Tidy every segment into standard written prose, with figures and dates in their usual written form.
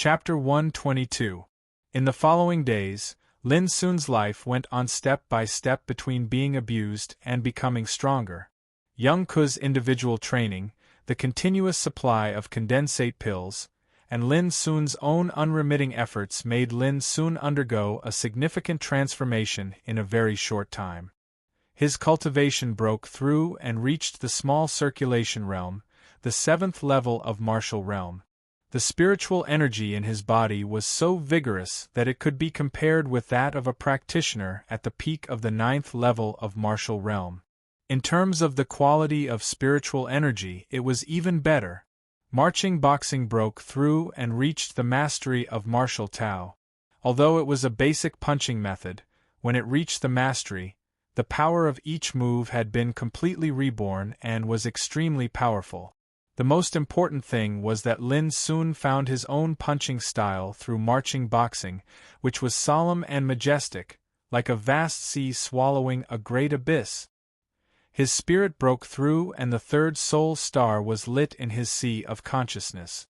Chapter 122. In the following days, Lin Sun's life went on step by step between being abused and becoming stronger. Young Ku's individual training, the continuous supply of condensate pills, and Lin Sun's own unremitting efforts made Lin Sun undergo a significant transformation in a very short time. His cultivation broke through and reached the small circulation realm, the 7th level of martial realm. The spiritual energy in his body was so vigorous that it could be compared with that of a practitioner at the peak of the 9th level of martial realm. In terms of the quality of spiritual energy, it was even better. Marching boxing broke through and reached the mastery of martial Tao. Although it was a basic punching method, when it reached the mastery, the power of each move had been completely reborn and was extremely powerful. The most important thing was that Lin Sun found his own punching style through marching boxing, which was solemn and majestic, like a vast sea swallowing a great abyss. His spirit broke through and the 3rd soul star was lit in his sea of consciousness.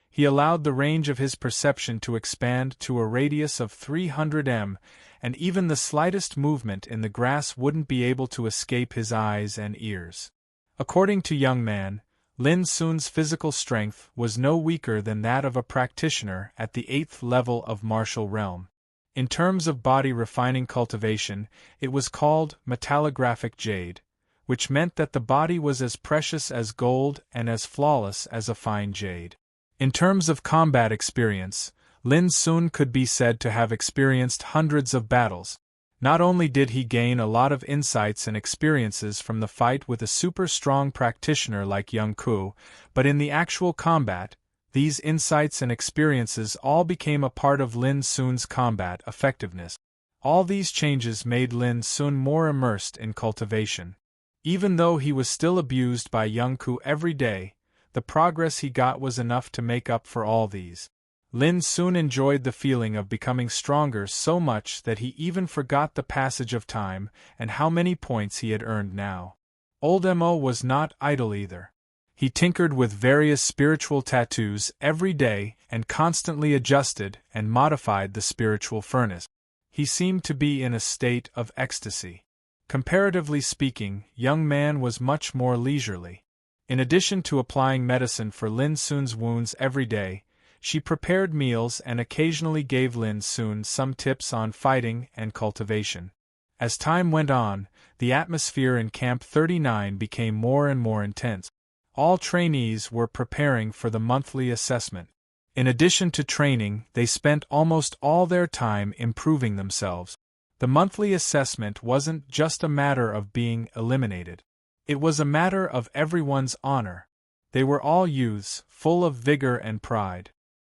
He allowed the range of his perception to expand to a radius of 300 m, and even the slightest movement in the grass wouldn't be able to escape his eyes and ears. According to Young Man, Lin Sun's physical strength was no weaker than that of a practitioner at the 8th level of martial realm. In terms of body refining cultivation, it was called metallographic jade, which meant that the body was as precious as gold and as flawless as a fine jade. In terms of combat experience, Lin Sun could be said to have experienced hundreds of battles. Not only did he gain a lot of insights and experiences from the fight with a super strong practitioner like Young Ku, but in the actual combat, these insights and experiences all became a part of Lin Sun's combat effectiveness. All these changes made Lin Sun more immersed in cultivation. Even though he was still abused by Young Ku every day, the progress he got was enough to make up for all these. Lin Sun enjoyed the feeling of becoming stronger so much that he even forgot the passage of time and how many points he had earned now. Old Mo was not idle either. He tinkered with various spiritual tattoos every day and constantly adjusted and modified the spiritual furnace. He seemed to be in a state of ecstasy. Comparatively speaking, Young Man was much more leisurely. In addition to applying medicine for Lin Sun's wounds every day, she prepared meals and occasionally gave Lin Sun some tips on fighting and cultivation. As time went on, the atmosphere in Camp 39 became more and more intense. All trainees were preparing for the monthly assessment. In addition to training, they spent almost all their time improving themselves. The monthly assessment wasn't just a matter of being eliminated. It was a matter of everyone's honor. They were all youths, full of vigor and pride.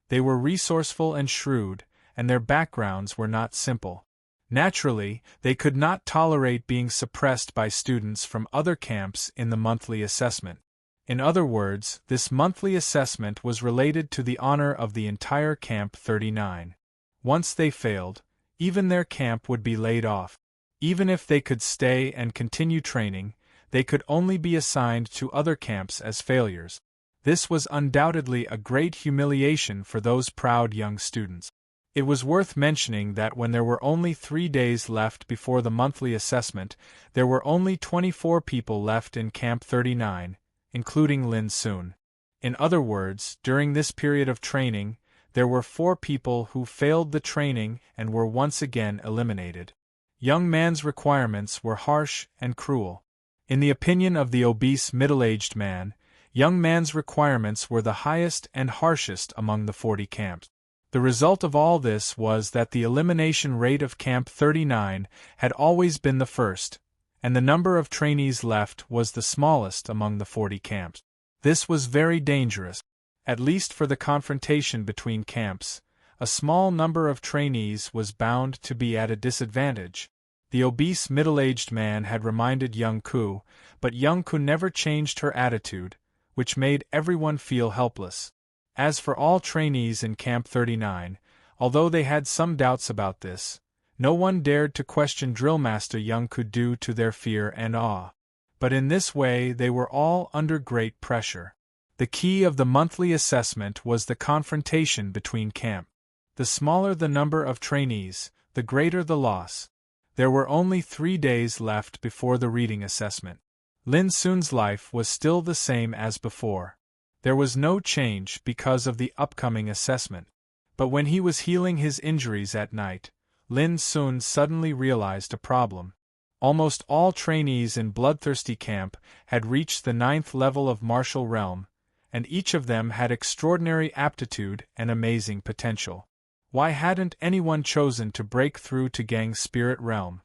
They were resourceful and shrewd, and their backgrounds were not simple. Naturally, they could not tolerate being suppressed by students from other camps in the monthly assessment. In other words, this monthly assessment was related to the honor of the entire Camp 39. Once they failed, even their camp would be laid off. Even if they could stay and continue training, they could only be assigned to other camps as failures. This was undoubtedly a great humiliation for those proud young students. It was worth mentioning that when there were only 3 days left before the monthly assessment, there were only 24 people left in Camp 39, including Lin Sun. In other words, during this period of training, there were 4 people who failed the training and were once again eliminated. Young Man's requirements were harsh and cruel. In the opinion of the obese middle-aged man, Young Man's requirements were the highest and harshest among the 40 camps. The result of all this was that the elimination rate of Camp 39 had always been the first, and the number of trainees left was the smallest among the 40 camps. This was very dangerous. At least for the confrontation between camps, a small number of trainees was bound to be at a disadvantage. The obese middle-aged man had reminded Young Ku, but Young Ku never changed her attitude, which made everyone feel helpless. As for all trainees in Camp 39, although they had some doubts about this, no one dared to question Drillmaster Young Ku due to their fear and awe. But in this way they were all under great pressure. The key of the monthly assessment was the confrontation between camp. The smaller the number of trainees, the greater the loss. There were only 3 days left before the reading assessment. Lin Sun's life was still the same as before. There was no change because of the upcoming assessment. But when he was healing his injuries at night, Lin Sun suddenly realized a problem. Almost all trainees in Bloodthirsty Camp had reached the 9th level of Martial Realm, and each of them had extraordinary aptitude and amazing potential. Why hadn't anyone chosen to break through to Gang Spirit Realm?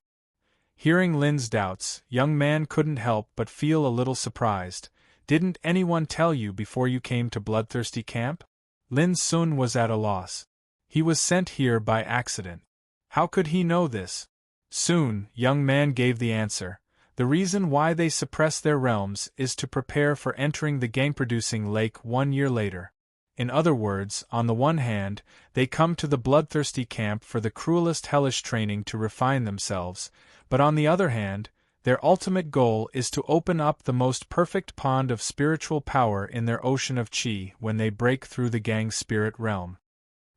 Hearing Lin's doubts, young man couldn't help but feel a little surprised. Didn't anyone tell you before you came to Bloodthirsty Camp? Lin Sun was at a loss. He was sent here by accident. How could he know this? Soon, young man gave the answer. The reason why they suppress their realms is to prepare for entering the gang-producing lake 1 year later. In other words, on the one hand, they come to the Bloodthirsty Camp for the cruelest hellish training to refine themselves, but on the other hand, their ultimate goal is to open up the most perfect pond of spiritual power in their ocean of chi when they break through the gang spirit realm.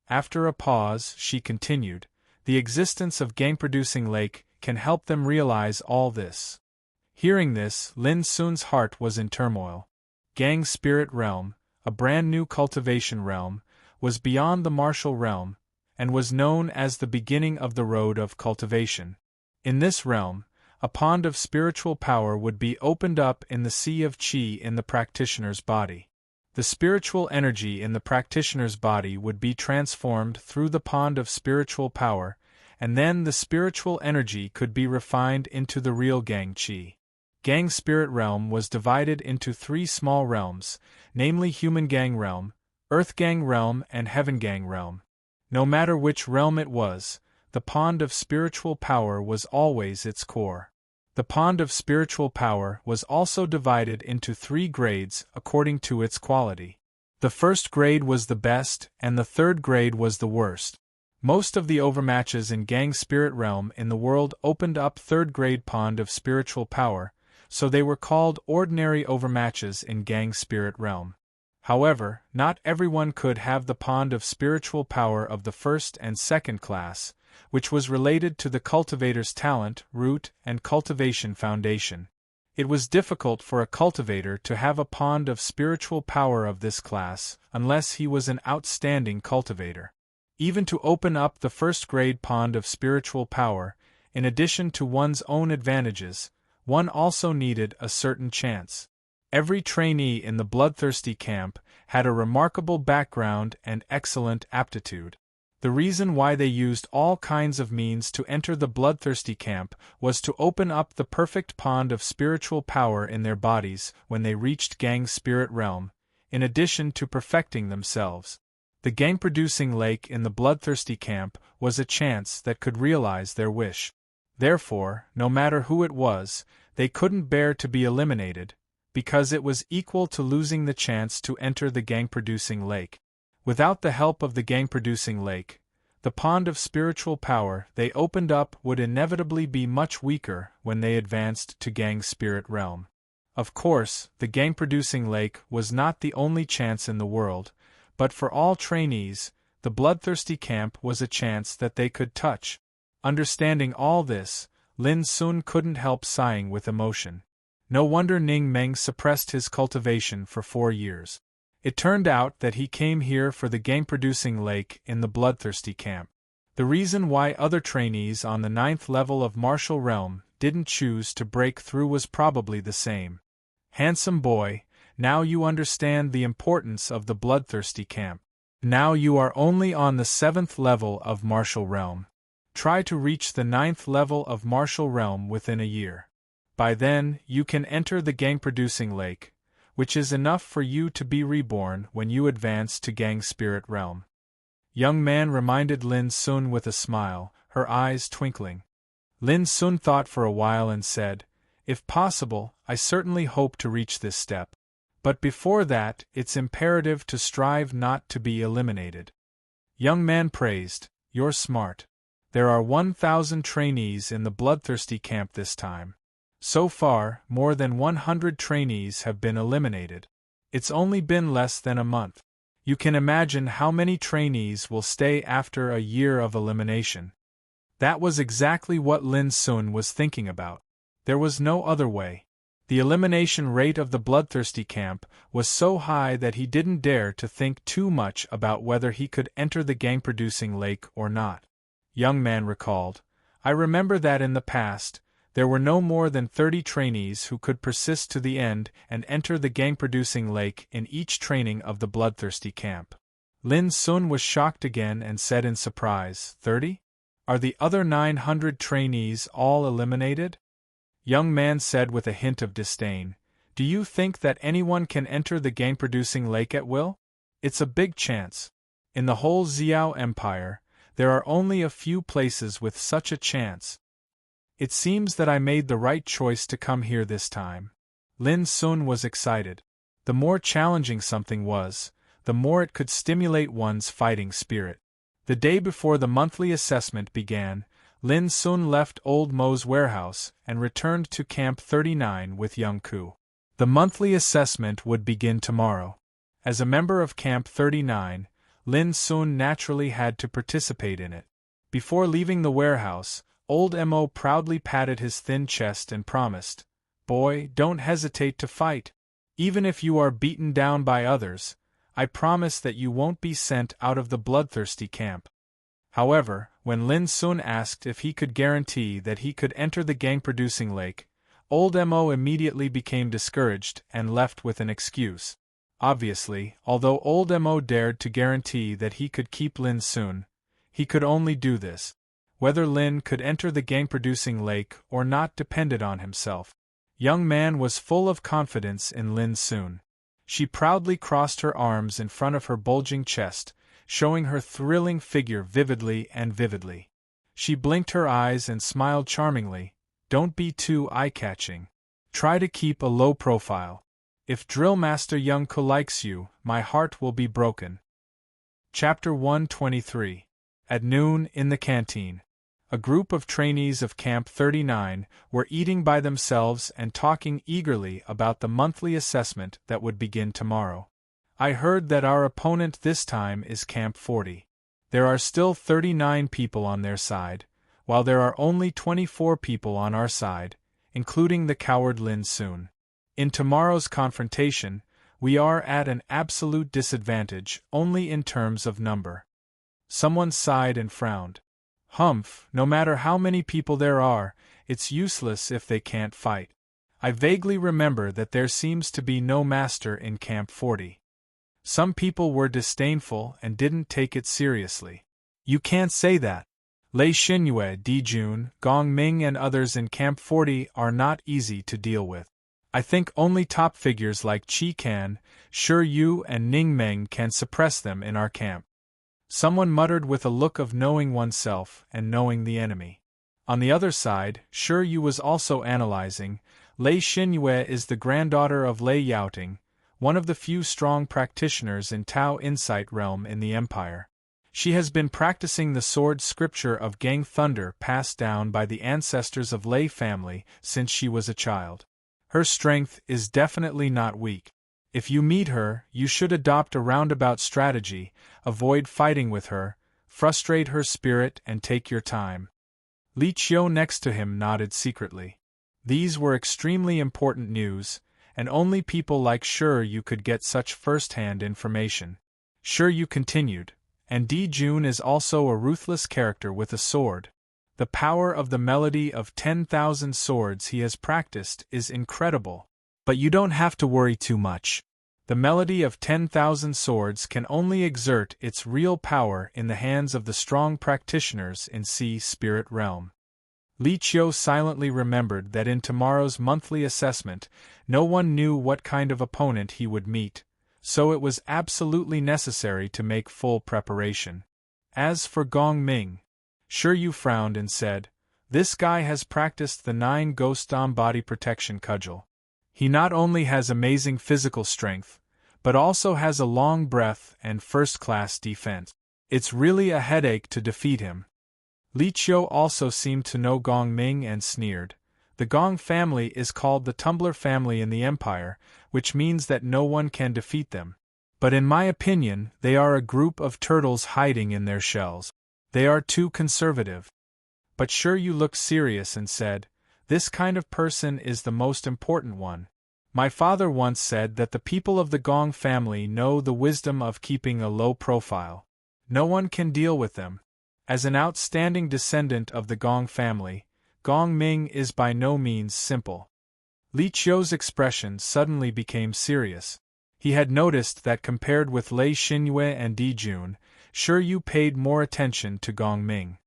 After a pause, she continued, the existence of gang-producing lake can help them realize all this. Hearing this, Lin Sun's heart was in turmoil. Gang Spirit Realm, a brand new cultivation realm, was beyond the martial realm, and was known as the beginning of the road of cultivation. In this realm, a pond of spiritual power would be opened up in the sea of chi in the practitioner's body. The spiritual energy in the practitioner's body would be transformed through the pond of spiritual power, and then the spiritual energy could be refined into the real gang chi. Gang Spirit Realm was divided into 3 small realms, namely Human Gang Realm, Earth Gang Realm, and Heaven Gang Realm. No matter which realm it was, the pond of spiritual power was always its core. The pond of spiritual power was also divided into 3 grades according to its quality. The first grade was the best, and the third grade was the worst. Most of the overmatches in Gang Spirit Realm in the world opened up 3rd grade pond of spiritual power, so they were called ordinary overmatches in Gang Spirit Realm. However, not everyone could have the pond of spiritual power of the 1st and 2nd class, which was related to the cultivator's talent, root, and cultivation foundation. It was difficult for a cultivator to have a pond of spiritual power of this class unless he was an outstanding cultivator. Even to open up the 1st grade pond of spiritual power, in addition to one's own advantages, one also needed a certain chance. Every trainee in the Bloodthirsty Camp had a remarkable background and excellent aptitude. The reason why they used all kinds of means to enter the Bloodthirsty Camp was to open up the perfect pond of spiritual power in their bodies when they reached Gang Spirit Realm, in addition to perfecting themselves. The gang-producing lake in the Bloodthirsty Camp was a chance that could realize their wish. Therefore, no matter who it was, they couldn't bear to be eliminated, because it was equal to losing the chance to enter the gang-producing lake. Without the help of the gang-producing lake, the pond of spiritual power they opened up would inevitably be much weaker when they advanced to Gang Spirit Realm. Of course, the gang-producing lake was not the only chance in the world, but for all trainees, the Bloodthirsty Camp was a chance that they could touch. Understanding all this, Lin Sun couldn't help sighing with emotion. No wonder Ning Meng suppressed his cultivation for 4 years. It turned out that he came here for the gang-producing lake in the Bloodthirsty Camp. The reason why other trainees on the 9th level of Martial Realm didn't choose to break through was probably the same. Handsome boy, now you understand the importance of the Bloodthirsty Camp. Now you are only on the 7th level of Martial Realm. Try to reach the 9th level of Martial Realm within a year. By then, you can enter the gang-producing lake, which is enough for you to be reborn when you advance to Gang Spirit Realm. Young man reminded Lin Sun with a smile, her eyes twinkling. Lin Sun thought for a while and said, if possible, I certainly hope to reach this step. But before that, it's imperative to strive not to be eliminated. Young man praised, you're smart. There are 1,000 trainees in the Bloodthirsty Camp this time. So far, more than 100 trainees have been eliminated. It's only been less than a month. You can imagine how many trainees will stay after a year of elimination. That was exactly what Lin Sun was thinking about. There was no other way. The elimination rate of the bloodthirsty camp was so high that he didn't dare to think too much about whether he could enter the gang-producing lake or not. Young man recalled, I remember that in the past, there were no more than 30 trainees who could persist to the end and enter the gang-producing lake in each training of the bloodthirsty camp. Lin Sun was shocked again and said in surprise, 30? Are the other 900 trainees all eliminated? Young man said with a hint of disdain, Do you think that anyone can enter the gang-producing lake at will? It's a big chance. In the whole Xiao Empire, there are only a few places with such a chance. It seems that I made the right choice to come here this time. Lin Sun was excited. The more challenging something was, the more it could stimulate one's fighting spirit. The day before the monthly assessment began, Lin Sun left Old Mo's warehouse and returned to Camp 39 with Young Ku. The monthly assessment would begin tomorrow. As a member of Camp 39, Lin Sun naturally had to participate in it. Before leaving the warehouse, Old Mo proudly patted his thin chest and promised, Boy, don't hesitate to fight. Even if you are beaten down by others, I promise that you won't be sent out of the bloodthirsty camp. However, when Lin Sun asked if he could guarantee that he could enter the gang-producing lake, Old Mo immediately became discouraged and left with an excuse. Obviously, although Old Mo dared to guarantee that he could keep Lin Sun, he could only do this. Whether Lin could enter the gang-producing lake or not depended on himself. Young man was full of confidence in Lin Sun. She proudly crossed her arms in front of her bulging chest, showing her thrilling figure vividly and vividly. She blinked her eyes and smiled charmingly. Don't be too eye-catching. Try to keep a low profile. If Drill Master Young Ku likes you, my heart will be broken. Chapter 123. At noon, in the canteen. A group of trainees of Camp 39 were eating by themselves and talking eagerly about the monthly assessment that would begin tomorrow. I heard that our opponent this time is Camp 40. There are still 39 people on their side, while there are only 24 people on our side, including the coward Lin Sun. In tomorrow's confrontation, we are at an absolute disadvantage only in terms of number. Someone sighed and frowned. Humph, no matter how many people there are, it's useless if they can't fight. I vaguely remember that there seems to be no master in Camp 40. Some people were disdainful and didn't take it seriously. You can't say that. Lei Xinyue, Dijun, Gong Ming and others in Camp 40 are not easy to deal with. I think only top figures like Qi Kan, Shi Yu and Ning Meng can suppress them in our camp. Someone muttered with a look of knowing oneself and knowing the enemy. On the other side, Shi Yu was also analyzing. Lei Xinyue is the granddaughter of Lei Yaoting, one of the few strong practitioners in Tao Insight realm in the Empire. She has been practicing the sword scripture of Gang Thunder passed down by the ancestors of Lei family since she was a child. Her strength is definitely not weak. If you meet her, you should adopt a roundabout strategy, avoid fighting with her, frustrate her spirit and take your time. Li Qiu next to him nodded secretly. These were extremely important news, and only people like Shi Yu could get such first-hand information. Shi Yu continued, and Dijun is also a ruthless character with a sword. The power of the melody of 10,000 swords he has practiced is incredible. But you don't have to worry too much. The melody of 10,000 swords can only exert its real power in the hands of the strong practitioners in Sea Spirit Realm. Li Qiu silently remembered that in tomorrow's monthly assessment, no one knew what kind of opponent he would meet, so it was absolutely necessary to make full preparation. As for Gong Ming, Shi Yu frowned and said, "This guy has practiced the 9 Ghost Dom body protection cudgel. He not only has amazing physical strength, but also has a long breath and first-class defense. It's really a headache to defeat him." Li Qiu also seemed to know Gong Ming and sneered, The Gong family is called the Tumbler family in the Empire, which means that no one can defeat them. But in my opinion, they are a group of turtles hiding in their shells. They are too conservative. But sure, you looked serious and said, "This kind of person is the most important one." My father once said that the people of the Gong family know the wisdom of keeping a low profile. No one can deal with them. As an outstanding descendant of the Gong family, Gong Ming is by no means simple. Li Qiu's expression suddenly became serious. He had noticed that compared with Lei Xinyue and Di Jun, Sure Yu paid more attention to Gong Ming.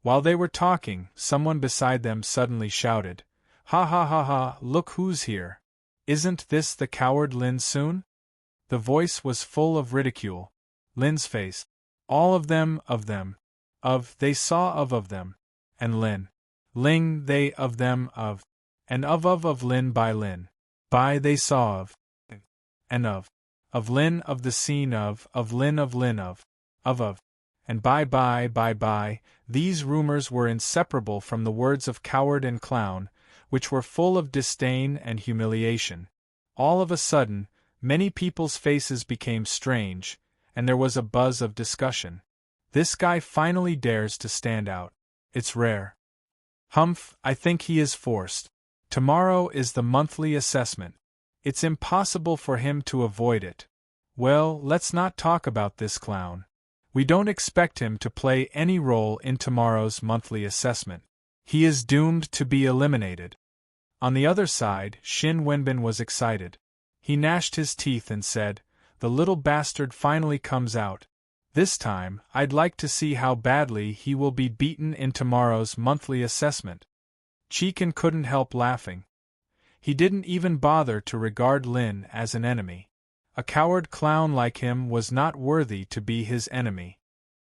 While they were talking, someone beside them suddenly shouted, "Ha ha ha ha, look who's here. Isn't this the coward Lin Sun?" The voice was full of ridicule. Lin's face. All of them, they saw of them. And Lin. Ling, they of them of. And of Lin by Lin. By they saw of. And of. Of Lin of the scene of Lin of. And by, these rumors were inseparable from the words of coward and clown, which were full of disdain and humiliation. All of a sudden, many people's faces became strange, and there was a buzz of discussion. This guy finally dares to stand out. It's rare. Humph, I think he is forced. Tomorrow is the monthly assessment. It's impossible for him to avoid it. Well, let's not talk about this clown. We don't expect him to play any role in tomorrow's monthly assessment. He is doomed to be eliminated. On the other side, Shin Wenbin was excited. He gnashed his teeth and said, "The little bastard finally comes out. This time, I'd like to see how badly he will be beaten in tomorrow's monthly assessment." Chiken couldn't help laughing. He didn't even bother to regard Lin as an enemy. A coward clown like him was not worthy to be his enemy.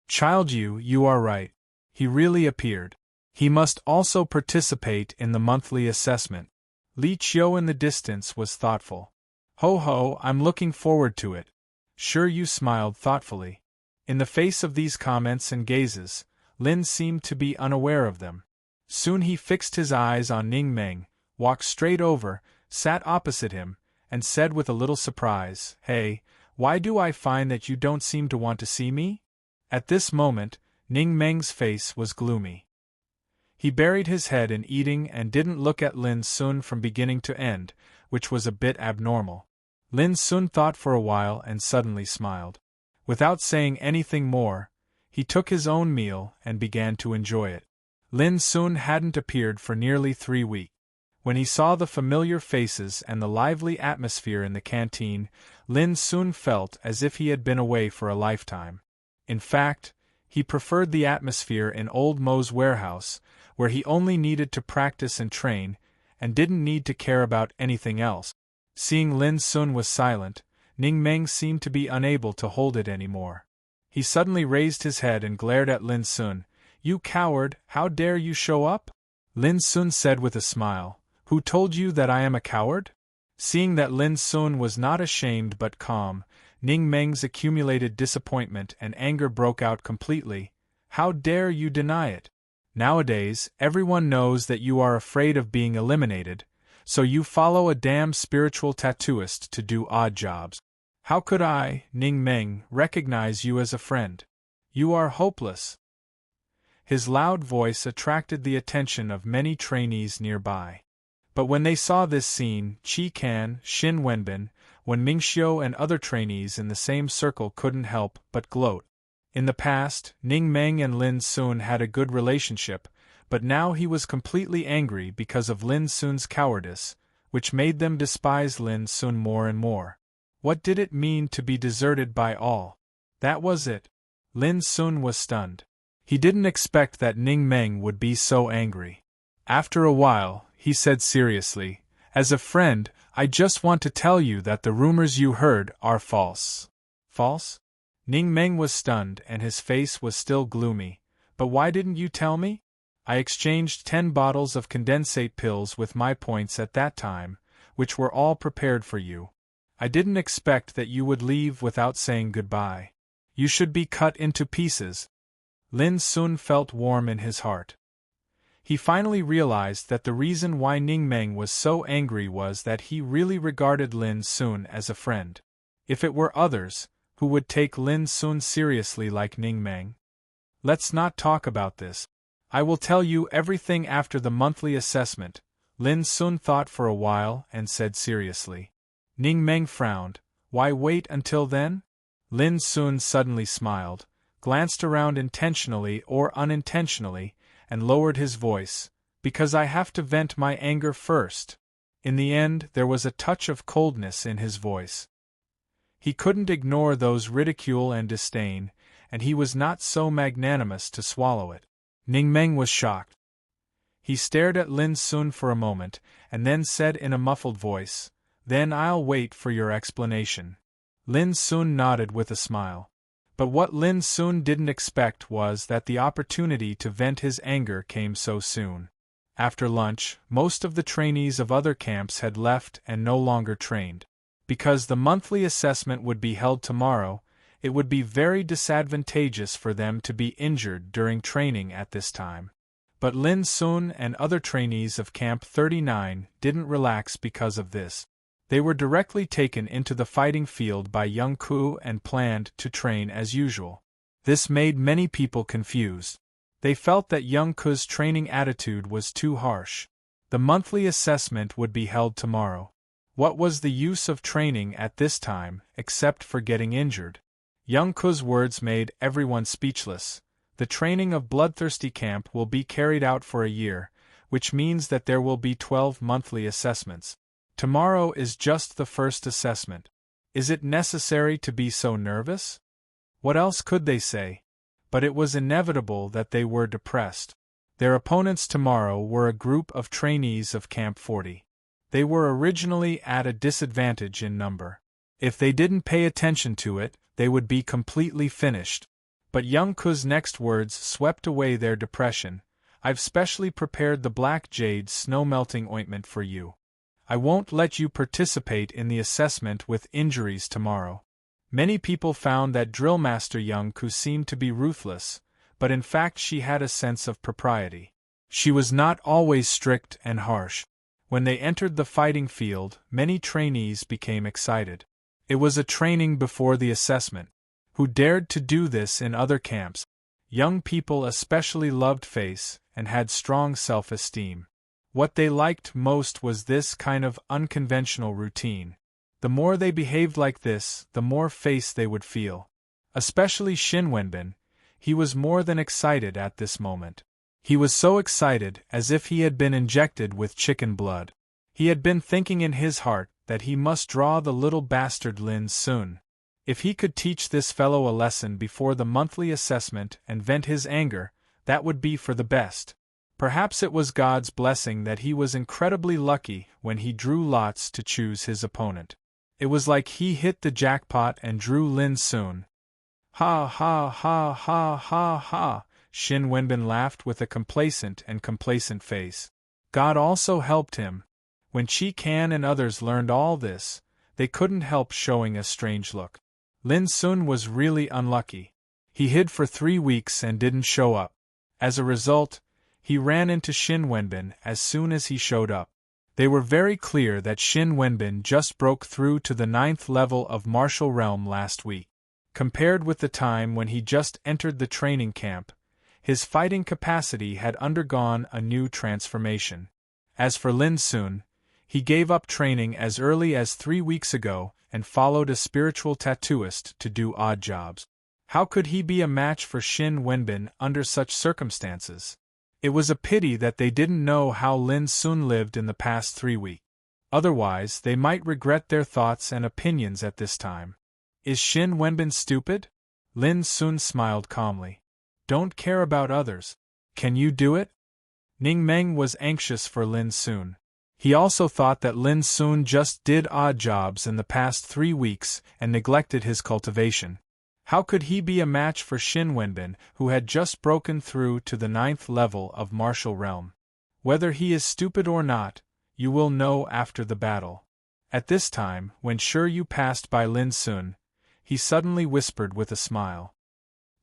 Child Yu, you are right. He really appeared. He must also participate in the monthly assessment. Li Qiu in the distance was thoughtful. Ho ho, I'm looking forward to it. Sure Yu smiled thoughtfully. In the face of these comments and gazes, Lin seemed to be unaware of them. Soon he fixed his eyes on Ning Meng, walked straight over, sat opposite him, and said with a little surprise, "Hey, why do I find that you don't seem to want to see me?" At this moment, Ning Meng's face was gloomy. He buried his head in eating and didn't look at Lin Sun from beginning to end, which was a bit abnormal. Lin Sun thought for a while and suddenly smiled. Without saying anything more, he took his own meal and began to enjoy it. Lin Sun hadn't appeared for nearly 3 weeks. When he saw the familiar faces and the lively atmosphere in the canteen, Lin Sun felt as if he had been away for a lifetime. In fact, he preferred the atmosphere in Old Mo's warehouse, where he only needed to practice and train, and didn't need to care about anything else. Seeing Lin Sun was silent, Ning Meng seemed to be unable to hold it anymore. He suddenly raised his head and glared at Lin Sun. "You coward, how dare you show up?" Lin Sun said with a smile, "Who told you that I am a coward?" Seeing that Lin Sun was not ashamed but calm, Ning Meng's accumulated disappointment and anger broke out completely. "How dare you deny it? Nowadays, everyone knows that you are afraid of being eliminated, so you follow a damn spiritual tattooist to do odd jobs. How could I, Ning Meng, recognize you as a friend? You are hopeless." His loud voice attracted the attention of many trainees nearby. But when they saw this scene, Qi Kan, Shin Wenbin, Wen Mingxiu and other trainees in the same circle couldn't help but gloat. In the past, Ning Meng and Lin Sun had a good relationship, but now he was completely angry because of Lin Sun's cowardice, which made them despise Lin Sun more and more. What did it mean to be deserted by all? That was it. Lin Sun was stunned. He didn't expect that Ning Meng would be so angry. After a while, he said seriously, "As a friend, I just want to tell you that the rumors you heard are false." "False?" Ning Meng was stunned and his face was still gloomy. "But why didn't you tell me? I exchanged 10 bottles of condensate pills with my points at that time, which were all prepared for you. I didn't expect that you would leave without saying goodbye. You should be cut into pieces." Lin Sun felt warm in his heart. He finally realized that the reason why Ning Meng was so angry was that he really regarded Lin Sun as a friend. If it were others, who would take Lin Sun seriously like Ning Meng? Let's not talk about this. I will tell you everything after the monthly assessment. Lin Sun thought for a while and said seriously. Ning Meng frowned. Why wait until then? Lin Sun suddenly smiled, glanced around intentionally or unintentionally, and lowered his voice. Because I have to vent my anger first. In the end, there was a touch of coldness in his voice. He couldn't ignore those ridicule and disdain, and he was not so magnanimous to swallow it. Ning Meng was shocked. He stared at Lin Sun for a moment, and then said in a muffled voice, "Then I'll wait for your explanation." Lin Sun nodded with a smile. But what Lin Sun didn't expect was that the opportunity to vent his anger came so soon. After lunch, most of the trainees of other camps had left and no longer trained. Because the monthly assessment would be held tomorrow, it would be very disadvantageous for them to be injured during training at this time. But Lin Sun and other trainees of Camp 39 didn't relax because of this. They were directly taken into the fighting field by young Ku and planned to train as usual. This made many people confused. They felt that young Ku's training attitude was too harsh. The monthly assessment would be held tomorrow. What was the use of training at this time, except for getting injured? Young Ku's words made everyone speechless. The training of Bloodthirsty Camp will be carried out for a year, which means that there will be 12 monthly assessments. Tomorrow is just the first assessment. Is it necessary to be so nervous? What else could they say? But it was inevitable that they were depressed. Their opponents tomorrow were a group of trainees of Camp 40. They were originally at a disadvantage in number. If they didn't pay attention to it, they would be completely finished. But young Ku's next words swept away their depression. I've specially prepared the black jade snow-melting ointment for you. I won't let you participate in the assessment with injuries tomorrow. Many people found that Drillmaster Young Ku seemed to be ruthless, but in fact she had a sense of propriety. She was not always strict and harsh. When they entered the fighting field, many trainees became excited. It was a training before the assessment. Who dared to do this in other camps? Young people especially loved face and had strong self-esteem. What they liked most was this kind of unconventional routine. The more they behaved like this, the more face they would feel. Especially Shin Wenbin. He was more than excited at this moment. He was so excited as if he had been injected with chicken blood. He had been thinking in his heart that he must draw the little bastard Lin Sun. If he could teach this fellow a lesson before the monthly assessment and vent his anger, that would be for the best. Perhaps it was God's blessing that he was incredibly lucky when he drew lots to choose his opponent. It was like he hit the jackpot and drew Lin Sun. Ha ha ha ha ha ha, Shin Wenbin laughed with a complacent face. God also helped him. When Chi Kan and others learned all this, they couldn't help showing a strange look. Lin Sun was really unlucky. He hid for 3 weeks and didn't show up. As a result, he ran into Shin Wenbin as soon as he showed up. They were very clear that Shin Wenbin just broke through to the 9th level of martial realm last week. Compared with the time when he just entered the training camp, his fighting capacity had undergone a new transformation. As for Lin Sun, he gave up training as early as 3 weeks ago and followed a spiritual tattooist to do odd jobs. How could he be a match for Shin Wenbin under such circumstances? It was a pity that they didn't know how Lin Sun lived in the past 3 weeks. Otherwise, they might regret their thoughts and opinions at this time. Is Shin Wenbin stupid? Lin Sun smiled calmly. Don't care about others. Can you do it? Ning Meng was anxious for Lin Sun. He also thought that Lin Sun just did odd jobs in the past 3 weeks and neglected his cultivation. How could he be a match for Shin Wenbin, who had just broken through to the 9th level of martial realm? Whether he is stupid or not, you will know after the battle. At this time, when Sure Yu passed by Lin Sun, he suddenly whispered with a smile.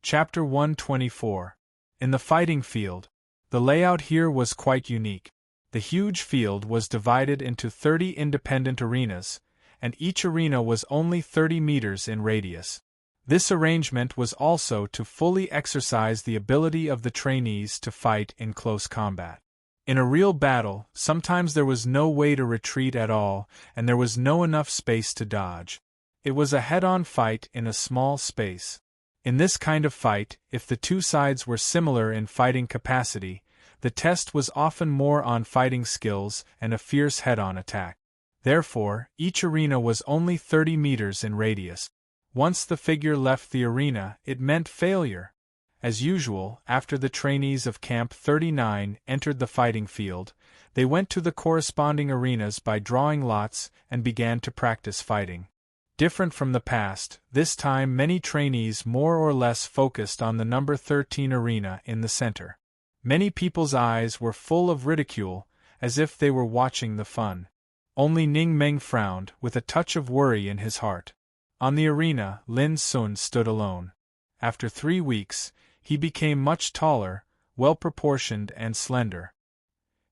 Chapter 124. In the fighting field. The layout here was quite unique. The huge field was divided into 30 independent arenas, and each arena was only 30 meters in radius. This arrangement was also to fully exercise the ability of the trainees to fight in close combat. In a real battle, sometimes there was no way to retreat at all, and there was no enough space to dodge. It was a head-on fight in a small space. In this kind of fight, if the two sides were similar in fighting capacity, the test was often more on fighting skills and a fierce head-on attack. Therefore, each arena was only 30 meters in radius. Once the figure left the arena, it meant failure. As usual, after the trainees of Camp 39 entered the fighting field, they went to the corresponding arenas by drawing lots and began to practice fighting. Different from the past, this time many trainees more or less focused on the number 13 arena in the center. Many people's eyes were full of ridicule, as if they were watching the fun. Only Ning Meng frowned, with a touch of worry in his heart. On the arena, Lin Sun stood alone. After 3 weeks, he became much taller, well-proportioned and slender.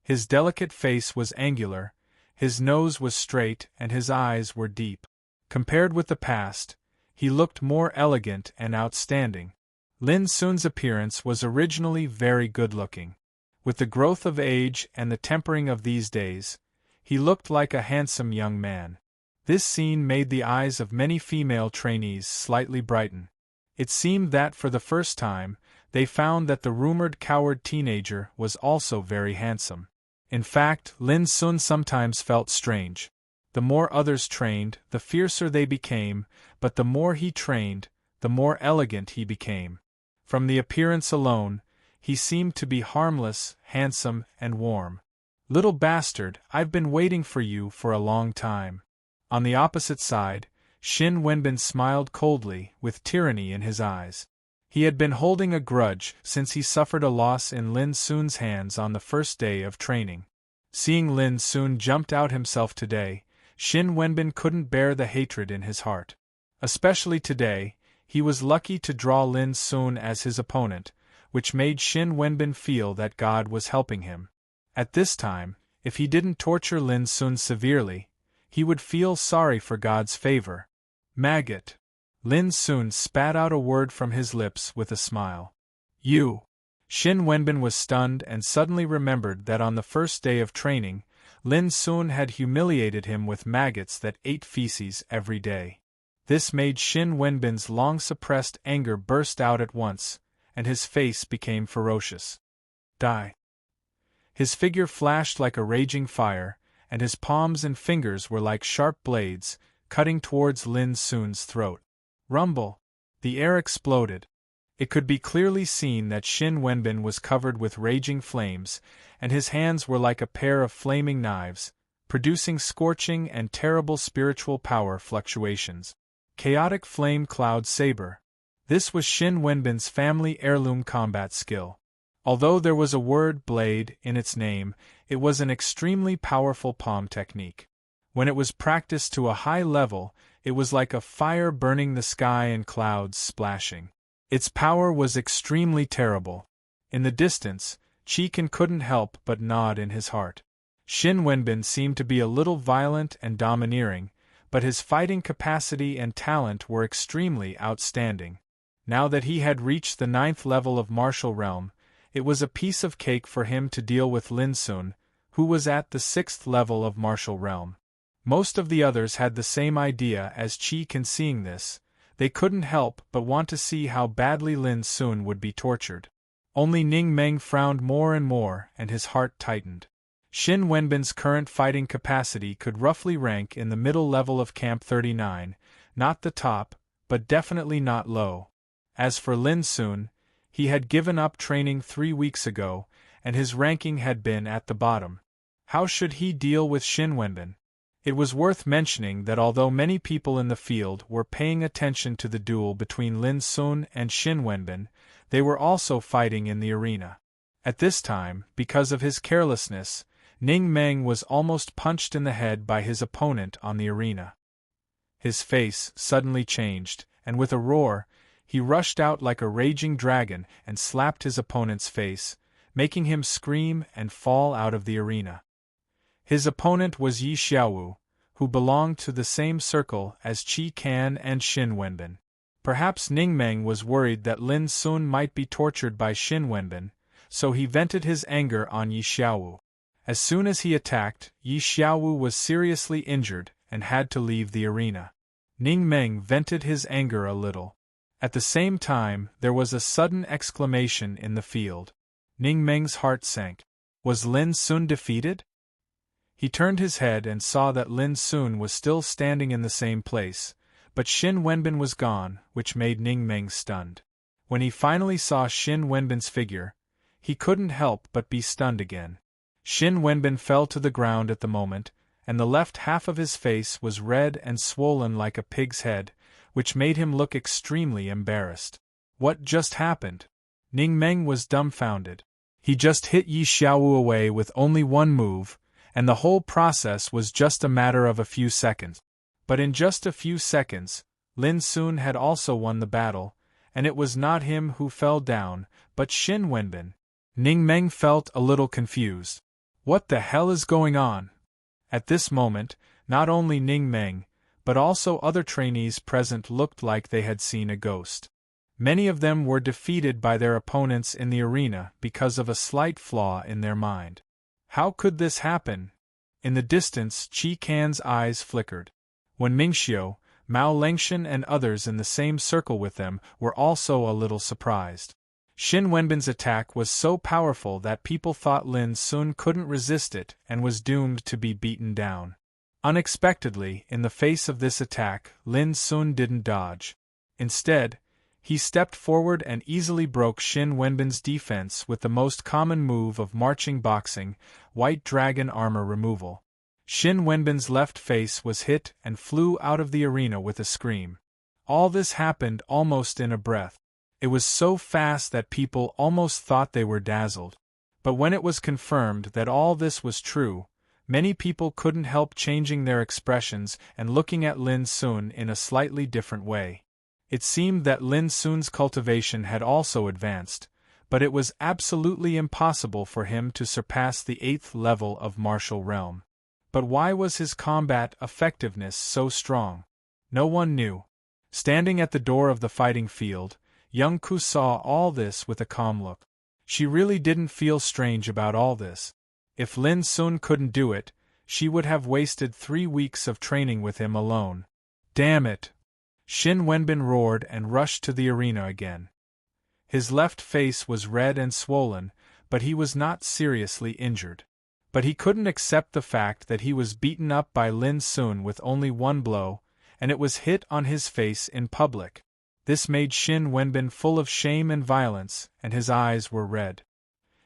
His delicate face was angular, his nose was straight and his eyes were deep. Compared with the past, he looked more elegant and outstanding. Lin Sun's appearance was originally very good-looking. With the growth of age and the tempering of these days, he looked like a handsome young man. This scene made the eyes of many female trainees slightly brighten. It seemed that for the first time, they found that the rumored coward teenager was also very handsome. In fact, Lin Sun sometimes felt strange. The more others trained, the fiercer they became, but the more he trained, the more elegant he became. From the appearance alone, he seemed to be harmless, handsome, and warm. "Little bastard, I've been waiting for you for a long time." On the opposite side, Shin Wenbin smiled coldly, with tyranny in his eyes. He had been holding a grudge since he suffered a loss in Lin Sun's hands on the first day of training. Seeing Lin Sun jumped out himself today, Shin Wenbin couldn't bear the hatred in his heart. Especially today, he was lucky to draw Lin Sun as his opponent, which made Shin Wenbin feel that God was helping him. At this time, if he didn't torture Lin Sun severely, he would feel sorry for God's favor. Maggot. Lin Sun spat out a word from his lips with a smile. "You." Shin Wenbin was stunned and suddenly remembered that on the first day of training, Lin Sun had humiliated him with maggots that ate feces every day. This made Shin Wenbin's long-suppressed anger burst out at once, and his face became ferocious. "Die." His figure flashed like a raging fire, and his palms and fingers were like sharp blades, cutting towards Lin Sun's throat. Rumble! The air exploded. It could be clearly seen that Shin Wenbin was covered with raging flames, and his hands were like a pair of flaming knives, producing scorching and terrible spiritual power fluctuations. Chaotic Flame Cloud Saber. This was Shin Wenbin's family heirloom combat skill. Although there was a word blade in its name, it was an extremely powerful palm technique. When it was practiced to a high level, it was like a fire burning the sky and clouds splashing. Its power was extremely terrible. In the distance, Chikin couldn't help but nod in his heart. Shin Wenbin seemed to be a little violent and domineering, but his fighting capacity and talent were extremely outstanding. Now that he had reached the 9th level of martial realm, it was a piece of cake for him to deal with Lin Sun, who was at the 6th level of martial realm. Most of the others had the same idea as Chikin. Seeing this, they couldn't help but want to see how badly Lin Sun would be tortured. Only Ning Meng frowned more and more, and his heart tightened. Shin Wenbin's current fighting capacity could roughly rank in the middle level of Camp 39, not the top, but definitely not low. As for Lin Sun, he had given up training 3 weeks ago, and his ranking had been at the bottom. How should he deal with Shin Wenbin? It was worth mentioning that although many people in the field were paying attention to the duel between Lin Sun and Shin Wenbin, they were also fighting in the arena. At this time, because of his carelessness, Ning Meng was almost punched in the head by his opponent on the arena. His face suddenly changed, and with a roar, he rushed out like a raging dragon and slapped his opponent's face, making him scream and fall out of the arena. His opponent was Yi Xiaowu, who belonged to the same circle as Qi Kan and Xin Wenbin. Perhaps Ning Meng was worried that Lin Sun might be tortured by Xin Wenbin, so he vented his anger on Yi Xiaowu. As soon as he attacked, Yi Xiaowu was seriously injured and had to leave the arena. Ning Meng vented his anger a little. At the same time, there was a sudden exclamation in the field. Ning Meng's heart sank. Was Lin Sun defeated? He turned his head and saw that Lin Sun was still standing in the same place, but Xin Wenbin was gone, which made Ning Meng stunned. When he finally saw Xin Wenbin's figure, he couldn't help but be stunned again. Xin Wenbin fell to the ground at the moment, and the left half of his face was red and swollen like a pig's head, which made him look extremely embarrassed. What just happened? Ning Meng was dumbfounded. He just hit Yi Xiaowu away with only one move, and the whole process was just a matter of a few seconds. But in just a few seconds, Lin Sun had also won the battle, and it was not him who fell down, but Xin Wenbin. Ning Meng felt a little confused. What the hell is going on? At this moment, not only Ning Meng, but also other trainees present looked like they had seen a ghost. Many of them were defeated by their opponents in the arena because of a slight flaw in their mind. How could this happen? In the distance, Qi Kan's eyes flickered. When Mingxiu, Mao Lengshan and others in the same circle with them were also a little surprised. Xin Wenbin's attack was so powerful that people thought Lin Sun couldn't resist it and was doomed to be beaten down. Unexpectedly, in the face of this attack, Lin Sun didn't dodge. Instead, he stepped forward and easily broke Xin Wenbin's defense with the most common move of marching boxing, White Dragon armor removal. Xin Wenbin's left face was hit and flew out of the arena with a scream. All this happened almost in a breath. It was so fast that people almost thought they were dazzled. But when it was confirmed that all this was true, many people couldn't help changing their expressions and looking at Lin Sun in a slightly different way. It seemed that Lin Sun's cultivation had also advanced, but it was absolutely impossible for him to surpass the 8th level of martial realm. But why was his combat effectiveness so strong? No one knew. Standing at the door of the fighting field, young Ku saw all this with a calm look. She really didn't feel strange about all this. If Lin Sun couldn't do it, she would have wasted 3 weeks of training with him alone. Damn it! Xin Wenbin roared and rushed to the arena again. His left face was red and swollen, but he was not seriously injured. But he couldn't accept the fact that he was beaten up by Lin Sun with only one blow, and it was hit on his face in public. This made Xin Wenbin full of shame and violence, and his eyes were red.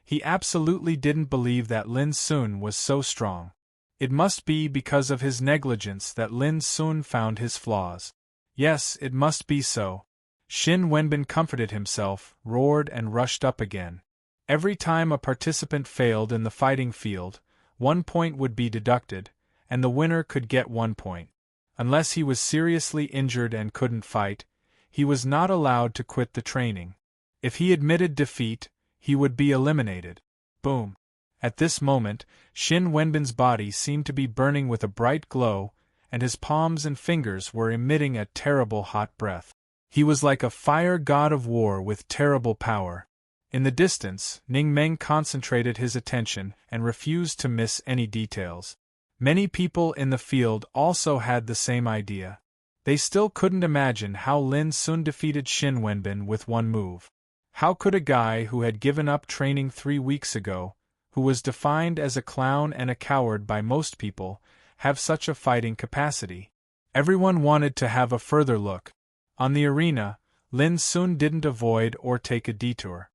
He absolutely didn't believe that Lin Sun was so strong. It must be because of his negligence that Lin Sun found his flaws. Yes, it must be so. Xin Wenbin comforted himself, roared and rushed up again. Every time a participant failed in the fighting field, 1 point would be deducted, and the winner could get 1 point. Unless he was seriously injured and couldn't fight, he was not allowed to quit the training. If he admitted defeat, he would be eliminated. Boom! At this moment, Xin Wenbin's body seemed to be burning with a bright glow, and his palms and fingers were emitting a terrible hot breath. He was like a fire god of war with terrible power. In the distance, Ning Meng concentrated his attention and refused to miss any details. Many people in the field also had the same idea. They still couldn't imagine how Lin Sun defeated Xin Wenbin with one move. How could a guy who had given up training 3 weeks ago, who was defined as a clown and a coward by most people, have such a fighting capacity? Everyone wanted to have a further look. On the arena, Lin Sun didn't avoid or take a detour.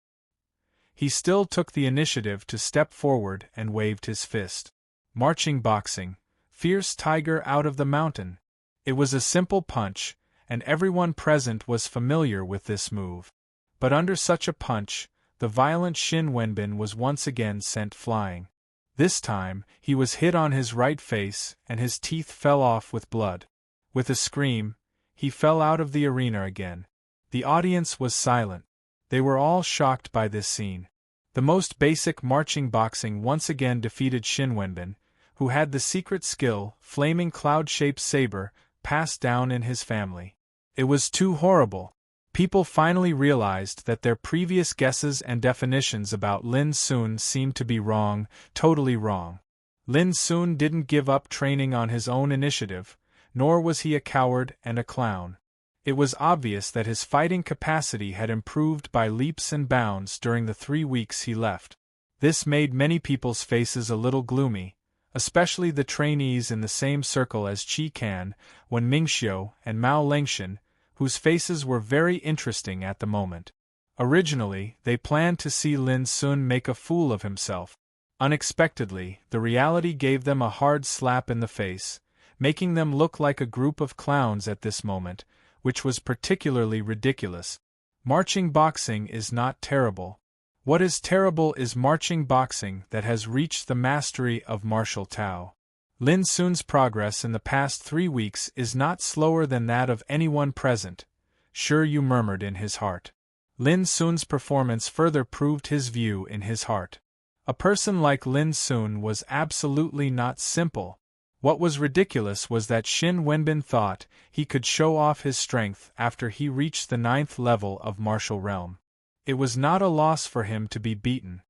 He still took the initiative to step forward and waved his fist. Marching boxing, fierce tiger out of the mountain. It was a simple punch, and everyone present was familiar with this move. But under such a punch, the violent Xin Wenbin was once again sent flying. This time, he was hit on his right face and his teeth fell off with blood. With a scream, he fell out of the arena again. The audience was silent. They were all shocked by this scene. The most basic marching boxing once again defeated Shin Wenbin, who had the secret skill, flaming cloud-shaped saber, passed down in his family. It was too horrible. People finally realized that their previous guesses and definitions about Lin Sun seemed to be wrong, totally wrong. Lin Sun didn't give up training on his own initiative, nor was he a coward and a clown. It was obvious that his fighting capacity had improved by leaps and bounds during the 3 weeks he left. This made many people's faces a little gloomy, especially the trainees in the same circle as Qi Kan, Wen Mingxiu, and Mao Lengshan, whose faces were very interesting at the moment. Originally, they planned to see Lin Sun make a fool of himself. Unexpectedly, the reality gave them a hard slap in the face, making them look like a group of clowns at this moment, which was particularly ridiculous. Marching boxing is not terrible. What is terrible is marching boxing that has reached the mastery of martial Tao. Lin Sun's progress in the past 3 weeks is not slower than that of anyone present, Sure Yu murmured in his heart. Lin Sun's performance further proved his view in his heart. A person like Lin Sun was absolutely not simple. What was ridiculous was that Shin Wenbin thought he could show off his strength after he reached the 9th level of martial realm. It was not a loss for him to be beaten.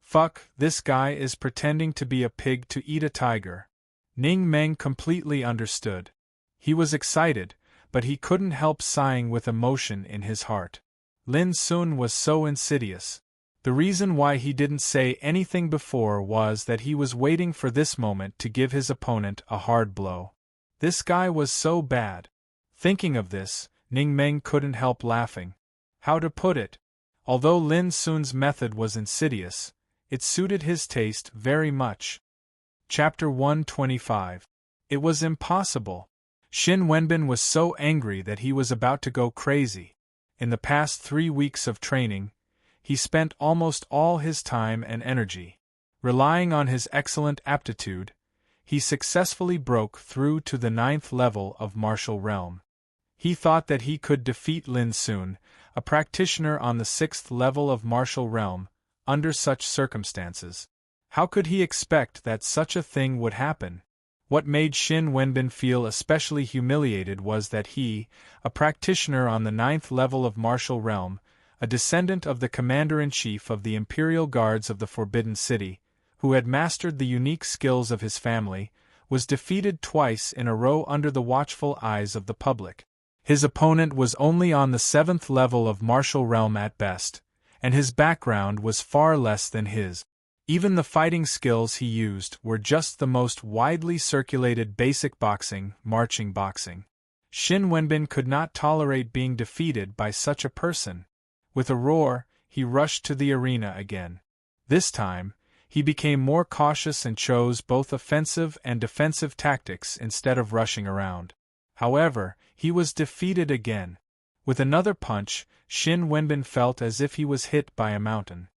Fuck, this guy is pretending to be a pig to eat a tiger. Ning Meng completely understood. He was excited, but he couldn't help sighing with emotion in his heart. Lin Sun was so insidious. The reason why he didn't say anything before was that he was waiting for this moment to give his opponent a hard blow. This guy was so bad. Thinking of this, Ning Meng couldn't help laughing. How to put it? Although Lin Sun's method was insidious, it suited his taste very much. Chapter 125. It was impossible. Shin Wenbin was so angry that he was about to go crazy. In the past 3 weeks of training, he spent almost all his time and energy. Relying on his excellent aptitude, he successfully broke through to the 9th level of martial realm. He thought that he could defeat Lin Sun, a practitioner on the 6th level of martial realm, under such circumstances. How could he expect that such a thing would happen? What made Shin Wenbin feel especially humiliated was that he, a practitioner on the 9th level of martial realm, a descendant of the commander-in-chief of the Imperial Guards of the Forbidden City, who had mastered the unique skills of his family, was defeated twice in a row under the watchful eyes of the public. His opponent was only on the 7th level of martial realm at best, and his background was far less than his. Even the fighting skills he used were just the most widely circulated basic boxing, marching boxing. Shin Wenbin could not tolerate being defeated by such a person. With a roar, he rushed to the arena again. This time, he became more cautious and chose both offensive and defensive tactics instead of rushing around. However, he was defeated again. With another punch, Shin Wenbin felt as if he was hit by a mountain.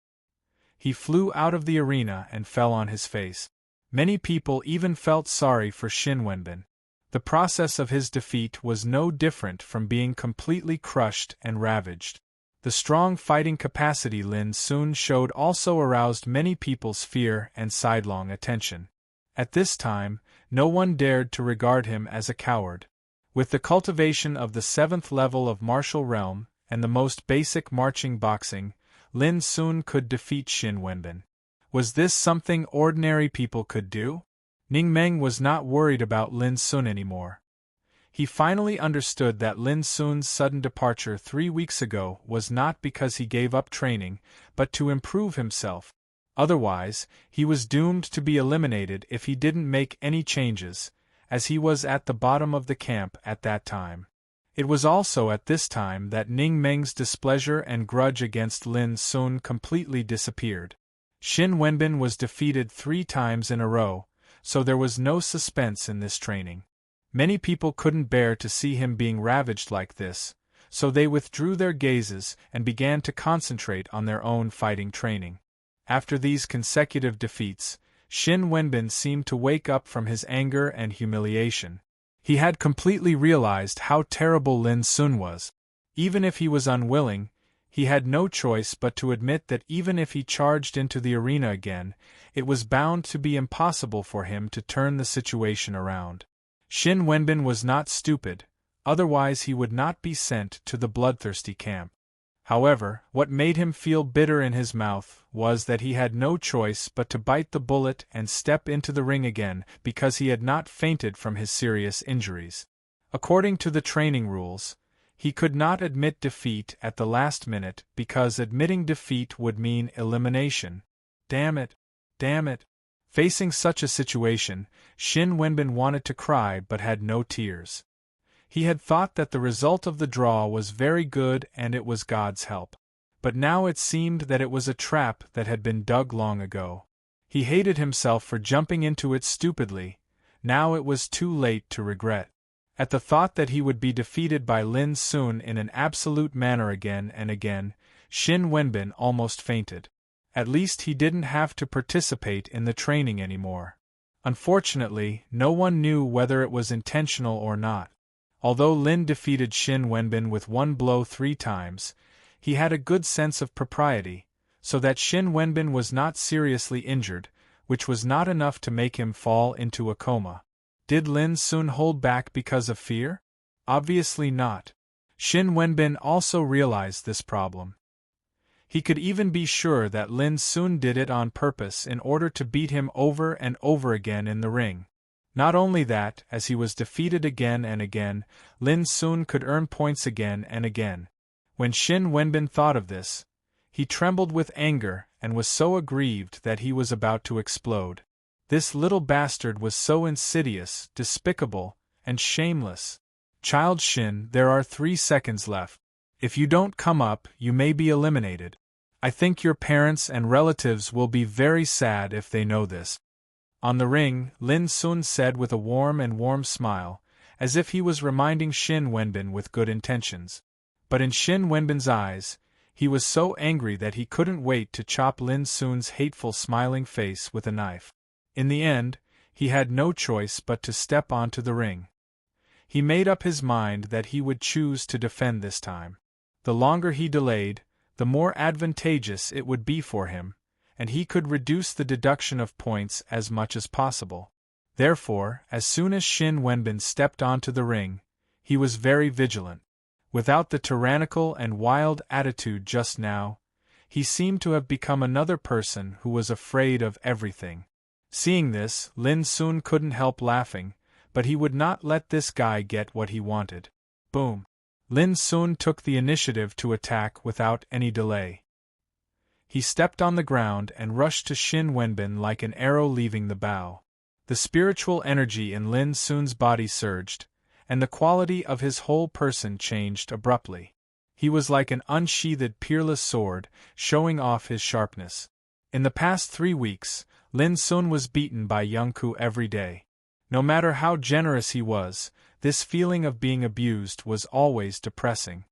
He flew out of the arena and fell on his face. Many people even felt sorry for Shin Wenbin. The process of his defeat was no different from being completely crushed and ravaged. The strong fighting capacity Lin Sun showed also aroused many people's fear and sidelong attention. At this time, no one dared to regard him as a coward. With the cultivation of the 7th level of martial realm and the most basic marching boxing, Lin Sun could defeat Shin Wenbin. Was this something ordinary people could do? Ning Meng was not worried about Lin Sun anymore. He finally understood that Lin Sun's sudden departure 3 weeks ago was not because he gave up training, but to improve himself. Otherwise, he was doomed to be eliminated if he didn't make any changes, as he was at the bottom of the camp at that time. It was also at this time that Ning Meng's displeasure and grudge against Lin Sun completely disappeared. Shin Wenbin was defeated 3 times in a row, so there was no suspense in this training. Many people couldn't bear to see him being ravaged like this, so they withdrew their gazes and began to concentrate on their own fighting training. After these consecutive defeats, Shin Wenbin seemed to wake up from his anger and humiliation. He had completely realized how terrible Lin Sun was. Even if he was unwilling, He had no choice but to admit that even if he charged into the arena again, it was bound to be impossible for him to turn the situation around. Shin Wenbin was not stupid, otherwise he would not be sent to the bloodthirsty camp. However, what made him feel bitter in his mouth was that he had no choice but to bite the bullet and step into the ring again because he had not fainted from his serious injuries. According to the training rules, he could not admit defeat at the last minute because admitting defeat would mean elimination. Damn it! Damn it! Facing such a situation, Shin Wenbin wanted to cry but had no tears. He had thought that the result of the draw was very good and it was God's help. But now it seemed that it was a trap that had been dug long ago. He hated himself for jumping into it stupidly. Now it was too late to regret. At the thought that he would be defeated by Lin Sun in an absolute manner again and again, Shin Wenbin almost fainted. At least he didn't have to participate in the training anymore. Unfortunately, no one knew whether it was intentional or not. Although Lin defeated Shin Wenbin with one blow 3 times, he had a good sense of propriety, so that Shin Wenbin was not seriously injured, which was not enough to make him fall into a coma. Did Lin Sun hold back because of fear? Obviously not. Shin Wenbin also realized this problem. He could even be sure that Lin Sun did it on purpose in order to beat him over and over again in the ring. Not only that, as he was defeated again and again, Lin Sun could earn points again and again. When Shin Wenbin thought of this, he trembled with anger and was so aggrieved that he was about to explode. This little bastard was so insidious, despicable, and shameless. Child Shin, there are 3 seconds left. If you don't come up, you may be eliminated. I think your parents and relatives will be very sad if they know this. On the ring, Lin Sun said with a warm smile, as if he was reminding Shin Wenbin with good intentions. But in Shin Wenbin's eyes, he was so angry that he couldn't wait to chop Lin Sun's hateful smiling face with a knife. In the end, he had no choice but to step onto the ring. He made up his mind that he would choose to defend this time. The longer he delayed, the more advantageous it would be for him, and he could reduce the deduction of points as much as possible. Therefore, as soon as Shin Wenbin stepped onto the ring, he was very vigilant. Without the tyrannical and wild attitude just now, he seemed to have become another person who was afraid of everything. Seeing this, Lin Sun couldn't help laughing, but he would not let this guy get what he wanted. Boom! Lin Sun took the initiative to attack without any delay. He stepped on the ground and rushed to Shin Wenbin like an arrow leaving the bow. The spiritual energy in Lin Sun's body surged, and the quality of his whole person changed abruptly. He was like an unsheathed peerless sword, showing off his sharpness. In the past 3 weeks, Lin Sun was beaten by Yongku every day. No matter how generous he was, this feeling of being abused was always depressing.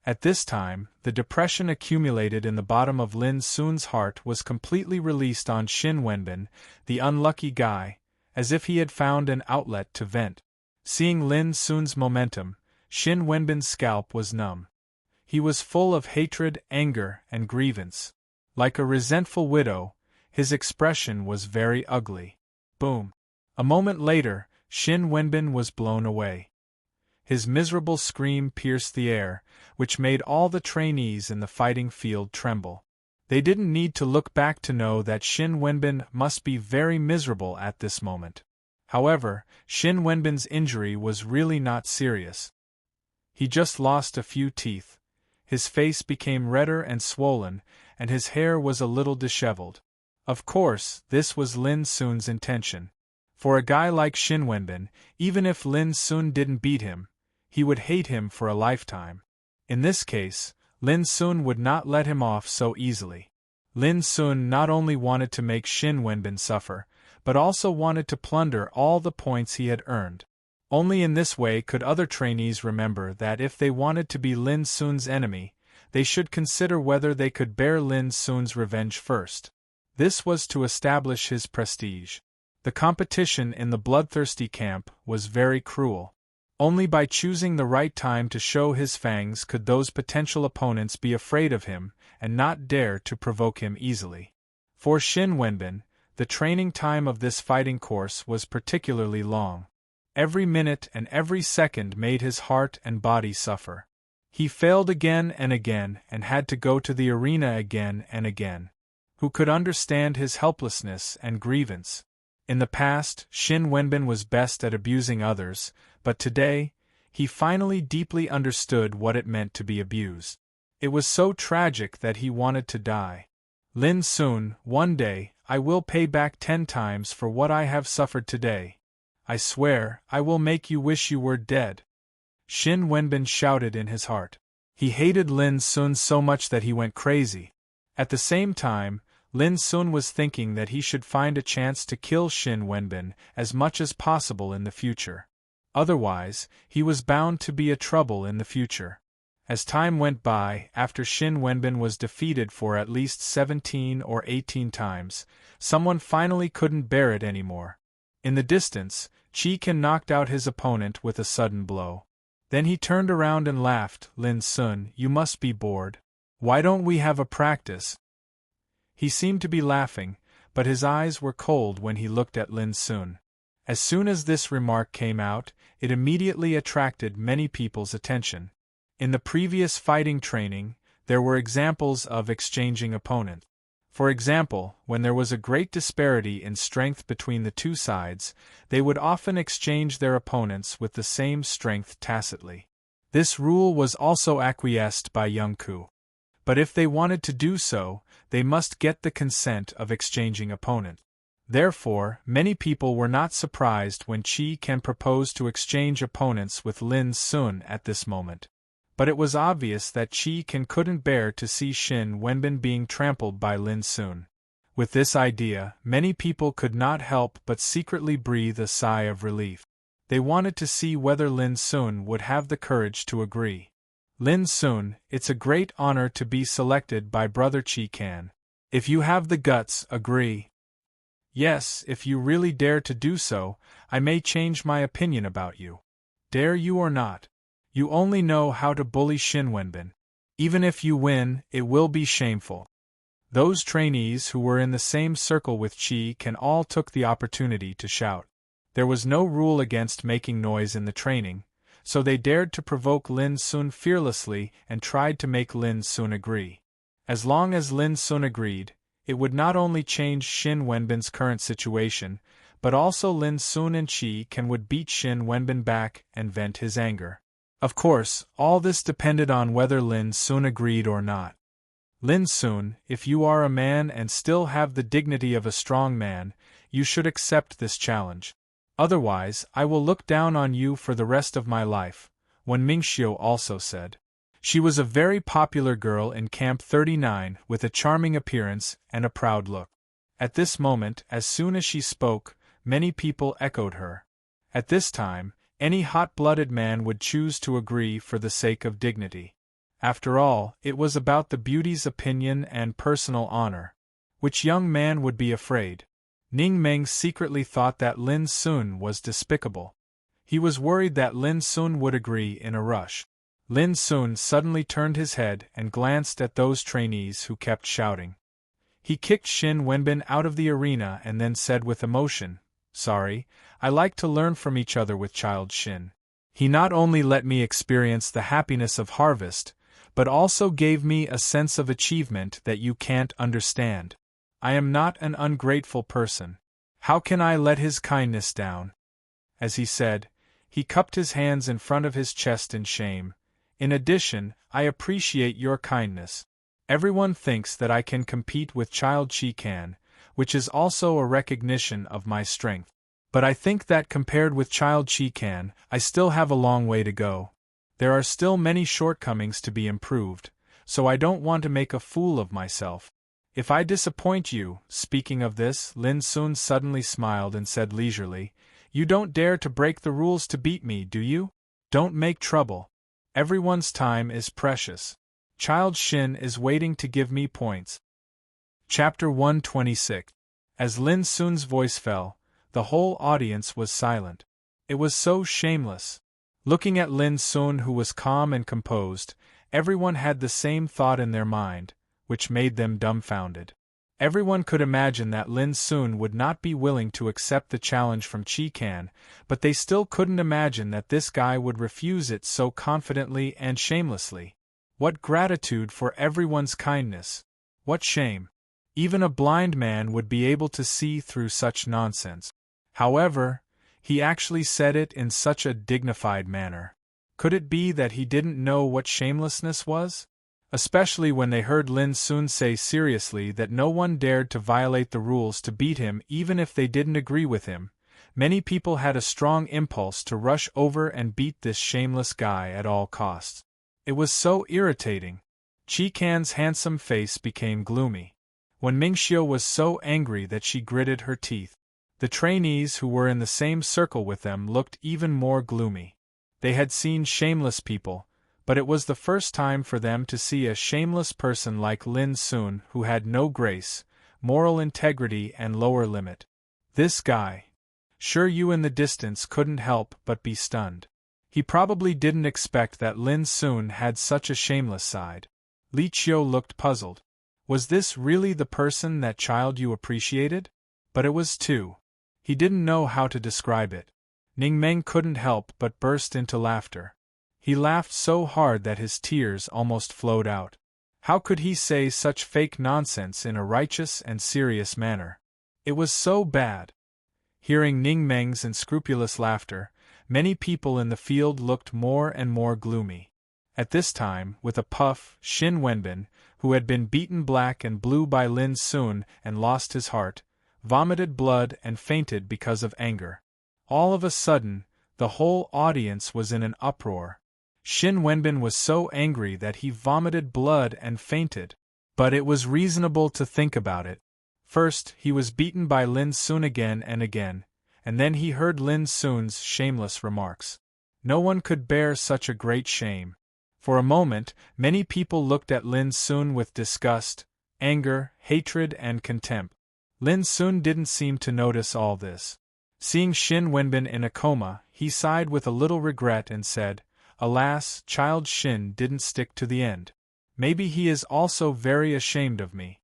At this time, the depression accumulated in the bottom of Lin Sun's heart was completely released on Shin Wenbin, the unlucky guy, as if he had found an outlet to vent. Seeing Lin Sun's momentum, Shin Wenbin's scalp was numb. He was full of hatred, anger, and grievance. Like a resentful widow, his expression was very ugly. Boom! A moment later, Shin Wenbin was blown away. His miserable scream pierced the air, which made all the trainees in the fighting field tremble. They didn't need to look back to know that Shin Wenbin must be very miserable at this moment. However, Shin Wenbin's injury was really not serious. He just lost a few teeth. His face became redder and swollen, and his hair was a little disheveled. Of course, this was Lin Sun's intention. For a guy like Shin Wenbin, even if Lin Sun didn't beat him, he would hate him for a lifetime. In this case, Lin Sun would not let him off so easily. Lin Sun not only wanted to make Shin Wenbin suffer, but also wanted to plunder all the points he had earned. Only in this way could other trainees remember that if they wanted to be Lin Sun's enemy, they should consider whether they could bear Lin Sun's revenge first. This was to establish his prestige. The competition in the bloodthirsty camp was very cruel. Only by choosing the right time to show his fangs could those potential opponents be afraid of him and not dare to provoke him easily. For Shin Wenbin, the training time of this fighting course was particularly long. Every minute and every second made his heart and body suffer. He failed again and again and had to go to the arena again and again. Who could understand his helplessness and grievance? In the past, Shin Wenbin was best at abusing others, but today, he finally deeply understood what it meant to be abused. It was so tragic that he wanted to die. Lin Sun, one day, I will pay back 10 times for what I have suffered today. I swear, I will make you wish you were dead. Shin Wenbin shouted in his heart. He hated Lin Sun so much that he went crazy. At the same time, Lin Sun was thinking that he should find a chance to kill Shin Wenbin as much as possible in the future. Otherwise, he was bound to be a trouble in the future. As time went by, after Shin Wenbin was defeated for at least 17 or 18 times, someone finally couldn't bear it anymore. In the distance, Chi Kan knocked out his opponent with a sudden blow. Then he turned around and laughed. Lin Sun, you must be bored. Why don't we have a practice? He seemed to be laughing, but his eyes were cold when he looked at Lin Sun. As soon as this remark came out, it immediately attracted many people's attention. In the previous fighting training, there were examples of exchanging opponents. For example, when there was a great disparity in strength between the two sides, they would often exchange their opponents with the same strength tacitly. This rule was also acquiesced by Young Ku. But if they wanted to do so, they must get the consent of exchanging opponents. Therefore, many people were not surprised when Chi Kan proposed to exchange opponents with Lin Sun at this moment. But it was obvious that Chi Kan couldn't bear to see Shin Wenbin being trampled by Lin Sun. With this idea, many people could not help but secretly breathe a sigh of relief. They wanted to see whether Lin Sun would have the courage to agree. Lin Sun, it's a great honor to be selected by Brother Chi Kan. If you have the guts, agree. Yes, if you really dare to do so, I may change my opinion about you. Dare you or not? You only know how to bully Shin Wenbin. Even if you win, it will be shameful. Those trainees who were in the same circle with Chi Kan all took the opportunity to shout. There was no rule against making noise in the training, so they dared to provoke Lin Sun fearlessly and tried to make Lin Sun agree. As long as Lin Sun agreed, it would not only change Shin Wenbin's current situation, but also Lin Sun and Chi Kan would beat Shin Wenbin back and vent his anger. Of course, all this depended on whether Lin Sun agreed or not. Lin Sun, if you are a man and still have the dignity of a strong man, you should accept this challenge. Otherwise, I will look down on you for the rest of my life, Wen Mingxiu also said. She was a very popular girl in Camp 39 with a charming appearance and a proud look. At this moment, as soon as she spoke, many people echoed her. At this time, any hot-blooded man would choose to agree for the sake of dignity. After all, it was about the beauty's opinion and personal honor. Which young man would be afraid? Ning Meng secretly thought that Lin Sun was despicable. He was worried that Lin Sun would agree in a rush. Lin Sun suddenly turned his head and glanced at those trainees who kept shouting. He kicked Shin Wenbin out of the arena and then said with emotion, "Sorry, I like to learn from each other with Child Shin. He not only let me experience the happiness of harvest, but also gave me a sense of achievement that you can't understand. I am not an ungrateful person. How can I let his kindness down?" As he said, he cupped his hands in front of his chest in shame. In addition, I appreciate your kindness. Everyone thinks that I can compete with Child Chi Kan, which is also a recognition of my strength. But I think that compared with Child Chi Kan, I still have a long way to go. There are still many shortcomings to be improved, so I don't want to make a fool of myself. If I disappoint you, speaking of this, Lin Sun suddenly smiled and said leisurely, "You don't dare to break the rules to beat me, do you? Don't make trouble. Everyone's time is precious. Child Shin is waiting to give me points." Chapter 126. As Lin Sun's voice fell, the whole audience was silent. It was so shameless. Looking at Lin Sun, who was calm and composed, everyone had the same thought in their mind, which made them dumbfounded. Everyone could imagine that Lin Sun would not be willing to accept the challenge from Chi Can, but they still couldn't imagine that this guy would refuse it so confidently and shamelessly. What gratitude for everyone's kindness! What shame! Even a blind man would be able to see through such nonsense. However, he actually said it in such a dignified manner. Could it be that he didn't know what shamelessness was? Especially when they heard Lin Sun say seriously that no one dared to violate the rules to beat him even if they didn't agree with him, many people had a strong impulse to rush over and beat this shameless guy at all costs. It was so irritating. Chi Can's handsome face became gloomy. When Mingxiu was so angry that she gritted her teeth. The trainees who were in the same circle with them looked even more gloomy. They had seen shameless people, but it was the first time for them to see a shameless person like Lin Sun who had no grace, moral integrity and lower limit. This guy. Sure, you in the distance couldn't help but be stunned. He probably didn't expect that Lin Sun had such a shameless side. Li Qiu looked puzzled. Was this really the person that child you appreciated? But it was too. He didn't know how to describe it. Ning Meng couldn't help but burst into laughter. He laughed so hard that his tears almost flowed out. How could he say such fake nonsense in a righteous and serious manner? It was so bad. Hearing Ning Meng's unscrupulous laughter, many people in the field looked more and more gloomy. At this time, with a puff, Xin Wenbin, who had been beaten black and blue by Lin Sun and lost his heart, vomited blood and fainted because of anger. All of a sudden, the whole audience was in an uproar. Xin Wenbin was so angry that he vomited blood and fainted. But it was reasonable to think about it. First, he was beaten by Lin Sun again, and then he heard Lin Sun's shameless remarks. No one could bear such a great shame. For a moment, many people looked at Lin Sun with disgust, anger, hatred and contempt. Lin Sun didn't seem to notice all this. Seeing Xin Wenbin in a coma, he sighed with a little regret and said, "Alas, child Xin didn't stick to the end. Maybe he is also very ashamed of me."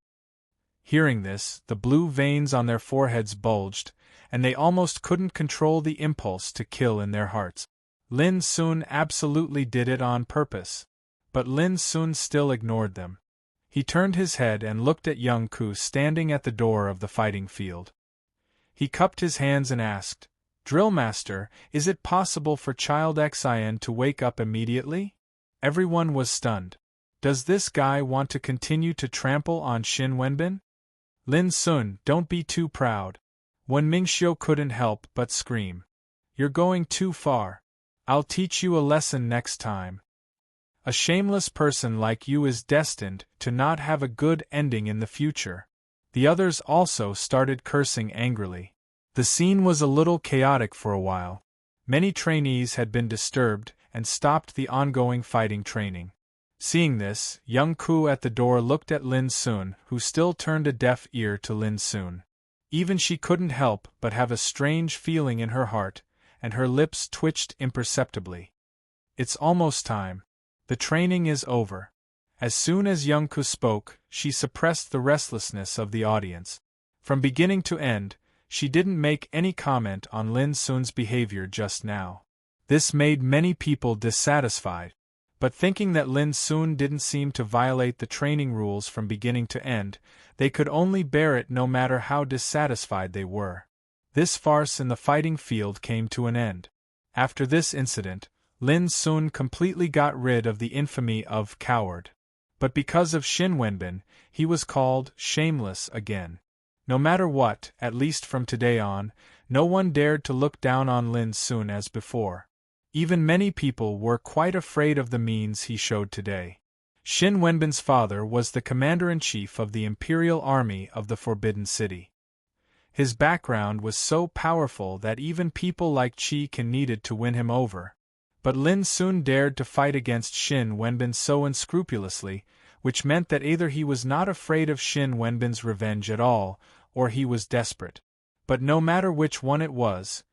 Hearing this, the blue veins on their foreheads bulged, and they almost couldn't control the impulse to kill in their hearts. Lin Sun absolutely did it on purpose. But Lin Sun still ignored them. He turned his head and looked at young Ku standing at the door of the fighting field. He cupped his hands and asked, "Drill Master, is it possible for Child Xian to wake up immediately?" Everyone was stunned. Does this guy want to continue to trample on Xin Wenbin? Lin Sun, don't be too proud. When Mingxiu couldn't help but scream. You're going too far. I'll teach you a lesson next time. A shameless person like you is destined to not have a good ending in the future. The others also started cursing angrily. The scene was a little chaotic for a while. Many trainees had been disturbed and stopped the ongoing fighting training. Seeing this, young Ku at the door looked at Lin Sun, who still turned a deaf ear to Lin Sun. Even she couldn't help but have a strange feeling in her heart, and her lips twitched imperceptibly. It's almost time. The training is over. As soon as young Ku spoke, she suppressed the restlessness of the audience. From beginning to end, she didn't make any comment on Lin Sun's behavior just now. This made many people dissatisfied. But thinking that Lin Sun didn't seem to violate the training rules from beginning to end, they could only bear it no matter how dissatisfied they were. This farce in the fighting field came to an end. After this incident, Lin Sun completely got rid of the infamy of coward. But because of Xin Wenbin, he was called shameless again. No matter what, at least from today on, no one dared to look down on Lin Sun as before. Even many people were quite afraid of the means he showed today. Xin Wenbin's father was the commander-in-chief of the Imperial Army of the Forbidden City. His background was so powerful that even people like Qi Can needed to win him over. But Lin Sun dared to fight against Xin Wenbin so unscrupulously, which meant that either he was not afraid of Xin Wenbin's revenge at all, or he was desperate. But no matter which one it was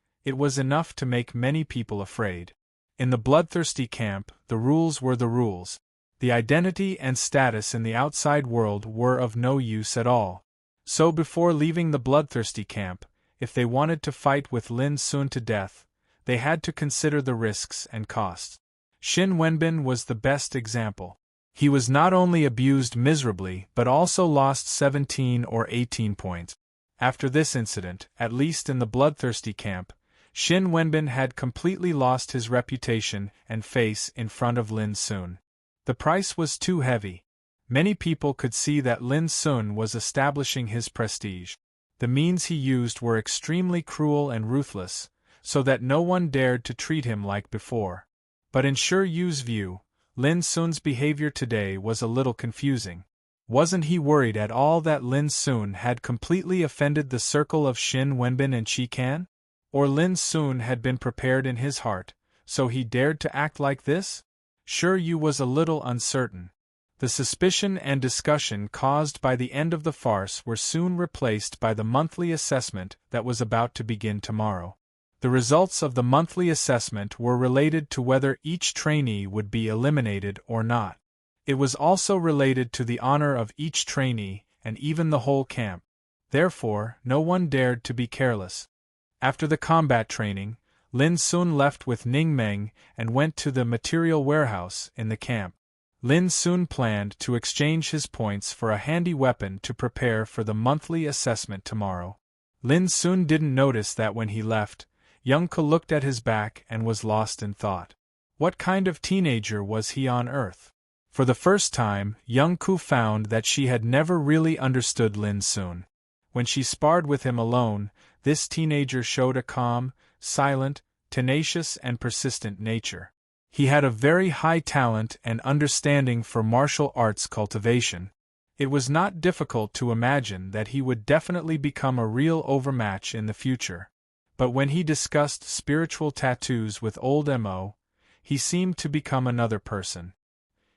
enough to make many people afraid. In the bloodthirsty camp, the rules were the rules. The identity and status in the outside world were of no use at all. So before leaving the bloodthirsty camp, if they wanted to fight with Lin Sun to death, they had to consider the risks and costs. Shin Wenbin was the best example. He was not only abused miserably but also lost 17 or 18 points. After this incident, at least in the bloodthirsty camp, Shin Wenbin had completely lost his reputation and face in front of Lin Sun. The price was too heavy. Many people could see that Lin Sun was establishing his prestige. The means he used were extremely cruel and ruthless, so that no one dared to treat him like before. But in Shi Yu's view, Lin Sun's behavior today was a little confusing. Wasn't he worried at all that Lin Sun had completely offended the circle of Shin Wenbin and Qi Kan? Or Lin Sun had been prepared in his heart, so he dared to act like this? Shi Yu was a little uncertain. The suspicion and discussion caused by the end of the farce were soon replaced by the monthly assessment that was about to begin tomorrow. The results of the monthly assessment were related to whether each trainee would be eliminated or not. It was also related to the honor of each trainee and even the whole camp. Therefore, no one dared to be careless. After the combat training, Lin Sun left with Ning Meng and went to the material warehouse in the camp. Lin Sun planned to exchange his points for a handy weapon to prepare for the monthly assessment tomorrow. Lin Sun didn't notice that when he left, Young Ke looked at his back and was lost in thought. What kind of teenager was he on Earth? For the first time, Young Ke found that she had never really understood Lin Sun. When she sparred with him alone, this teenager showed a calm, silent, tenacious and persistent nature. He had a very high talent and understanding for martial arts cultivation. It was not difficult to imagine that he would definitely become a real overmatch in the future. But when he discussed spiritual tattoos with old Mo, he seemed to become another person.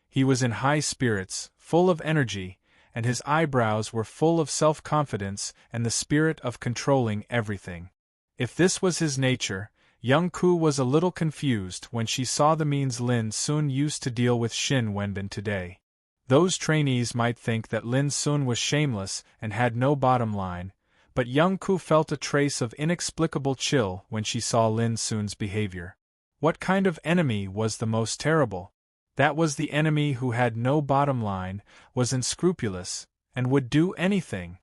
He was in high spirits, full of energy, and his eyebrows were full of self-confidence and the spirit of controlling everything. If this was his nature, Young Ke was a little confused when she saw the means Lin Sun used to deal with Shin Wenbin today. Those trainees might think that Lin Sun was shameless and had no bottom line, but Young Ke felt a trace of inexplicable chill when she saw Lin Sun's behavior. What kind of enemy was the most terrible? That was the enemy who had no bottom line, was unscrupulous, and would do anything.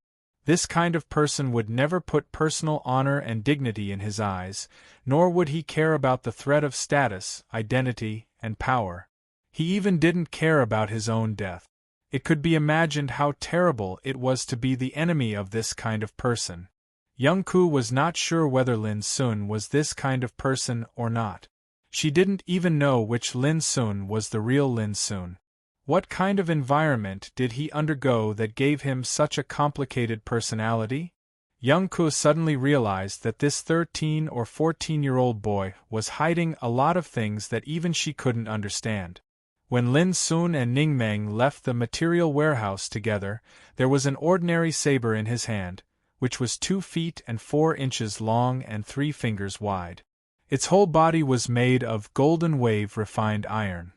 This kind of person would never put personal honor and dignity in his eyes, nor would he care about the threat of status, identity, and power. He even didn't care about his own death. It could be imagined how terrible it was to be the enemy of this kind of person. Young Ke was not sure whether Lin Sun was this kind of person or not. She didn't even know which Lin Sun was the real Lin Sun. What kind of environment did he undergo that gave him such a complicated personality? Young Ke suddenly realized that this 13 or 14-year-old boy was hiding a lot of things that even she couldn't understand. When Lin Sun and Ning Meng left the material warehouse together, there was an ordinary saber in his hand, which was 2 feet and 4 inches long and 3 fingers wide. Its whole body was made of golden wave refined iron.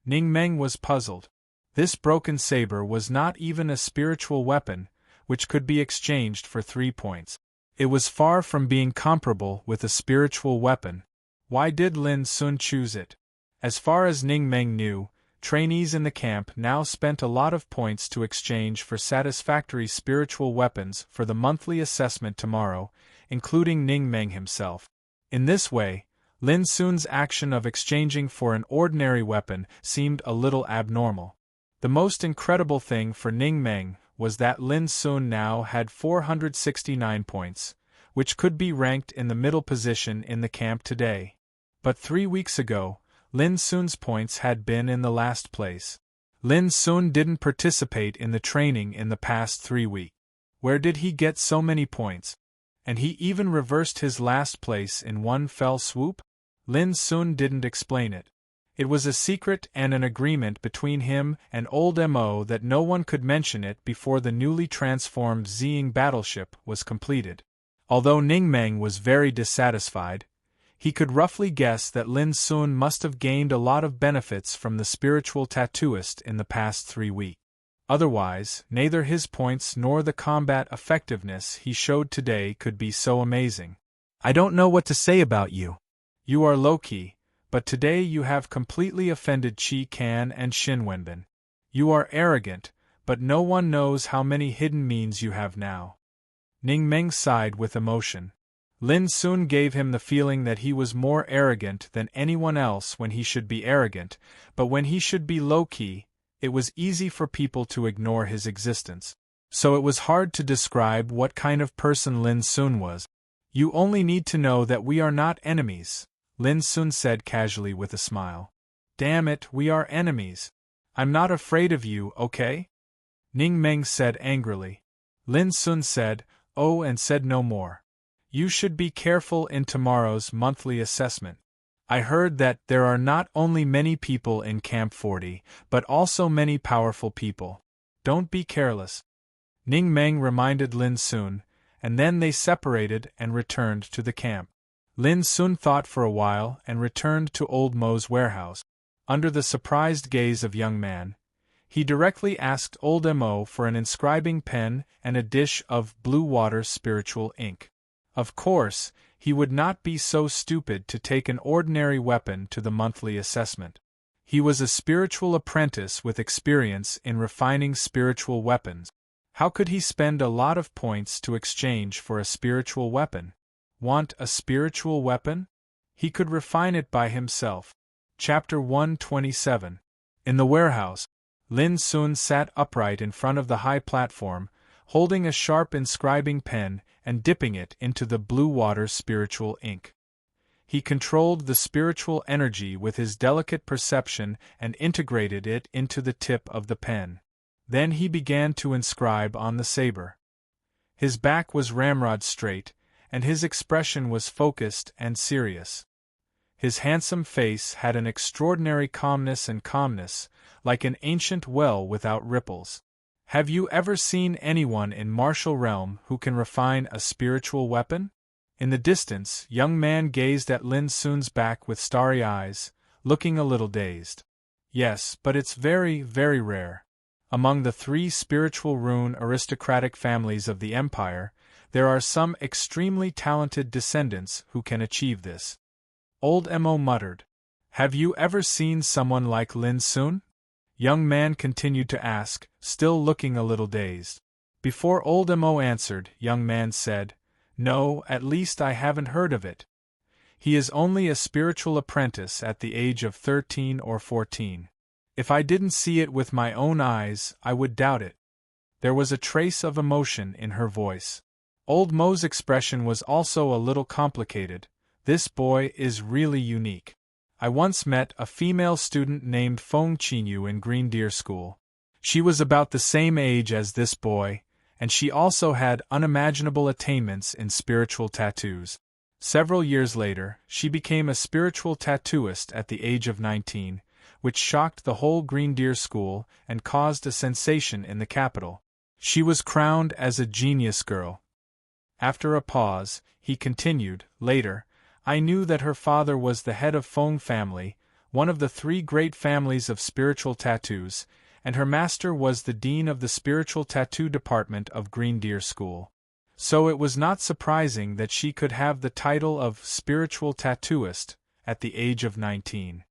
Ning Meng was puzzled. This broken saber was not even a spiritual weapon, which could be exchanged for 3 points. It was far from being comparable with a spiritual weapon. Why did Lin Sun choose it? As far as Ning Meng knew, trainees in the camp now spent a lot of points to exchange for satisfactory spiritual weapons for the monthly assessment tomorrow, including Ning Meng himself. In this way, Lin Sun's action of exchanging for an ordinary weapon seemed a little abnormal. The most incredible thing for Ning Meng was that Lin Sun now had 469 points, which could be ranked in the middle position in the camp today. But 3 weeks ago, Lin Sun's points had been in the last place. Lin Sun didn't participate in the training in the past 3 weeks. Where did he get so many points? And he even reversed his last place in one fell swoop? Lin Sun didn't explain it. It was a secret and an agreement between him and old Mo that no one could mention it before the newly transformed Ziying battleship was completed. Although Ning Meng was very dissatisfied, He could roughly guess that Lin Sun must have gained a lot of benefits from the spiritual tattooist in the past 3 weeks. Otherwise, neither his points nor the combat effectiveness he showed today could be so amazing. I don't know what to say about you. You are low-key, but today you have completely offended Qi Kan and Xin Wenbin. You are arrogant, but no one knows how many hidden means you have now. Ning Meng sighed with emotion. Lin Sun gave him the feeling that he was more arrogant than anyone else when he should be arrogant, but when he should be low-key, it was easy for people to ignore his existence. So it was hard to describe what kind of person Lin Sun was. You only need to know that we are not enemies, Lin Sun said casually with a smile. Damn it, we are enemies. I'm not afraid of you, okay? Ning Meng said angrily. Lin Sun said, oh, and said no more. You should be careful in tomorrow's monthly assessment. I heard that there are not only many people in Camp 40, but also many powerful people. Don't be careless. Ning Meng reminded Lin Sun, and then they separated and returned to the camp. Lin Sun thought for a while and returned to Old Mo's warehouse. Under the surprised gaze of young man, he directly asked Old Mo for an inscribing pen and a dish of blue water spiritual ink. Of course, he would not be so stupid to take an ordinary weapon to the monthly assessment. He was a spiritual apprentice with experience in refining spiritual weapons. How could he spend a lot of points to exchange for a spiritual weapon? Want a spiritual weapon? He could refine it by himself. Chapter 127. In the warehouse, Lin Sun sat upright in front of the high platform, holding a sharp inscribing pen and dipping it into the blue water spiritual ink. He controlled the spiritual energy with his delicate perception and integrated it into the tip of the pen. Then he began to inscribe on the saber. His back was ramrod straight, and his expression was focused and serious. His handsome face had an extraordinary calmness, like an ancient well without ripples. Have you ever seen anyone in martial realm who can refine a spiritual weapon? In the distance, young man gazed at Lin Sun's back with starry eyes, looking a little dazed. Yes, but it's very, very rare. Among the 3 spiritual rune aristocratic families of the empire, there are some extremely talented descendants who can achieve this. Old Mo muttered. Have you ever seen someone like Lin Sun? Young man continued to ask, still looking a little dazed. Before Old Mo answered, young man said, no, at least I haven't heard of it. He is only a spiritual apprentice at the age of 13 or 14. If I didn't see it with my own eyes, I would doubt it. There was a trace of emotion in her voice. Old Mo's expression was also a little complicated. This boy is really unique. I once met a female student named Feng Qinyu in Green Deer School. She was about the same age as this boy, and she also had unimaginable attainments in spiritual tattoos. Several years later, she became a spiritual tattooist at the age of 19, which shocked the whole Green Deer School and caused a sensation in the capital. She was crowned as a genius girl. After a pause, he continued, later, I knew that her father was the head of Feng family, one of the 3 great families of spiritual tattoos, and her master was the dean of the spiritual tattoo department of Green Deer School. So it was not surprising that she could have the title of spiritual tattooist at the age of 19.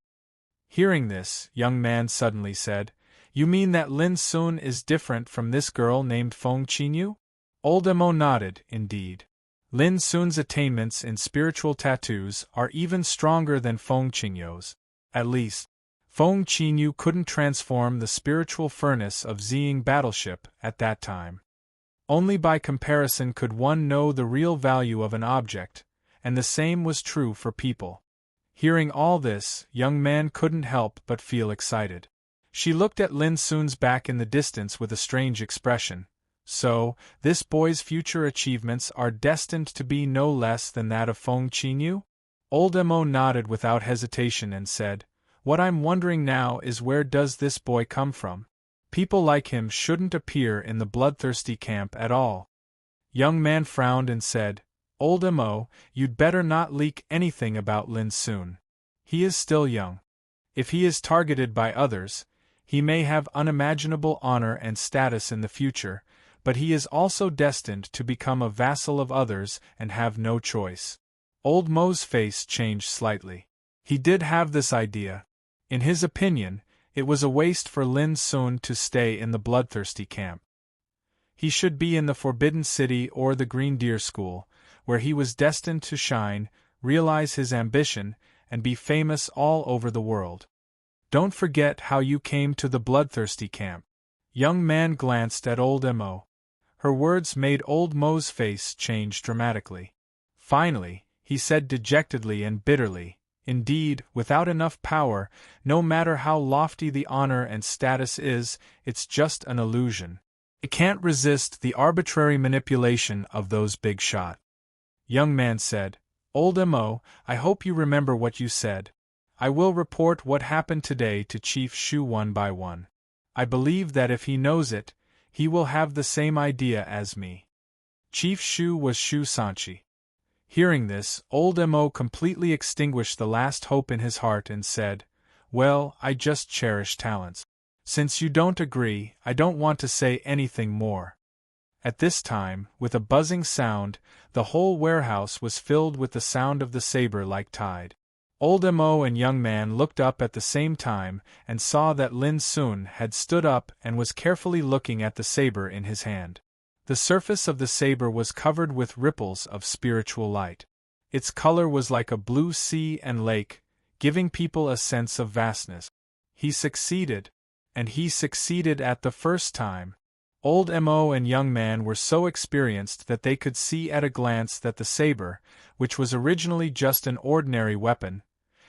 Hearing this, young man suddenly said, You mean that Lin Sun is different from this girl named Feng Qinyu? Old Mo nodded, indeed. Lin Sun's attainments in spiritual tattoos are even stronger than Feng Qingyu's. At least, Feng Qinyu couldn't transform the spiritual furnace of Ziying battleship at that time. Only by comparison could one know the real value of an object, and the same was true for people. Hearing all this, young man couldn't help but feel excited. She looked at Lin Sun's back in the distance with a strange expression. So, this boy's future achievements are destined to be no less than that of Feng Qinyu? Old Mo nodded without hesitation and said, What I'm wondering now is where does this boy come from? People like him shouldn't appear in the bloodthirsty camp at all. Young man frowned and said, Old Mo, you'd better not leak anything about Lin soon. He is still young. If he is targeted by others, he may have unimaginable honor and status in the future, but he is also destined to become a vassal of others and have no choice. Old Mo's face changed slightly. He did have this idea. In his opinion, it was a waste for Lin Sun to stay in the bloodthirsty camp. He should be in the Forbidden City or the Green Deer School, where he was destined to shine, realize his ambition, and be famous all over the world. Don't forget how you came to the bloodthirsty camp. Young man glanced at Old Mo. Her words made Old Mo's face change dramatically. Finally, he said dejectedly and bitterly, "Indeed, without enough power, no matter how lofty the honor and status is, it's just an illusion. It can't resist the arbitrary manipulation of those big shot." Young man said, "Old Mo, I hope you remember what you said. I will report what happened today to Chief Shu one by one. I believe that if he knows it, he will have the same idea as me." Chief Shu was Shu Sanchi. Hearing this, Old Mo completely extinguished the last hope in his heart and said, "Well, I just cherish talents. Since you don't agree, I don't want to say anything more." At this time, with a buzzing sound, the whole warehouse was filled with the sound of the saber-like tide. Old Mo and young man looked up at the same time and saw that Lin Sun had stood up and was carefully looking at the saber in his hand. The surface of the saber was covered with ripples of spiritual light. Its color was like a blue sea and lake, giving people a sense of vastness. He succeeded. And he succeeded at the first time. Old Mo and young man were so experienced that they could see at a glance that the saber, which was originally just an ordinary weapon,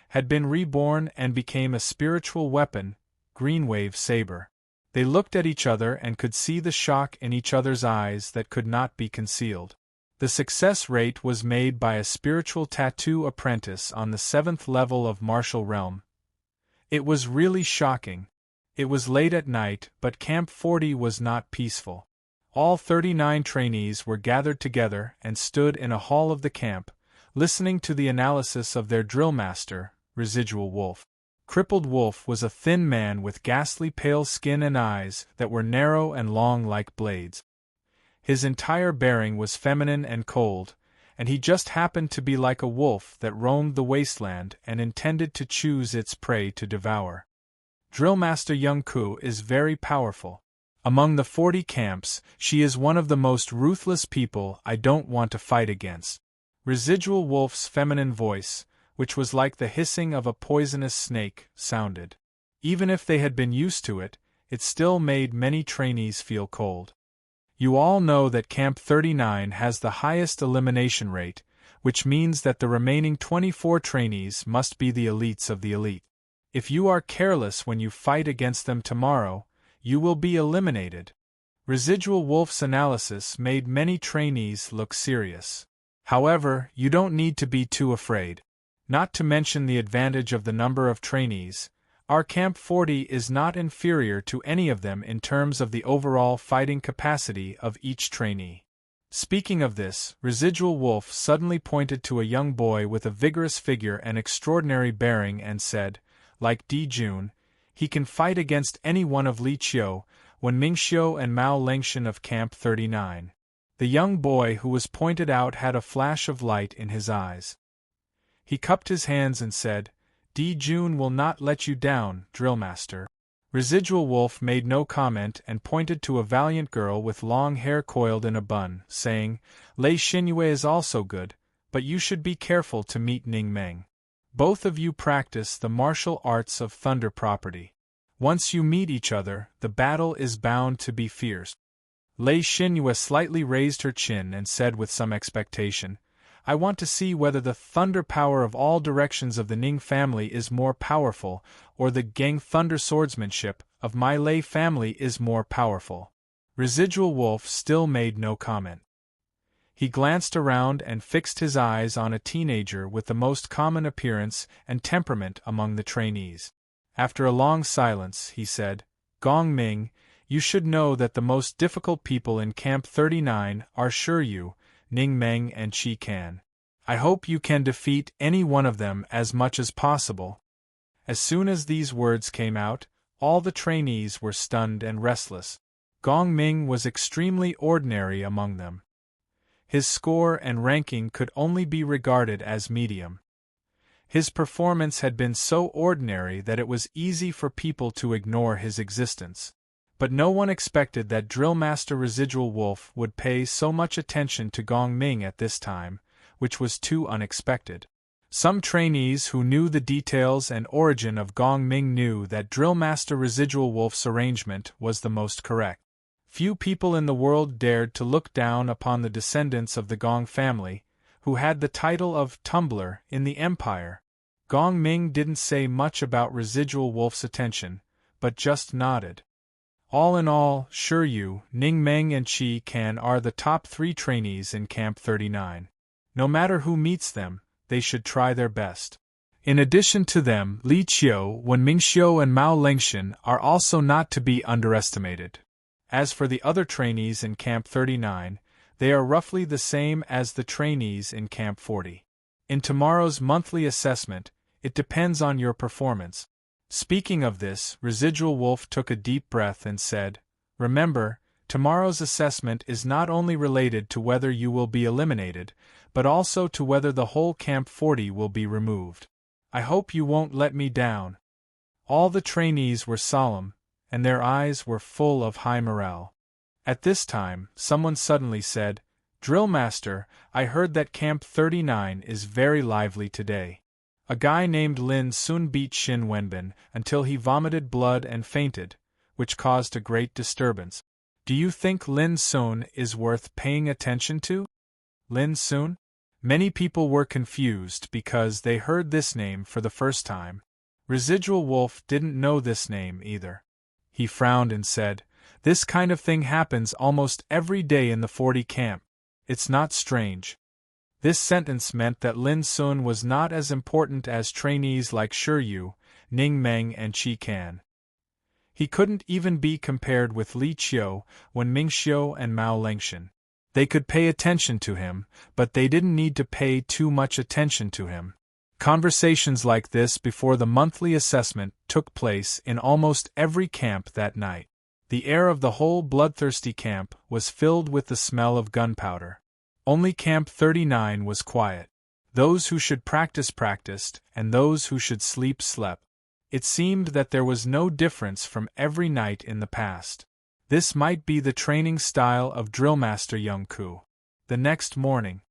had been reborn and became a spiritual weapon, Greenwave Saber. They looked at each other and could see the shock in each other's eyes that could not be concealed. The success rate was made by a spiritual tattoo apprentice on the 7th level of Martial Realm. It was really shocking. It was late at night, but Camp 40 was not peaceful. All 39 trainees were gathered together and stood in a hall of the camp, listening to the analysis of their drill master, Residual Wolf. Crippled Wolf was a thin man with ghastly pale skin and eyes that were narrow and long like blades. His entire bearing was feminine and cold, and he just happened to be like a wolf that roamed the wasteland and intended to choose its prey to devour. Drillmaster Young Ku is very powerful. Among the 40 camps, she is one of the most ruthless people I don't want to fight against. Residual Wolf's feminine voice, which was like the hissing of a poisonous snake, sounded. Even if they had been used to it, it still made many trainees feel cold. You all know that Camp 39 has the highest elimination rate, which means that the remaining 24 trainees must be the elites of the elite. If you are careless when you fight against them tomorrow, you will be eliminated. Residual Wolf's analysis made many trainees look serious. However, you don't need to be too afraid. Not to mention the advantage of the number of trainees, our Camp 40 is not inferior to any of them in terms of the overall fighting capacity of each trainee. Speaking of this, Residual Wolf suddenly pointed to a young boy with a vigorous figure and extraordinary bearing and said, "Like Di Jun, he can fight against any one of Li Qiu, Wen Mingxiu and Mao Lengshan of Camp 39. The young boy who was pointed out had a flash of light in his eyes. He cupped his hands and said, "Di Jun will not let you down, Drillmaster." Residual Wolf made no comment and pointed to a valiant girl with long hair coiled in a bun, saying, "Lei Xinyue is also good, but you should be careful to meet Ning Meng. Both of you practice the martial arts of thunder property. Once you meet each other, the battle is bound to be fierce." Lei Xinyue slightly raised her chin and said with some expectation, "I want to see whether the thunder power of all directions of the Ning family is more powerful, or the Geng thunder swordsmanship of my Lei family is more powerful." Residual Wolf still made no comment. He glanced around and fixed his eyes on a teenager with the most common appearance and temperament among the trainees. After a long silence, he said, "Gong Ming, you should know that the most difficult people in Camp 39 are Shiryu, Ning Meng and Qi Can. I hope you can defeat any one of them as much as possible." As soon as these words came out, all the trainees were stunned and restless. Gong Ming was extremely ordinary among them. His score and ranking could only be regarded as medium. His performance had been so ordinary that it was easy for people to ignore his existence. But no one expected that Drill Master Residual Wolf would pay so much attention to Gong Ming at this time, which was too unexpected. Some trainees who knew the details and origin of Gong Ming knew that Drill Master Residual Wolf's arrangement was the most correct. Few people in the world dared to look down upon the descendants of the Gong family, who had the title of Tumbler in the Empire. Gong Ming didn't say much about Residual Wolf's attention, but just nodded. All in all, Sure Yu, Ning Meng and Qi Can are the top 3 trainees in Camp 39. No matter who meets them, they should try their best. In addition to them, Li Qiu, Wen Mingxiu and Mao Lengxian are also not to be underestimated. As for the other trainees in Camp 39, they are roughly the same as the trainees in Camp 40. In tomorrow's monthly assessment, it depends on your performance. Speaking of this, Residual Wolf took a deep breath and said, "Remember, tomorrow's assessment is not only related to whether you will be eliminated, but also to whether the whole Camp 40 will be removed. I hope you won't let me down." All the trainees were solemn, and their eyes were full of high morale. At this time, someone suddenly said, "Drill Master, I heard that Camp 39 is very lively today." A guy named Lin Sun beat Shin Wenbin until he vomited blood and fainted, which caused a great disturbance. Do you think Lin Sun is worth paying attention to? Lin Sun? Many people were confused because they heard this name for the first time. Residual Wolf didn't know this name either. He frowned and said, "This kind of thing happens almost every day in the 40 camp. It's not strange." This sentence meant that Lin Sun was not as important as trainees like Sure Yu, Ning Meng and Qi Can. He couldn't even be compared with Li Qiu, Wen Mingxiu and Mao Lengxian. They could pay attention to him, but they didn't need to pay too much attention to him. Conversations like this before the monthly assessment took place in almost every camp that night. The air of the whole bloodthirsty camp was filled with the smell of gunpowder. Only Camp 39 was quiet. Those who should practice practiced, and those who should sleep slept. It seemed that there was no difference from every night in the past. This might be the training style of Drillmaster Young Ku. The next morning,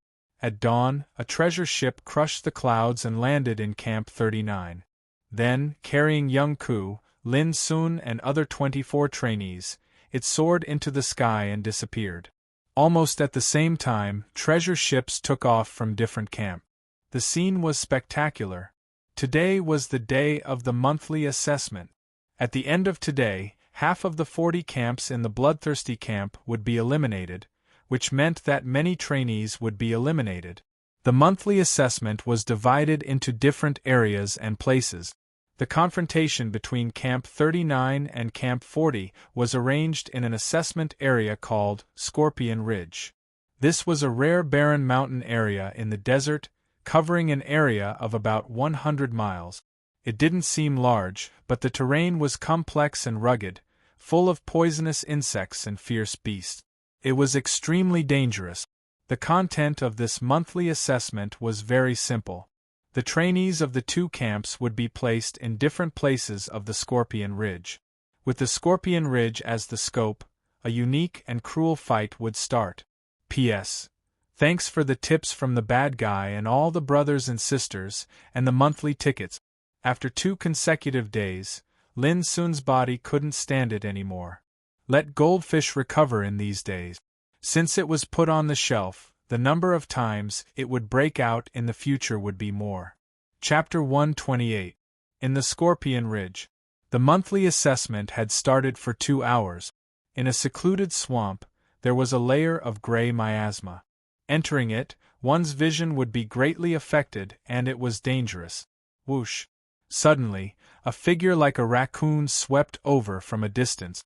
at dawn, a treasure ship crushed the clouds and landed in Camp 39. Then, carrying Young Ku, Lin Sun and other 24 trainees, it soared into the sky and disappeared. Almost at the same time, treasure ships took off from different camps. The scene was spectacular. Today was the day of the monthly assessment. At the end of today, half of the 40 camps in the bloodthirsty camp would be eliminated, which meant that many trainees would be eliminated. The monthly assessment was divided into different areas and places. The confrontation between Camp 39 and Camp 40 was arranged in an assessment area called Scorpion Ridge. This was a rare barren mountain area in the desert, covering an area of about 100 miles. It didn't seem large, but the terrain was complex and rugged, full of poisonous insects and fierce beasts. It was extremely dangerous. The content of this monthly assessment was very simple. The trainees of the 2 camps would be placed in different places of the Scorpion Ridge. With the Scorpion Ridge as the scope, a unique and cruel fight would start. P.S. Thanks for the tips from the bad guy and all the brothers and sisters, and the monthly tickets. After 2 consecutive days, Lin Sun's body couldn't stand it anymore. Let goldfish recover in these days. Since it was put on the shelf, the number of times it would break out in the future would be more. Chapter 128. In the Scorpion Ridge. The monthly assessment had started for 2 hours. In a secluded swamp, there was a layer of gray miasma. Entering it, one's vision would be greatly affected and it was dangerous. Whoosh! Suddenly, a figure like a raccoon swept over from a distance.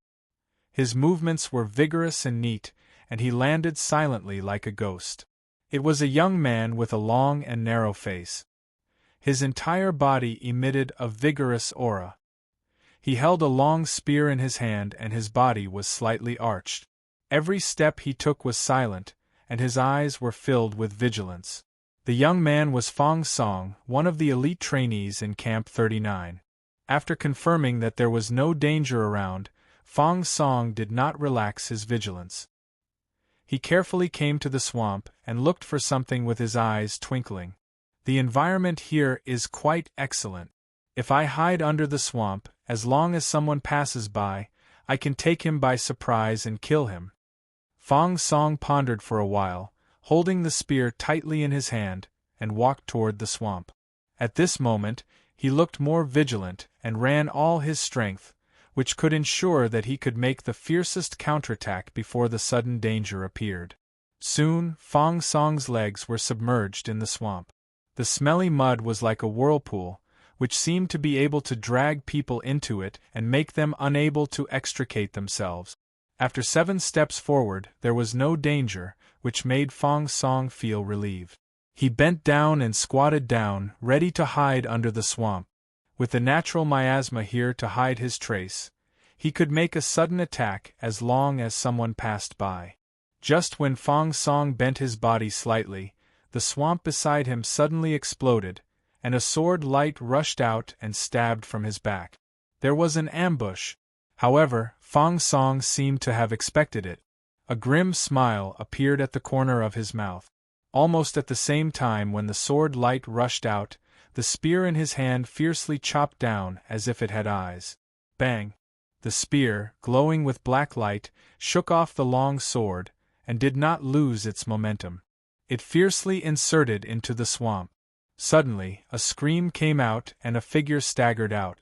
His movements were vigorous and neat, and he landed silently like a ghost. It was a young man with a long and narrow face. His entire body emitted a vigorous aura. He held a long spear in his hand and his body was slightly arched. Every step he took was silent, and his eyes were filled with vigilance. The young man was Fong Song, one of the elite trainees in Camp 39. After confirming that there was no danger around, Fong Song did not relax his vigilance. He carefully came to the swamp and looked for something with his eyes twinkling. The environment here is quite excellent. If I hide under the swamp, as long as someone passes by, I can take him by surprise and kill him. Fong Song pondered for a while, holding the spear tightly in his hand, and walked toward the swamp. At this moment, he looked more vigilant and ran all his strength, which could ensure that he could make the fiercest counterattack before the sudden danger appeared. Soon, Fong Song's legs were submerged in the swamp. The smelly mud was like a whirlpool, which seemed to be able to drag people into it and make them unable to extricate themselves. After 7 steps forward, there was no danger, which made Fong Song feel relieved. He bent down and squatted down, ready to hide under the swamp. With the natural miasma here to hide his trace, he could make a sudden attack as long as someone passed by. Just when Fong Song bent his body slightly, the swamp beside him suddenly exploded, and a sword light rushed out and stabbed from his back. There was an ambush. However, Fong Song seemed to have expected it. A grim smile appeared at the corner of his mouth. Almost at the same time when the sword light rushed out, the spear in his hand fiercely chopped down as if it had eyes. Bang! The spear, glowing with black light, shook off the long sword, and did not lose its momentum. It fiercely inserted into the swamp. Suddenly, a scream came out and a figure staggered out.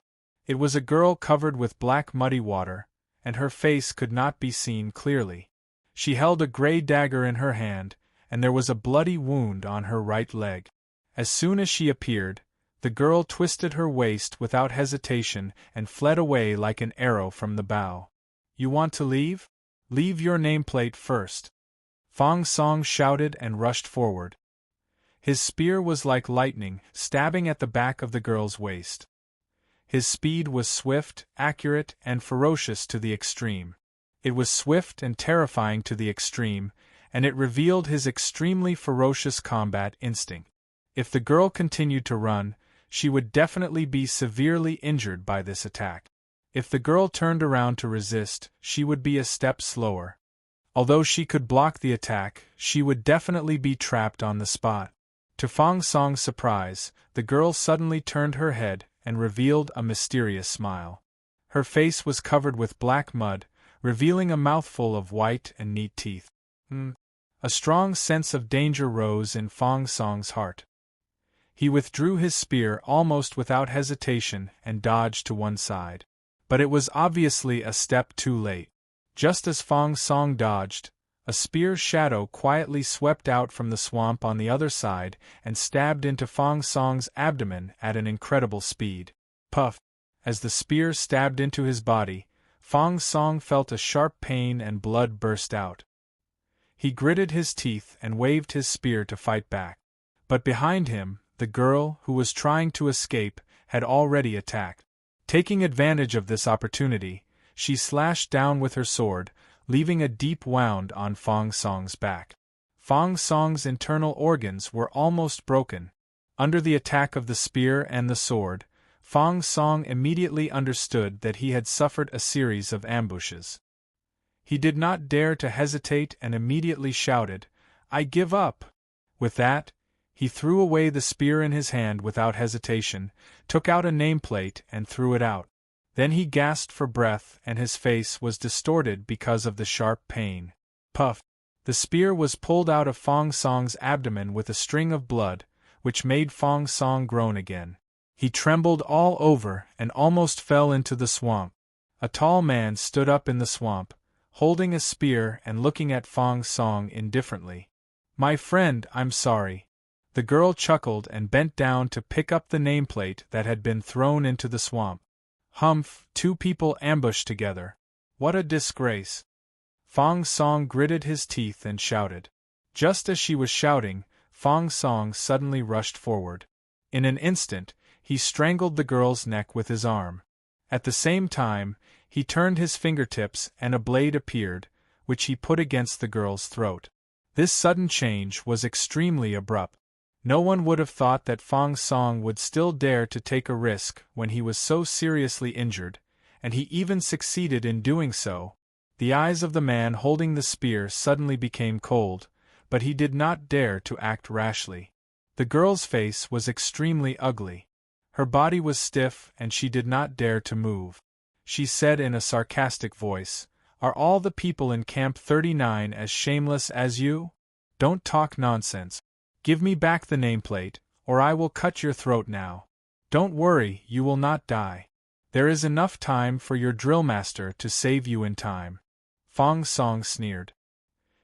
It was a girl covered with black muddy water, and her face could not be seen clearly. She held a gray dagger in her hand, and there was a bloody wound on her right leg. As soon as she appeared, the girl twisted her waist without hesitation and fled away like an arrow from the bow. "You want to leave? Leave your nameplate first." Fong Song shouted and rushed forward. His spear was like lightning, stabbing at the back of the girl's waist. His speed was swift, accurate, and ferocious to the extreme. It was swift and terrifying to the extreme, and it revealed his extremely ferocious combat instinct. If the girl continued to run, she would definitely be severely injured by this attack. If the girl turned around to resist, she would be a step slower. Although she could block the attack, she would definitely be trapped on the spot. To Fong Song's surprise, the girl suddenly turned her head and revealed a mysterious smile. Her face was covered with black mud, revealing a mouthful of white and neat teeth. A strong sense of danger rose in Fong Song's heart. He withdrew his spear almost without hesitation and dodged to one side. But it was obviously a step too late. Just as Fong Song dodged, a spear's shadow quietly swept out from the swamp on the other side and stabbed into Fong Song's abdomen at an incredible speed. Puff! As the spear stabbed into his body, Fong Song felt a sharp pain and blood burst out. He gritted his teeth and waved his spear to fight back. But behind him, the girl, who was trying to escape, had already attacked. Taking advantage of this opportunity, she slashed down with her sword, leaving a deep wound on Fong Song's back. Fong Song's internal organs were almost broken. Under the attack of the spear and the sword, Fong Song immediately understood that he had suffered a series of ambushes. He did not dare to hesitate and immediately shouted, "I give up!" With that, he threw away the spear in his hand without hesitation, took out a nameplate and threw it out. Then he gasped for breath and his face was distorted because of the sharp pain. Puff! The spear was pulled out of Fong Song's abdomen with a string of blood, which made Fong Song groan again. He trembled all over and almost fell into the swamp. A tall man stood up in the swamp, holding a spear and looking at Fong Song indifferently. "My friend, I'm sorry." The girl chuckled and bent down to pick up the nameplate that had been thrown into the swamp. "Humph, 2 people ambushed together. What a disgrace." Fong Song gritted his teeth and shouted. Just as she was shouting, Fong Song suddenly rushed forward. In an instant, he strangled the girl's neck with his arm. At the same time, he turned his fingertips and a blade appeared, which he put against the girl's throat. This sudden change was extremely abrupt. No one would have thought that Fong Song would still dare to take a risk when he was so seriously injured, and he even succeeded in doing so. The eyes of the man holding the spear suddenly became cold, but he did not dare to act rashly. The girl's face was extremely ugly. Her body was stiff and she did not dare to move. She said in a sarcastic voice, "Are all the people in Camp 39 as shameless as you? Don't talk nonsense. Give me back the nameplate, or I will cut your throat now. Don't worry, you will not die. There is enough time for your drill master to save you in time." Fong Song sneered.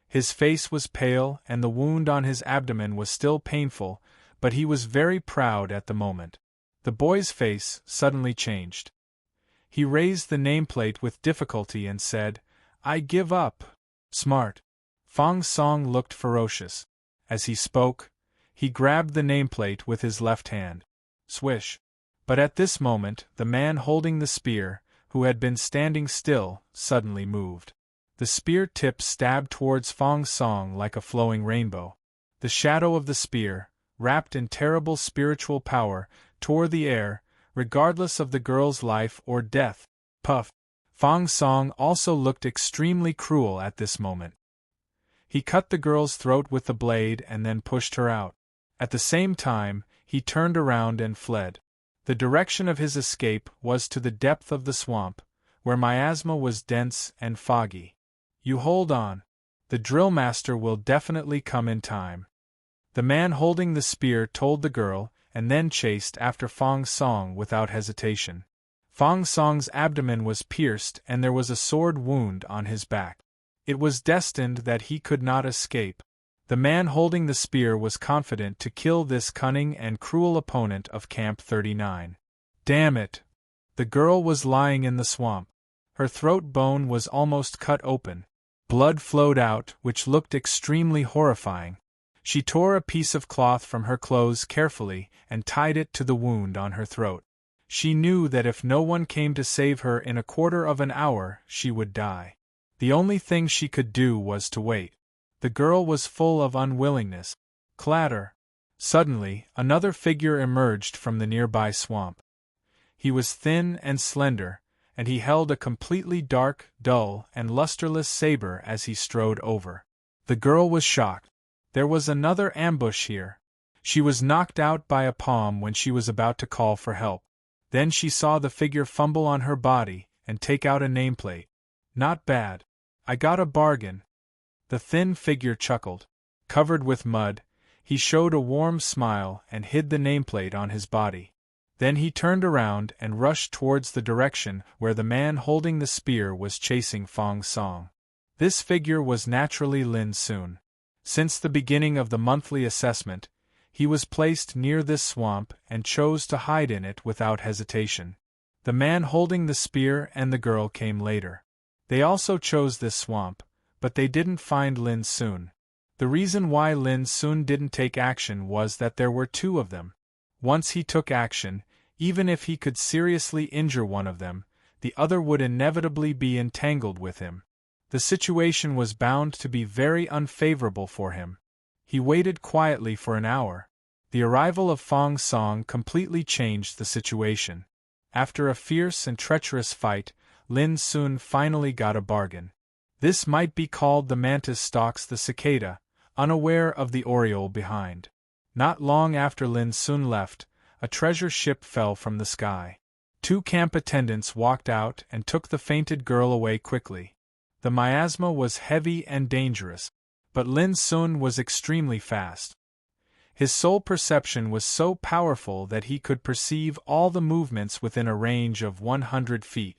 His face was pale and the wound on his abdomen was still painful, but he was very proud at the moment. The boy's face suddenly changed. He raised the nameplate with difficulty and said, "I give up." Smart. Fong Song looked ferocious. As he spoke, he grabbed the nameplate with his left hand. Swish. But at this moment, the man holding the spear, who had been standing still, suddenly moved. The spear tip stabbed towards Fong Song like a flowing rainbow. The shadow of the spear, wrapped in terrible spiritual power, tore the air, regardless of the girl's life or death. Puff. Fong Song also looked extremely cruel at this moment. He cut the girl's throat with the blade and then pushed her out. At the same time, he turned around and fled. The direction of his escape was to the depth of the swamp, where miasma was dense and foggy. You hold on. The drill master will definitely come in time. The man holding the spear told the girl, and then chased after Fong Song without hesitation. Fong Song's abdomen was pierced and there was a sword wound on his back. It was destined that he could not escape. The man holding the spear was confident to kill this cunning and cruel opponent of Camp 39. Damn it! The girl was lying in the swamp. Her throat bone was almost cut open. Blood flowed out, which looked extremely horrifying. She tore a piece of cloth from her clothes carefully and tied it to the wound on her throat. She knew that if no one came to save her in a quarter of an hour, she would die. The only thing she could do was to wait. The girl was full of unwillingness. Clatter! Suddenly, another figure emerged from the nearby swamp. He was thin and slender, and he held a completely dark, dull, and lusterless saber as he strode over. The girl was shocked. There was another ambush here. She was knocked out by a palm when she was about to call for help. Then she saw the figure fumble on her body and take out a nameplate. Not bad. I got a bargain. The thin figure chuckled. Covered with mud, he showed a warm smile and hid the nameplate on his body. Then he turned around and rushed towards the direction where the man holding the spear was chasing Fong Song. This figure was naturally Lin Sun. Since the beginning of the monthly assessment, he was placed near this swamp and chose to hide in it without hesitation. The man holding the spear and the girl came later. They also chose this swamp, but they didn't find Lin Sun. The reason why Lin Sun didn't take action was that there were two of them. Once he took action, even if he could seriously injure one of them, the other would inevitably be entangled with him. The situation was bound to be very unfavorable for him. He waited quietly for an hour. The arrival of Fong Song completely changed the situation. After a fierce and treacherous fight, Lin Sun finally got a bargain. This might be called the mantis stalks the cicada, unaware of the oriole behind. Not long after Lin Sun left, a treasure ship fell from the sky. 2 camp attendants walked out and took the fainted girl away quickly. The miasma was heavy and dangerous, but Lin Sun was extremely fast. His soul perception was so powerful that he could perceive all the movements within a range of 100 feet.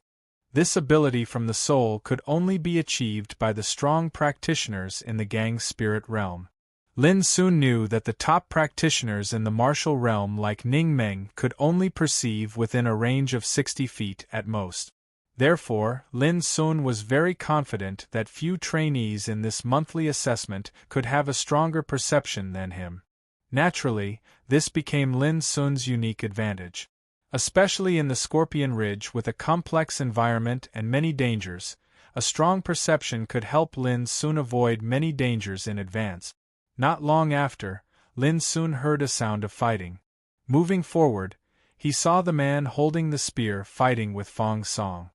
This ability from the soul could only be achieved by the strong practitioners in the gang spirit realm. Lin Sun knew that the top practitioners in the martial realm like Ning Meng could only perceive within a range of 60 feet at most. Therefore, Lin Sun was very confident that few trainees in this monthly assessment could have a stronger perception than him. Naturally, this became Lin Sun's unique advantage. Especially in the Scorpion Ridge with a complex environment and many dangers, a strong perception could help Lin Sun avoid many dangers in advance. Not long after, Lin Sun heard a sound of fighting. Moving forward, he saw the man holding the spear fighting with Fong Song.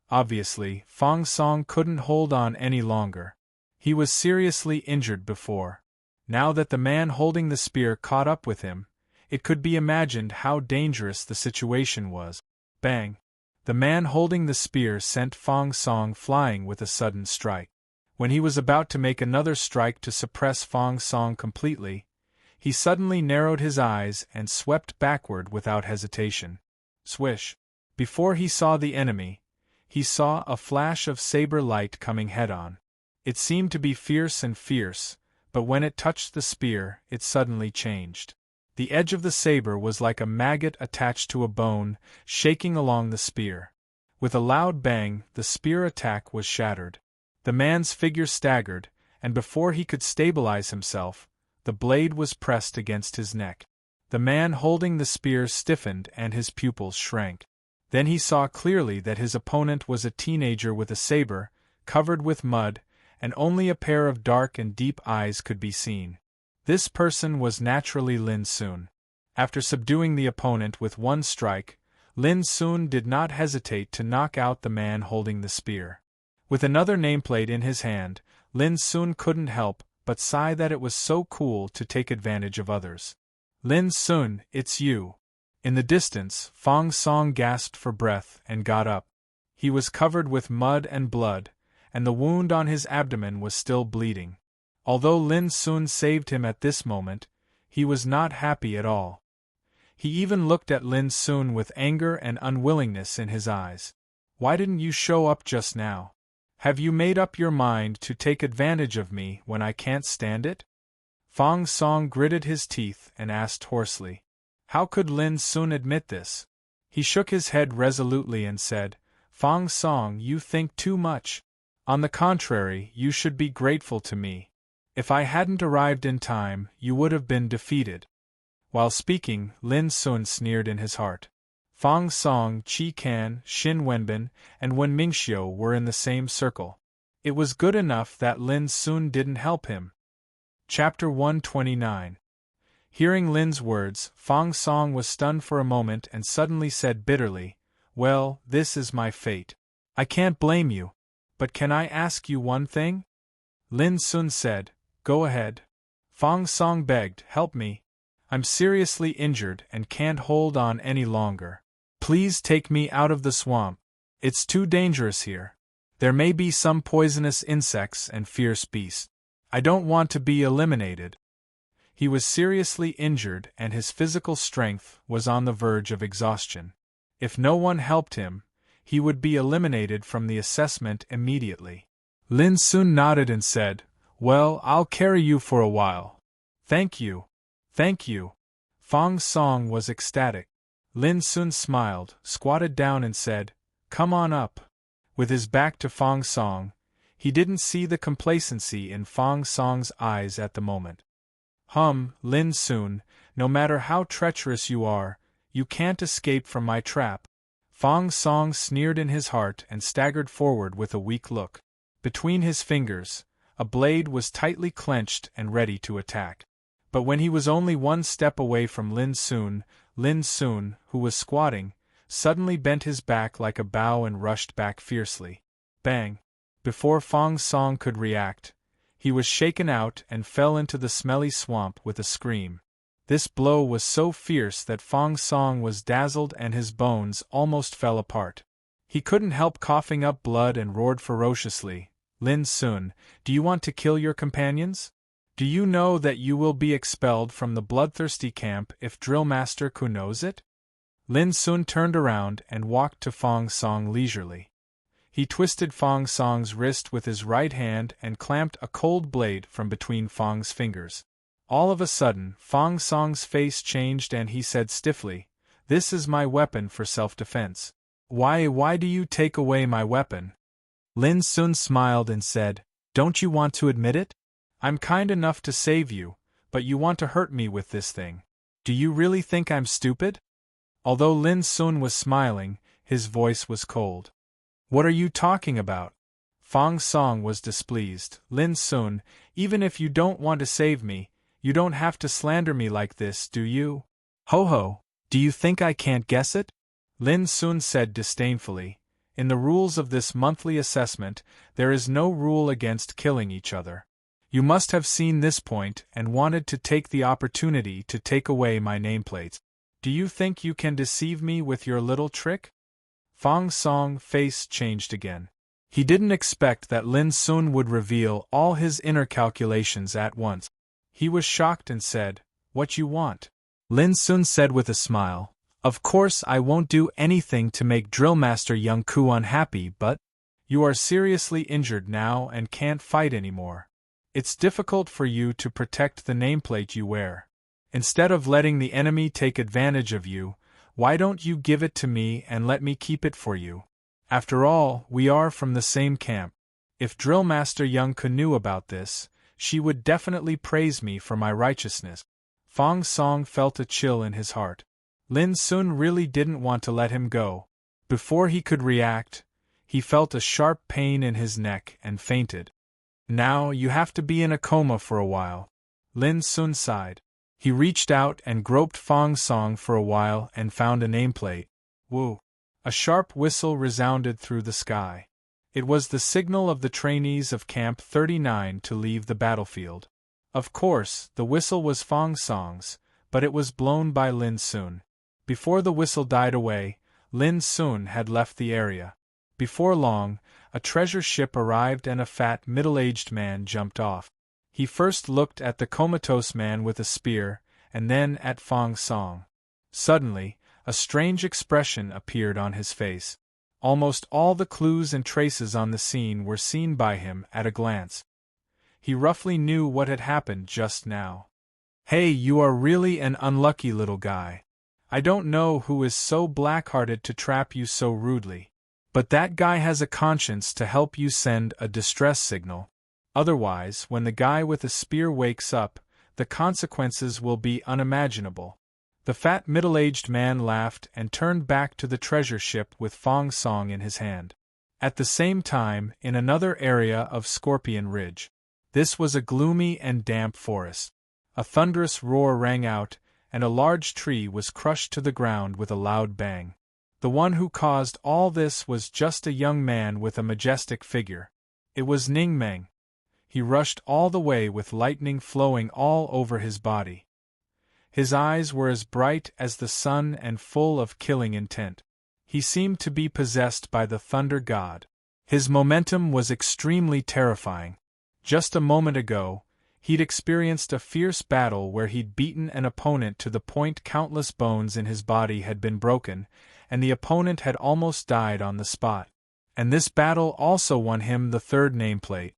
Obviously, Fong Song couldn't hold on any longer. He was seriously injured before. Now that the man holding the spear caught up with him, it could be imagined how dangerous the situation was. Bang! The man holding the spear sent Fong Song flying with a sudden strike. When he was about to make another strike to suppress Fong Song completely, he suddenly narrowed his eyes and swept backward without hesitation. Swish! Before he saw the enemy, he saw a flash of saber light coming head-on. It seemed to be fierce, but when it touched the spear, it suddenly changed. The edge of the saber was like a maggot attached to a bone, shaking along the spear. With a loud bang, the spear attack was shattered. The man's figure staggered, and before he could stabilize himself, the blade was pressed against his neck. The man holding the spear stiffened and his pupils shrank. Then he saw clearly that his opponent was a teenager with a saber, covered with mud, and only a pair of dark and deep eyes could be seen. This person was naturally Lin Sun. After subduing the opponent with one strike, Lin Sun did not hesitate to knock out the man holding the spear. With another nameplate in his hand, Lin Sun couldn't help but sigh that it was so cool to take advantage of others. "Lin Sun, it's you." In the distance, Fong Song gasped for breath and got up. He was covered with mud and blood, and the wound on his abdomen was still bleeding. Although Lin Sun saved him at this moment, he was not happy at all. He even looked at Lin Sun with anger and unwillingness in his eyes. "Why didn't you show up just now? Have you made up your mind to take advantage of me when I can't stand it?" Fong Song gritted his teeth and asked hoarsely. How could Lin Sun admit this? He shook his head resolutely and said, "Fong Song, you think too much. On the contrary, you should be grateful to me. If I hadn't arrived in time, you would have been defeated." While speaking, Lin Sun sneered in his heart. Fong Song, Chi Kan, Xin Wenbin, and Wen Mingxiu were in the same circle. It was good enough that Lin Sun didn't help him. Chapter 129. Hearing Lin's words, Fong Song was stunned for a moment and suddenly said bitterly, "Well, this is my fate. I can't blame you. But can I ask you one thing?" Lin Sun said, "Go ahead." Fong Song begged, "Help me. I'm seriously injured and can't hold on any longer. Please take me out of the swamp. It's too dangerous here. There may be some poisonous insects and fierce beasts. I don't want to be eliminated." He was seriously injured and his physical strength was on the verge of exhaustion. If no one helped him, he would be eliminated from the assessment immediately. Lin Sun nodded and said, "Well, I'll carry you for a while." "Thank you. Thank you." Fong Song was ecstatic. Lin Sun smiled, squatted down and said, "Come on up." With his back to Fong Song, he didn't see the complacency in Fong Song's eyes at the moment. Lin Sun, no matter how treacherous you are, you can't escape from my trap." Fong Song sneered in his heart and staggered forward with a weak look. Between his fingers, a blade was tightly clenched and ready to attack. But when he was only one step away from Lin Sun, who was squatting, suddenly bent his back like a bow and rushed back fiercely. Bang! Before Fong Song could react, he was shaken out and fell into the smelly swamp with a scream. This blow was so fierce that Fong Song was dazzled and his bones almost fell apart. He couldn't help coughing up blood and roared ferociously, "Lin Sun, do you want to kill your companions? Do you know that you will be expelled from the bloodthirsty camp if Drill Master Ku knows it?" Lin Sun turned around and walked to Fong Song leisurely. He twisted Fong Song's wrist with his right hand and clamped a cold blade from between Fong's fingers. All of a sudden, Fong Song's face changed and he said stiffly, "This is my weapon for self-defense. Why do you take away my weapon? Lin Sun smiled and said, Don't you want to admit it? I'm kind enough to save you, but you want to hurt me with this thing. Do you really think I'm stupid? Although Lin Sun was smiling, his voice was cold. What are you talking about? Fong Song was displeased. Lin Sun, even if you don't want to save me, you don't have to slander me like this, do you? Ho ho, do you think I can't guess it? Lin Sun said disdainfully. In the rules of this monthly assessment, there is no rule against killing each other. You must have seen this point and wanted to take the opportunity to take away my nameplate. Do you think you can deceive me with your little trick? Fong Song's face changed again. He didn't expect that Lin Sun would reveal all his inner calculations at once. He was shocked and said, What you want? Lin Sun said with a smile, Of course I won't do anything to make Drillmaster Young Ku unhappy, but you are seriously injured now and can't fight anymore. It's difficult for you to protect the nameplate you wear. Instead of letting the enemy take advantage of you, why don't you give it to me and let me keep it for you? After all, we are from the same camp. If Drillmaster Young Ku knew about this, she would definitely praise me for my righteousness. Fong Song felt a chill in his heart. Lin Sun really didn't want to let him go. Before he could react, he felt a sharp pain in his neck and fainted. Now you have to be in a coma for a while. Lin Sun sighed. He reached out and groped Fong Song for a while and found a nameplate. Woo! A sharp whistle resounded through the sky. It was the signal of the trainees of Camp 39 to leave the battlefield. Of course, the whistle was Fong Song's, but it was blown by Lin Sun. Before the whistle died away, Lin Sun had left the area. Before long, a treasure ship arrived and a fat, middle-aged man jumped off. He first looked at the comatose man with a spear, and then at Fong Song. Suddenly, a strange expression appeared on his face. Almost all the clues and traces on the scene were seen by him at a glance. He roughly knew what had happened just now. Hey, you are really an unlucky little guy. I don't know who is so black-hearted to trap you so rudely. But that guy has a conscience to help you send a distress signal. Otherwise, when the guy with a spear wakes up, the consequences will be unimaginable. The fat middle-aged man laughed and turned back to the treasure ship with Fong Song in his hand. At the same time, in another area of Scorpion Ridge. This was a gloomy and damp forest. A thunderous roar rang out, and a large tree was crushed to the ground with a loud bang. The one who caused all this was just a young man with a majestic figure. It was Ning Meng. He rushed all the way with lightning flowing all over his body. His eyes were as bright as the sun and full of killing intent. He seemed to be possessed by the thunder god. His momentum was extremely terrifying. Just a moment ago, he'd experienced a fierce battle where he'd beaten an opponent to the point countless bones in his body had been broken, and the opponent had almost died on the spot. And this battle also won him the third nameplate.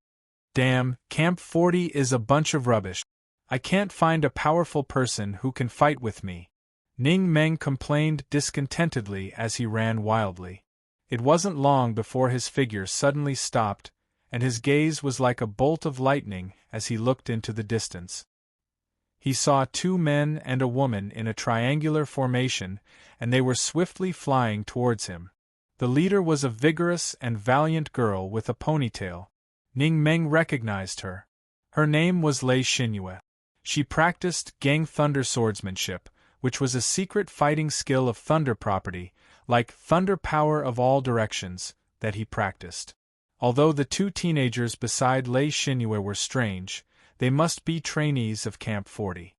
Damn, Camp 40 is a bunch of rubbish. I can't find a powerful person who can fight with me. Ning Meng complained discontentedly as he ran wildly. It wasn't long before his figure suddenly stopped, and his gaze was like a bolt of lightning as he looked into the distance. He saw two men and a woman in a triangular formation, and they were swiftly flying towards him. The leader was a vigorous and valiant girl with a ponytail. Ning Meng recognized her. Her name was Lei Xinyue. She practiced Gang Thunder swordsmanship, which was a secret fighting skill of Thunder property, like Thunder Power of All Directions, that he practiced. Although the two teenagers beside Lei Xinyue were strange, they must be trainees of Camp 40.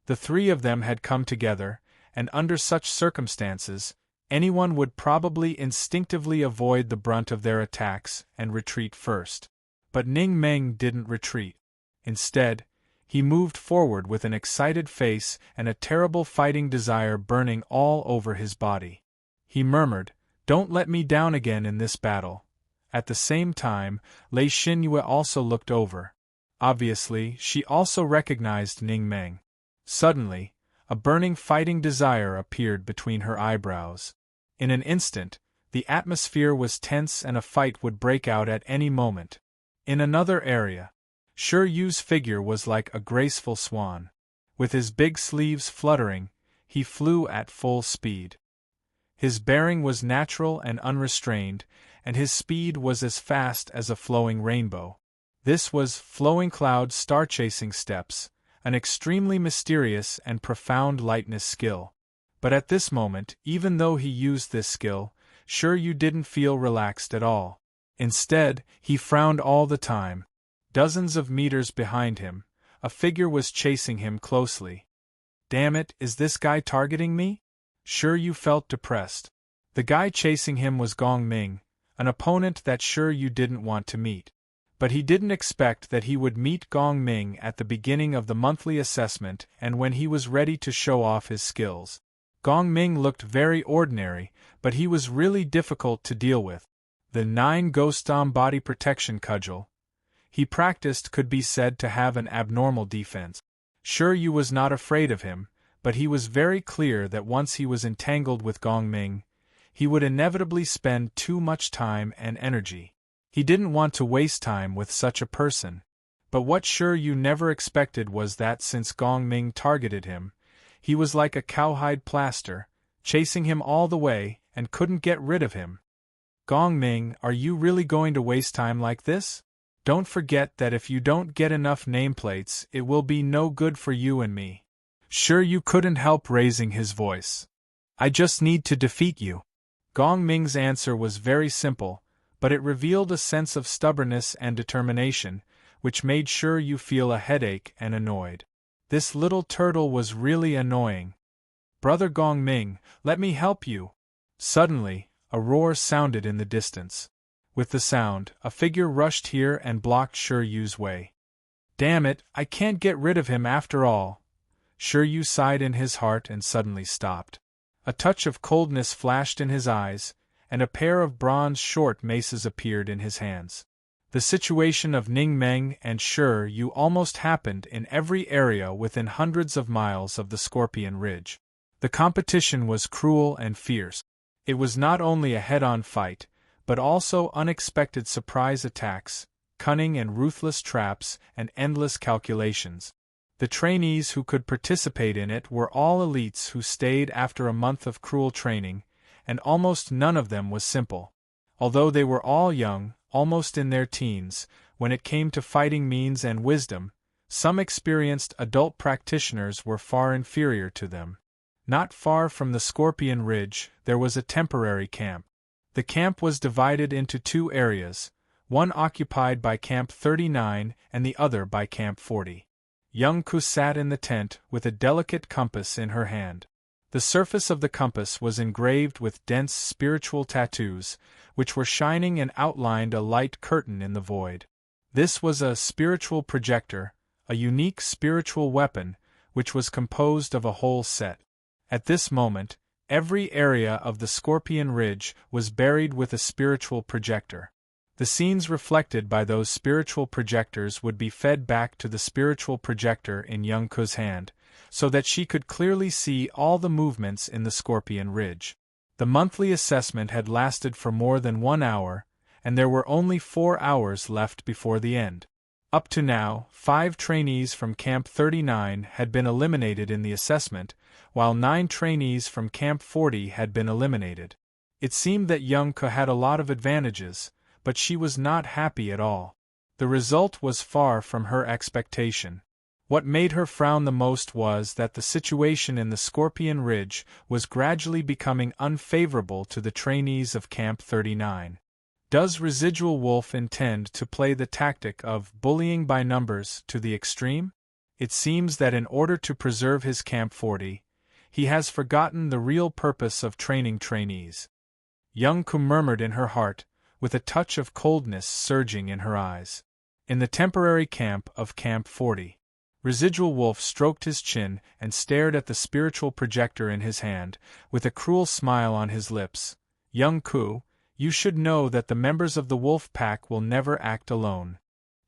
The three of them had come together, and under such circumstances, anyone would probably instinctively avoid the brunt of their attacks and retreat first. But Ning Meng didn't retreat. Instead, he moved forward with an excited face and a terrible fighting desire burning all over his body. He murmured, "Don't let me down again in this battle." At the same time, Lei Xinyue also looked over. Obviously, she also recognized Ning Meng. Suddenly, a burning fighting desire appeared between her eyebrows. In an instant, The atmosphere was tense and a fight would break out at any moment. In another area, Shi Yu's figure was like a graceful swan. With his big sleeves fluttering, he flew at full speed. His bearing was natural and unrestrained, and his speed was as fast as a flowing rainbow. This was Flowing Cloud Star-Chasing Steps, an extremely mysterious and profound lightness skill. But at this moment, even though he used this skill, Shi Yu didn't feel relaxed at all. Instead, he frowned all the time. Dozens of meters behind him, a figure was chasing him closely. Damn it, is this guy targeting me? Shi Yu felt depressed. The guy chasing him was Gong Ming, an opponent that Shi Yu didn't want to meet. But he didn't expect that he would meet Gong Ming at the beginning of the monthly assessment and when he was ready to show off his skills. Gong Ming looked very ordinary, but he was really difficult to deal with. The 9 Ghost Dom body protection cudgel he practiced could be said to have an abnormal defense. Shi Yu was not afraid of him, but he was very clear that once he was entangled with Gong Ming, he would inevitably spend too much time and energy. He didn't want to waste time with such a person. But what Shi Yu never expected was that since Gong Ming targeted him, he was like a cowhide plaster, chasing him all the way, and couldn't get rid of him. Gong Ming, are you really going to waste time like this? Don't forget that if you don't get enough nameplates, it will be no good for you and me. Shi Yu couldn't help raising his voice. I just need to defeat you. Gong Ming's answer was very simple, but it revealed a sense of stubbornness and determination, which made Shi Yu feel a headache and annoyed. This little turtle was really annoying. Brother Gong Ming, let me help you. Suddenly, a roar sounded in the distance. With the sound, a figure rushed here and blocked Shi Yu's way. Damn it, I can't get rid of him after all. Shi Yu sighed in his heart and suddenly stopped. A touch of coldness flashed in his eyes, and a pair of bronze short maces appeared in his hands. The situation of Ning Meng and Shi Yu almost happened in every area within hundreds of miles of the Scorpion Ridge. The competition was cruel and fierce. It was not only a head-on fight, but also unexpected surprise attacks, cunning and ruthless traps, and endless calculations. The trainees who could participate in it were all elites who stayed after a month of cruel training, and almost none of them was simple. Although they were all young, almost in their teens, when it came to fighting means and wisdom, some experienced adult practitioners were far inferior to them. Not far from the Scorpion Ridge, there was a temporary camp. The camp was divided into 2 areas, one occupied by Camp 39 and the other by Camp 40. Young Ku sat in the tent with a delicate compass in her hand. The surface of the compass was engraved with dense spiritual tattoos, which were shining and outlined a light curtain in the void. This was a spiritual projector, a unique spiritual weapon, which was composed of a whole set. At this moment, every area of the Scorpion Ridge was buried with a spiritual projector. The scenes reflected by those spiritual projectors would be fed back to the spiritual projector in Young Ku's hand, so that she could clearly see all the movements in the Scorpion Ridge. The monthly assessment had lasted for more than 1 hour, and there were only 4 hours left before the end. Up to now, 5 trainees from Camp 39 had been eliminated in the assessment, while 9 trainees from Camp 40 had been eliminated. It seemed that Young Ku had a lot of advantages, but she was not happy at all. The result was far from her expectation. What made her frown the most was that the situation in the Scorpion Ridge was gradually becoming unfavorable to the trainees of Camp 39. Does Residual Wolf intend to play the tactic of bullying by numbers to the extreme? It seems that in order to preserve his Camp 40, he has forgotten the real purpose of training trainees. Young Ku murmured in her heart, with a touch of coldness surging in her eyes. In the temporary camp of Camp 40, Residual Wolf stroked his chin and stared at the spiritual projector in his hand, with a cruel smile on his lips. Young Ku, you should know that the members of the wolf pack will never act alone.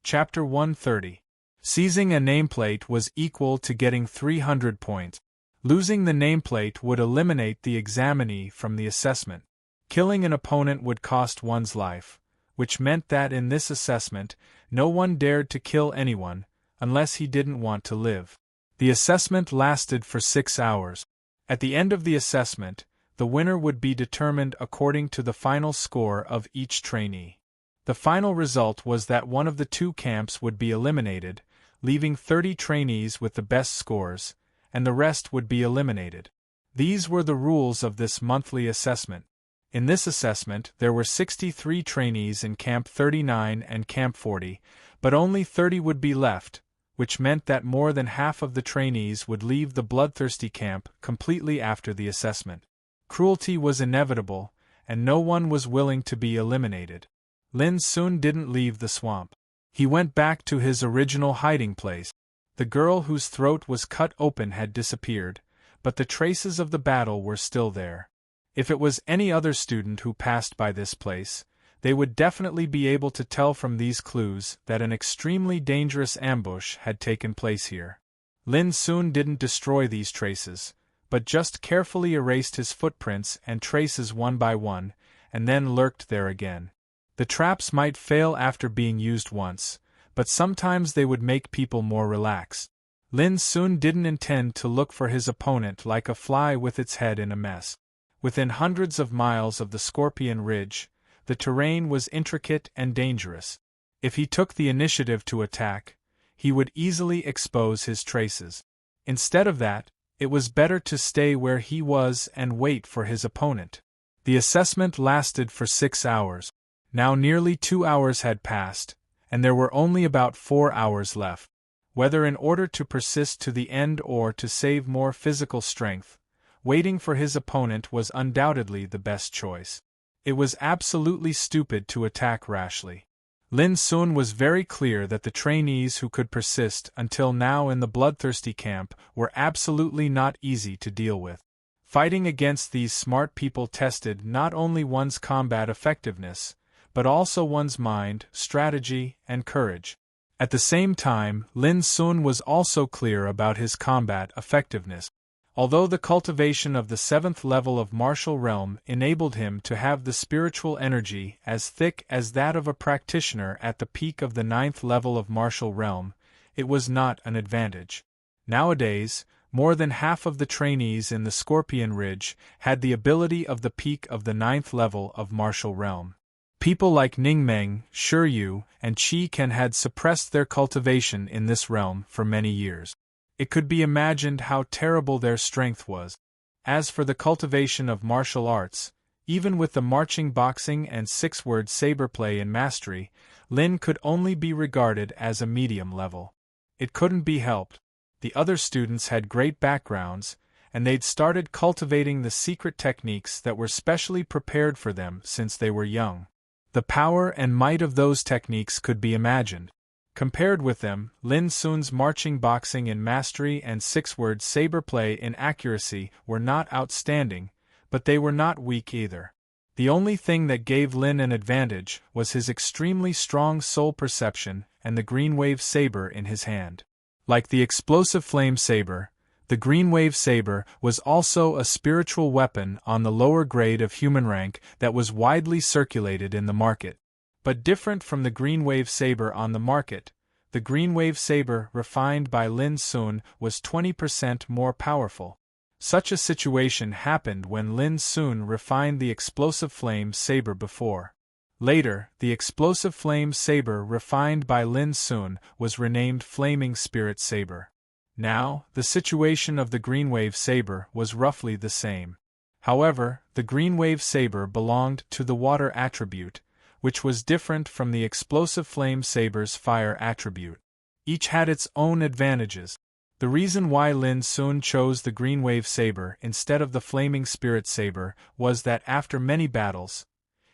Chapter 130. Seizing a nameplate was equal to getting 300 points. Losing the nameplate would eliminate the examinee from the assessment. Killing an opponent would cost one's life, which meant that in this assessment, no one dared to kill anyone, unless he didn't want to live. The assessment lasted for 6 hours. At the end of the assessment, the winner would be determined according to the final score of each trainee. The final result was that one of the two camps would be eliminated, leaving 30 trainees with the best scores, and the rest would be eliminated. These were the rules of this monthly assessment. In this assessment, there were 63 trainees in Camp 39 and Camp 40, but only 30 would be left, which meant that more than half of the trainees would leave the bloodthirsty camp completely after the assessment. Cruelty was inevitable, and no one was willing to be eliminated. Lin soon didn't leave the swamp. He went back to his original hiding place. The girl whose throat was cut open had disappeared, but the traces of the battle were still there. If it was any other student who passed by this place, they would definitely be able to tell from these clues that an extremely dangerous ambush had taken place here. Lin soon didn't destroy these traces, but just carefully erased his footprints and traces one by one, and then lurked there again. The traps might fail after being used once, but sometimes they would make people more relaxed. Lin soon didn't intend to look for his opponent like a fly with its head in a mess. Within hundreds of miles of the Scorpion Ridge, the terrain was intricate and dangerous. If he took the initiative to attack, he would easily expose his traces. Instead of that, it was better to stay where he was and wait for his opponent. The assessment lasted for 6 hours. Now nearly 2 hours had passed, and there were only about 4 hours left. Whether in order to persist to the end or to save more physical strength, waiting for his opponent was undoubtedly the best choice. It was absolutely stupid to attack rashly. Lin Sun was very clear that the trainees who could persist until now in the bloodthirsty camp were absolutely not easy to deal with. Fighting against these smart people tested not only one's combat effectiveness, but also one's mind, strategy, and courage. At the same time, Lin Sun was also clear about his combat effectiveness. Although the cultivation of the 7th level of martial realm enabled him to have the spiritual energy as thick as that of a practitioner at the peak of the 9th level of martial realm, it was not an advantage. Nowadays, more than half of the trainees in the Scorpion Ridge had the ability of the peak of the 9th level of martial realm. People like Ningmeng, Shiryu, and Qi Ken had suppressed their cultivation in this realm for many years. It could be imagined how terrible their strength was. As for the cultivation of martial arts, even with the marching boxing and six-word saber play in mastery, Lin could only be regarded as a medium level. It couldn't be helped. The other students had great backgrounds, and they'd started cultivating the secret techniques that were specially prepared for them since they were young. The power and might of those techniques could be imagined. Compared with them, Lin Sun's marching boxing in mastery and six-word saber play in accuracy were not outstanding, but they were not weak either. The only thing that gave Lin an advantage was his extremely strong soul perception and the green wave saber in his hand. Like the explosive flame saber, the green wave saber was also a spiritual weapon on the lower grade of human rank that was widely circulated in the market. But different from the green wave saber on the market, the green wave saber refined by Lin Sun was 20% more powerful. Such a situation happened when Lin Sun refined the explosive flame saber before. Later, the explosive flame saber refined by Lin Sun was renamed Flaming Spirit Saber. Now, the situation of the green wave saber was roughly the same. However, the green wave saber belonged to the water attribute, which was different from the explosive flame saber's fire attribute. Each had its own advantages. The reason why Lin Sun chose the green wave saber instead of the flaming spirit saber was that after many battles,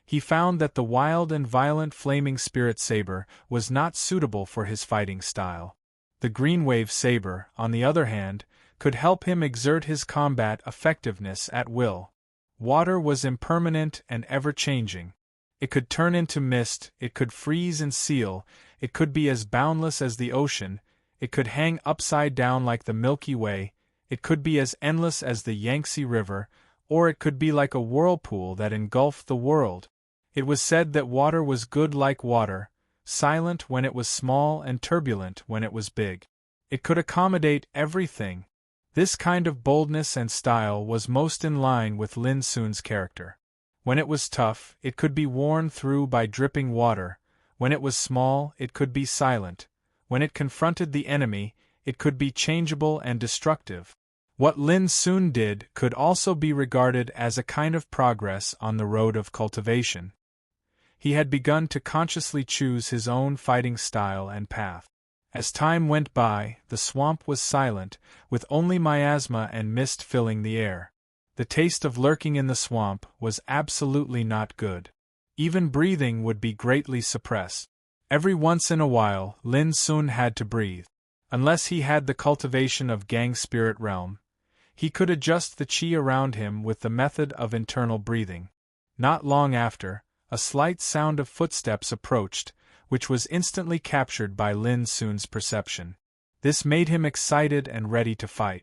he found that the wild and violent flaming spirit saber was not suitable for his fighting style. The green wave saber, on the other hand, could help him exert his combat effectiveness at will. Water was impermanent and ever-changing. It could turn into mist, it could freeze and seal, it could be as boundless as the ocean, it could hang upside down like the Milky Way, it could be as endless as the Yangtze River, or it could be like a whirlpool that engulfed the world. It was said that water was good like water, silent when it was small and turbulent when it was big. It could accommodate everything. This kind of boldness and style was most in line with Lin Sun's character. When it was tough, it could be worn through by dripping water. When it was small, it could be silent. When it confronted the enemy, it could be changeable and destructive. What Lin Sun did could also be regarded as a kind of progress on the road of cultivation. He had begun to consciously choose his own fighting style and path. As time went by, the swamp was silent, with only miasma and mist filling the air. The taste of lurking in the swamp was absolutely not good. Even breathing would be greatly suppressed. Every once in a while, Lin Sun had to breathe. Unless he had the cultivation of Gang Spirit Realm, he could adjust the qi around him with the method of internal breathing. Not long after, a slight sound of footsteps approached, which was instantly captured by Lin Sun's perception. This made him excited and ready to fight.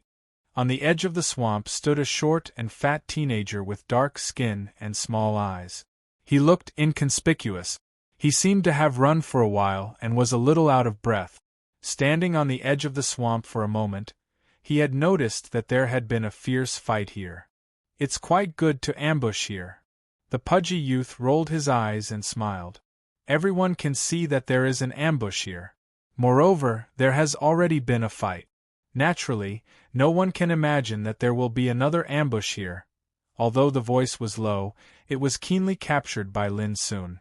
On the edge of the swamp stood a short and fat teenager with dark skin and small eyes. He looked inconspicuous. He seemed to have run for a while and was a little out of breath. Standing on the edge of the swamp for a moment, he had noticed that there had been a fierce fight here. "It's quite good to ambush here." The pudgy youth rolled his eyes and smiled. "Everyone can see that there is an ambush here. Moreover, there has already been a fight. Naturally, no one can imagine that there will be another ambush here." Although the voice was low, it was keenly captured by Lin Sun.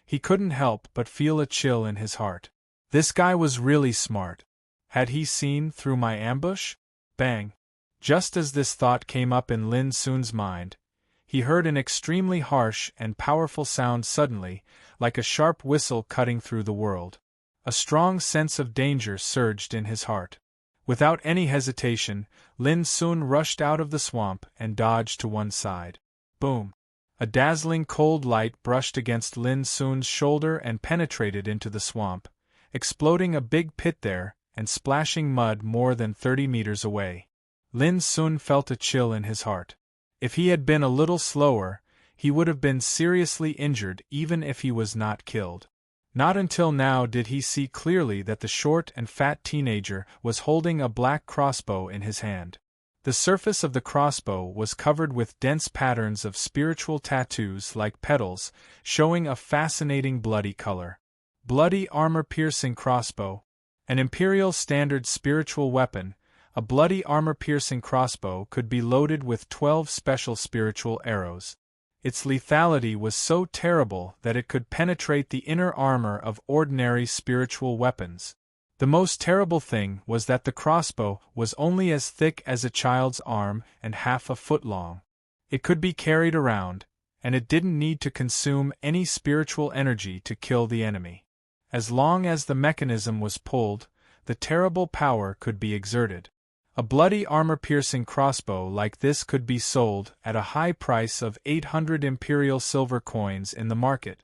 He couldn't help but feel a chill in his heart. This guy was really smart. Had he seen through my ambush? Bang! Just as this thought came up in Lin Sun's mind, he heard an extremely harsh and powerful sound suddenly, like a sharp whistle cutting through the world. A strong sense of danger surged in his heart. Without any hesitation, Lin Sun rushed out of the swamp and dodged to one side. Boom! A dazzling cold light brushed against Lin Sun's shoulder and penetrated into the swamp, exploding a big pit there and splashing mud more than 30 meters away. Lin Sun felt a chill in his heart. If he had been a little slower, he would have been seriously injured even if he was not killed. Not until now did he see clearly that the short and fat teenager was holding a black crossbow in his hand. The surface of the crossbow was covered with dense patterns of spiritual tattoos like petals, showing a fascinating bloody color. Bloody armor-piercing crossbow. An Imperial Standard spiritual weapon, a bloody armor-piercing crossbow could be loaded with 12 special spiritual arrows. Its lethality was so terrible that it could penetrate the inner armor of ordinary spiritual weapons. The most terrible thing was that the crossbow was only as thick as a child's arm and half a foot long. It could be carried around, and it didn't need to consume any spiritual energy to kill the enemy. As long as the mechanism was pulled, the terrible power could be exerted. A bloody armor-piercing crossbow like this could be sold at a high price of 800 Imperial silver coins in the market.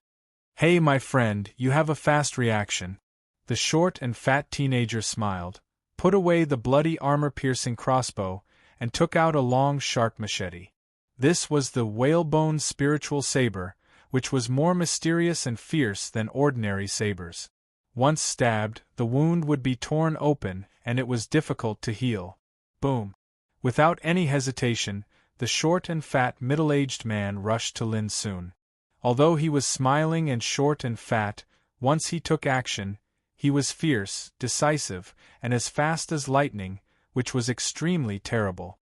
"Hey, my friend, you have a fast reaction." The short and fat teenager smiled, put away the bloody armor-piercing crossbow, and took out a long sharp machete. This was the whalebone spiritual saber, which was more mysterious and fierce than ordinary sabers. Once stabbed, the wound would be torn open, and it was difficult to heal. Boom! Without any hesitation, the short and fat middle-aged man rushed to Lin Sun. Although he was smiling and short and fat, once he took action, he was fierce, decisive, and as fast as lightning, which was extremely terrible.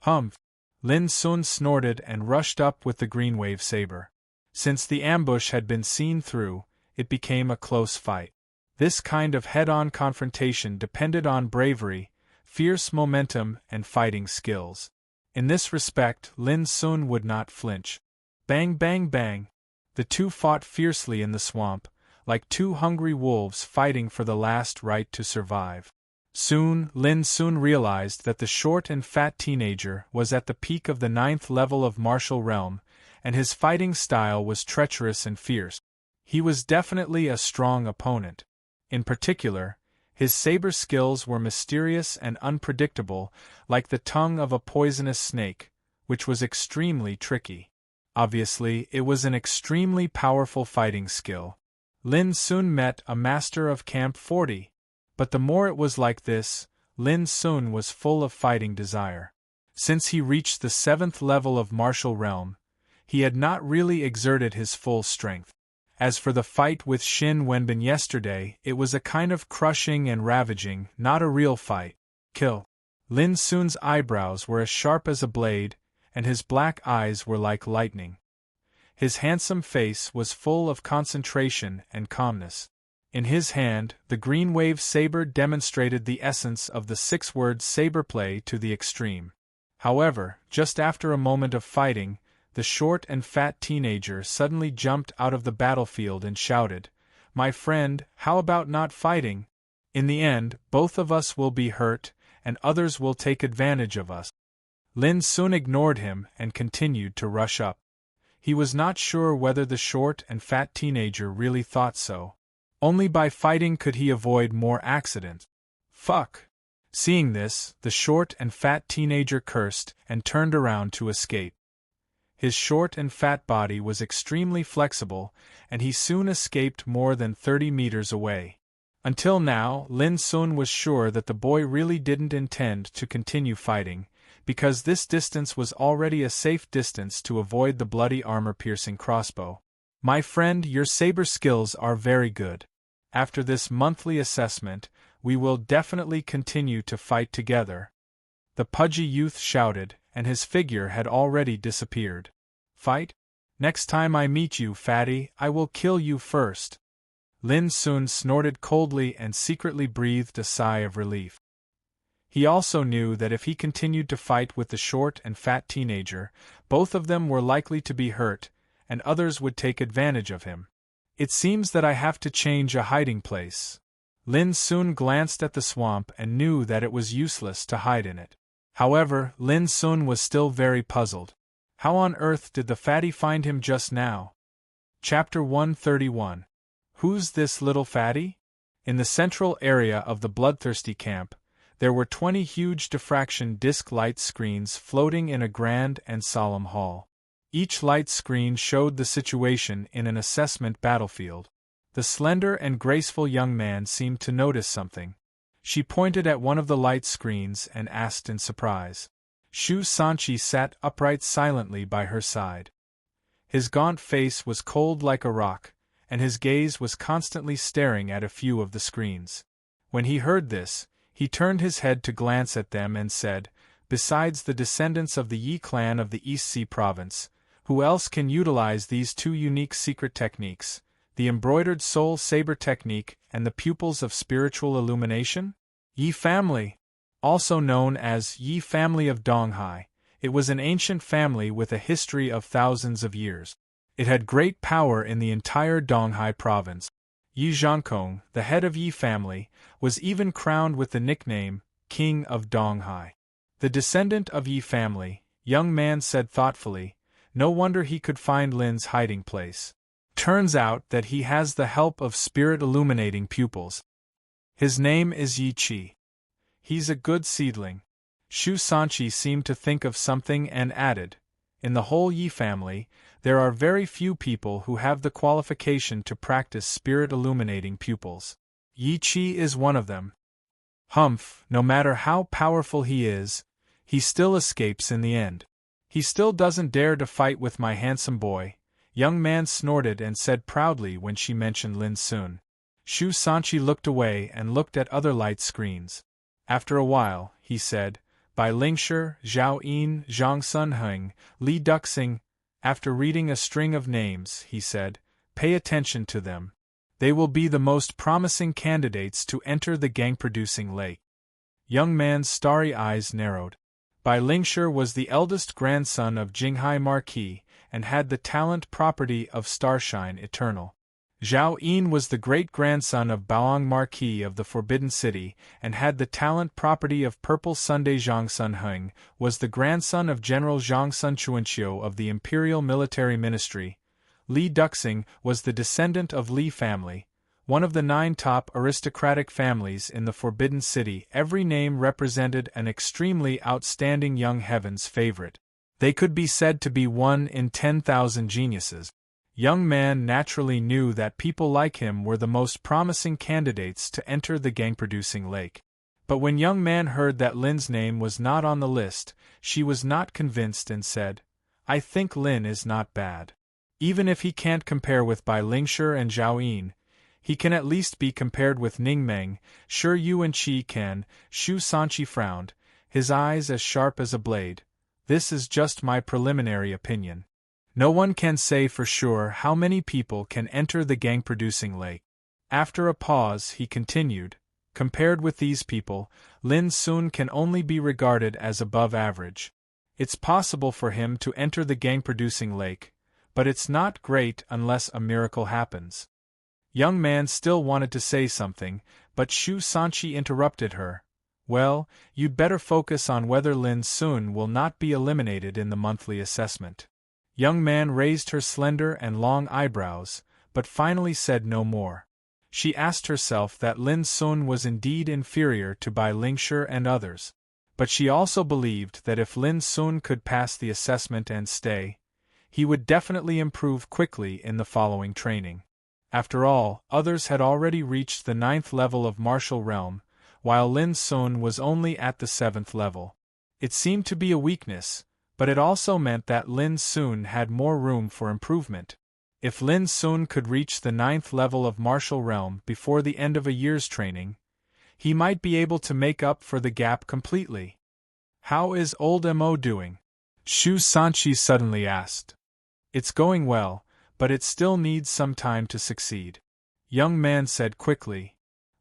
"Humph!" Lin Sun snorted and rushed up with the green wave saber. Since the ambush had been seen through, it became a close fight. This kind of head-on confrontation depended on bravery, fierce momentum, and fighting skills. In this respect, Lin Sun would not flinch. Bang, bang, bang! The two fought fiercely in the swamp, like two hungry wolves fighting for the last right to survive. Soon, Lin Sun realized that the short and fat teenager was at the peak of the 9th level of martial realm, and his fighting style was treacherous and fierce. He was definitely a strong opponent. In particular, his saber skills were mysterious and unpredictable, like the tongue of a poisonous snake, which was extremely tricky. Obviously, it was an extremely powerful fighting skill. Lin soon met a master of Camp 40. But the more it was like this, Lin soon was full of fighting desire. Since he reached the 7th level of martial realm, he had not really exerted his full strength. As for the fight with Shin Wenbin yesterday, it was a kind of crushing and ravaging, not a real fight. Kill. Lin Sun's eyebrows were as sharp as a blade, and his black eyes were like lightning. His handsome face was full of concentration and calmness. In his hand, the green wave saber demonstrated the essence of the 6-word saber play to the extreme. However, just after a moment of fighting, the short and fat teenager suddenly jumped out of the battlefield and shouted, "My friend, how about not fighting? In the end, both of us will be hurt, and others will take advantage of us." Lin soon ignored him and continued to rush up. He was not sure whether the short and fat teenager really thought so. Only by fighting could he avoid more accidents. Fuck! Seeing this, the short and fat teenager cursed and turned around to escape. His short and fat body was extremely flexible, and he soon escaped more than 30 meters away. Until now, Lin Sun was sure that the boy really didn't intend to continue fighting, because this distance was already a safe distance to avoid the bloody armor-piercing crossbow. "My friend, your saber skills are very good. After this monthly assessment, we will definitely continue to fight together," the pudgy youth shouted, and his figure had already disappeared. "Fight? Next time I meet you, fatty, I will kill you first." Lin Sun snorted coldly and secretly breathed a sigh of relief. He also knew that if he continued to fight with the short and fat teenager, both of them were likely to be hurt, and others would take advantage of him. "It seems that I have to change a hiding place." Lin Sun glanced at the swamp and knew that it was useless to hide in it. However, Lin Sun was still very puzzled. How on earth did the fatty find him just now? Chapter 131. Who's this little fatty? In the central area of the bloodthirsty camp, there were 20 huge diffraction disc light screens floating in a grand and solemn hall. Each light screen showed the situation in an assessment battlefield. The slender and graceful young man seemed to notice something. She pointed at one of the light screens and asked in surprise. Shu Sanchi sat upright silently by her side. His gaunt face was cold like a rock, and his gaze was constantly staring at a few of the screens. When he heard this, he turned his head to glance at them and said, "Besides the descendants of the Yi clan of the East Sea province, who else can utilize these two unique secret techniques, the embroidered soul saber technique and the pupils of spiritual illumination?" Yi family, also known as Yi family of Donghai, it was an ancient family with a history of thousands of years. It had great power in the entire Donghai province. Yi Zhangkong, the head of Yi family, was even crowned with the nickname King of Donghai. The descendant of Yi family, young man said thoughtfully, no wonder he could find Lin's hiding place. Turns out that he has the help of spirit illuminating pupils. His name is Yi Qi. He's a good seedling. Shu Sanchi seemed to think of something and added, in the whole Yi family, there are very few people who have the qualification to practice spirit illuminating pupils. Yi Qi is one of them. Humph, no matter how powerful he is, he still escapes in the end. He still doesn't dare to fight with my handsome boy, young man snorted and said proudly when she mentioned Lin Sun. Shu Sanchi looked away and looked at other light screens. After a while, he said, "By Lingshi, Zhao Yin, Zhang Sunheng, Li Duxing." After reading a string of names, he said, "Pay attention to them. They will be the most promising candidates to enter the gang-producing lake." Young man's starry eyes narrowed. Bai Lingshi was the eldest grandson of Jinghai Marquis, and had the talent property of Starshine Eternal. Zhao Yin was the great-grandson of Baoang Marquis of the Forbidden City, and had the talent property of Purple Sunday. Zhang Sunheng was the grandson of General Zhang Sunchuanqiu of the Imperial Military Ministry. Li Duxing was the descendant of Li family, one of the 9 top aristocratic families in the Forbidden City. Every name represented an extremely outstanding young heaven's favorite. They could be said to be 1 in 10,000 geniuses. Young Man naturally knew that people like him were the most promising candidates to enter the gang-producing lake. But when Young Man heard that Lin's name was not on the list, she was not convinced and said, "I think Lin is not bad. Even if he can't compare with Bai Lingshi and Zhao Yin, he can at least be compared with Ning Meng, Shi Yu and Qi can." Shu Sanqi frowned, his eyes as sharp as a blade. "This is just my preliminary opinion. No one can say for sure how many people can enter the gang-producing lake." After a pause, he continued, "Compared with these people, Lin Sun can only be regarded as above average. It's possible for him to enter the gang-producing lake, but it's not great unless a miracle happens." Young Man still wanted to say something, but Shu Sanqi interrupted her. "Well, you'd better focus on whether Lin Sun will not be eliminated in the monthly assessment." Young Man raised her slender and long eyebrows, but finally said no more. She asked herself that Lin Sun was indeed inferior to Bai Lingshi and others. But she also believed that if Lin Sun could pass the assessment and stay, he would definitely improve quickly in the following training. After all, others had already reached the 9th level of martial realm, while Lin Sun was only at the 7th level. It seemed to be a weakness, but it also meant that Lin Sun had more room for improvement. If Lin Sun could reach the 9th level of martial realm before the end of a year's training, he might be able to make up for the gap completely. "How is old Mo doing?" Shu Sanqi suddenly asked. "It's going well, but it still needs some time to succeed," Young Man said quickly.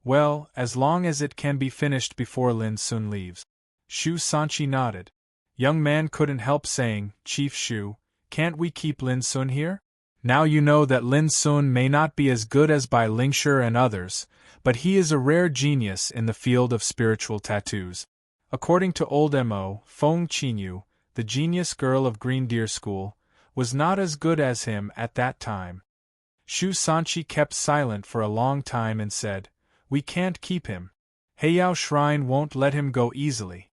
"Well, as long as it can be finished before Lin Sun leaves." Shu Sanqi nodded. Young Man couldn't help saying, "Chief Shu, can't we keep Lin Sun here? Now you know that Lin Sun may not be as good as Bai Lingshi and others, but he is a rare genius in the field of spiritual tattoos." According to old Mo, Feng Qinyu, the genius girl of Green Deer School, was not as good as him at that time. Shu Sanqi kept silent for a long time and said, "We can't keep him. Heiyao Shrine won't let him go easily."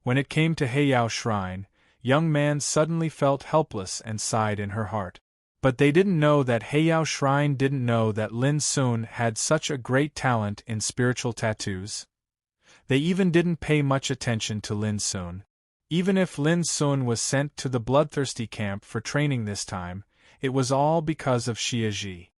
When it came to Heiyao Shrine, Young Man suddenly felt helpless and sighed in her heart. But they didn't know that Heiyao Shrine didn't know that Lin Sun had such a great talent in spiritual tattoos. They even didn't pay much attention to Lin Sun. Even if Lin Sun was sent to the bloodthirsty camp for training this time, it was all because of Xie Ji.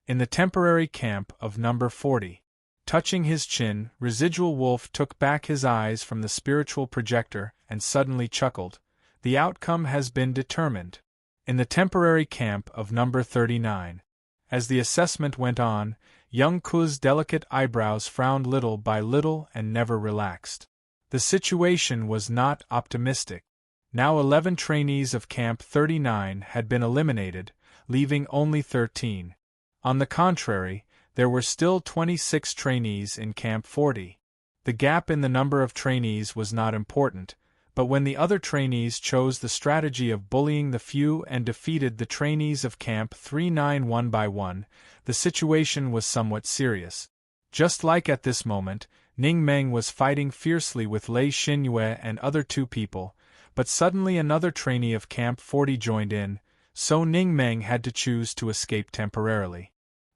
In the temporary camp of number 40. Touching his chin, Residual Wolf took back his eyes from the spiritual projector and suddenly chuckled. "The outcome has been determined." In the temporary camp of number 39. As the assessment went on, Young Ku's delicate eyebrows frowned little by little and never relaxed. The situation was not optimistic. Now 11 trainees of Camp 39 had been eliminated, leaving only 13. On the contrary, there were still 26 trainees in Camp 40. The gap in the number of trainees was not important, but when the other trainees chose the strategy of bullying the few and defeated the trainees of Camp 39 one by one, the situation was somewhat serious. Just like at this moment, Ning Meng was fighting fiercely with Lei Xinyue and other 2 people, but suddenly another trainee of Camp 40 joined in, so Ning Meng had to choose to escape temporarily.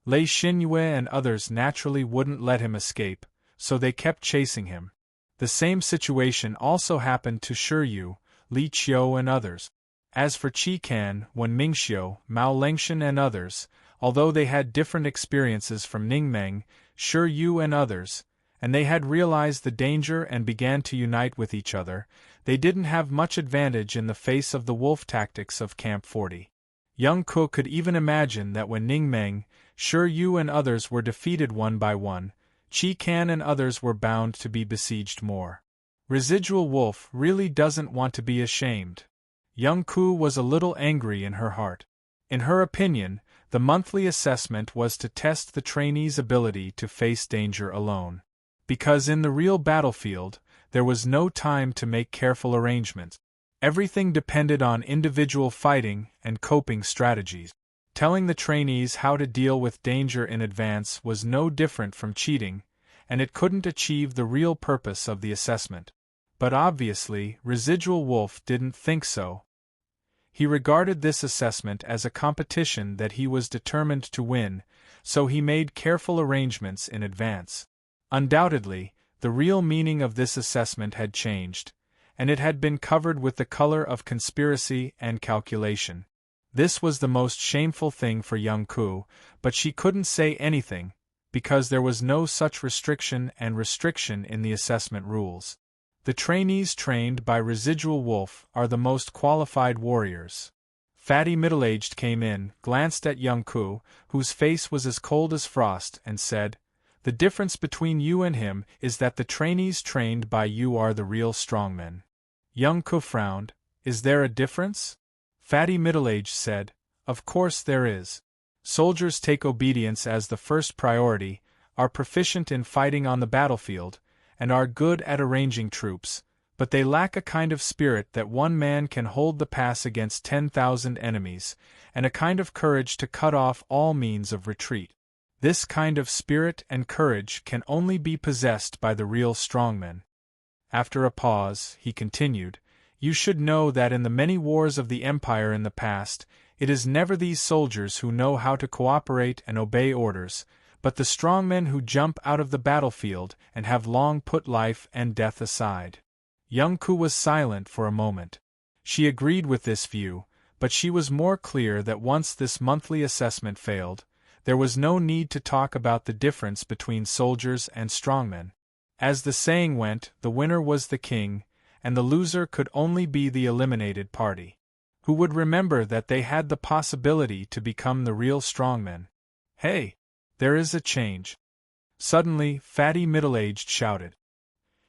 Lei Xinyue and others naturally wouldn't let him escape, so they kept chasing him. The same situation also happened to Shi Yu, Li Qiu and others. As for Qi Can, Wen Mingxiu, Mao Lengshan and others, although they had different experiences from Ning Meng, Shi Yu and others, and they had realized the danger and began to unite with each other, they didn't have much advantage in the face of the wolf tactics of Camp 40. Young Ku could even imagine that when Ning Meng, Shi Yu and others were defeated one by one, Qi Can and others were bound to be besieged more. Residual Wolf really doesn't want to be ashamed. Young Ku was a little angry in her heart. In her opinion, the monthly assessment was to test the trainees' ability to face danger alone. Because in the real battlefield, there was no time to make careful arrangements. Everything depended on individual fighting and coping strategies. Telling the trainees how to deal with danger in advance was no different from cheating, and it couldn't achieve the real purpose of the assessment. But obviously, Residual Wolf didn't think so. He regarded this assessment as a competition that he was determined to win, so he made careful arrangements in advance. Undoubtedly, the real meaning of this assessment had changed, and it had been covered with the color of conspiracy and calculation. This was the most shameful thing for young Ku, but she couldn't say anything, because there was no such restriction in the assessment rules. The trainees trained by Residual Wolf are the most qualified warriors. Fatty Middle-Aged came in, glanced at young Ku, whose face was as cold as frost, and said, "The difference between you and him is that the trainees trained by you are the real strongmen." Young Ku frowned. "Is there a difference?" Fatty Middle-Aged said, "Of course there is. Soldiers take obedience as the first priority, are proficient in fighting on the battlefield, and are good at arranging troops, but they lack a kind of spirit that one man can hold the pass against 10,000 enemies, and a kind of courage to cut off all means of retreat. This kind of spirit and courage can only be possessed by the real strongmen." After a pause, he continued, "You should know that in the many wars of the Empire in the past, it is never these soldiers who know how to cooperate and obey orders, but the strongmen who jump out of the battlefield and have long put life and death aside." Young Ku was silent for a moment. She agreed with this view, but she was more clear that once this monthly assessment failed, there was no need to talk about the difference between soldiers and strongmen. As the saying went, the winner was the king, and the loser could only be the eliminated party. Who would remember that they had the possibility to become the real strongmen? "Hey! There is a change." Suddenly, Fatty Middle-Aged shouted.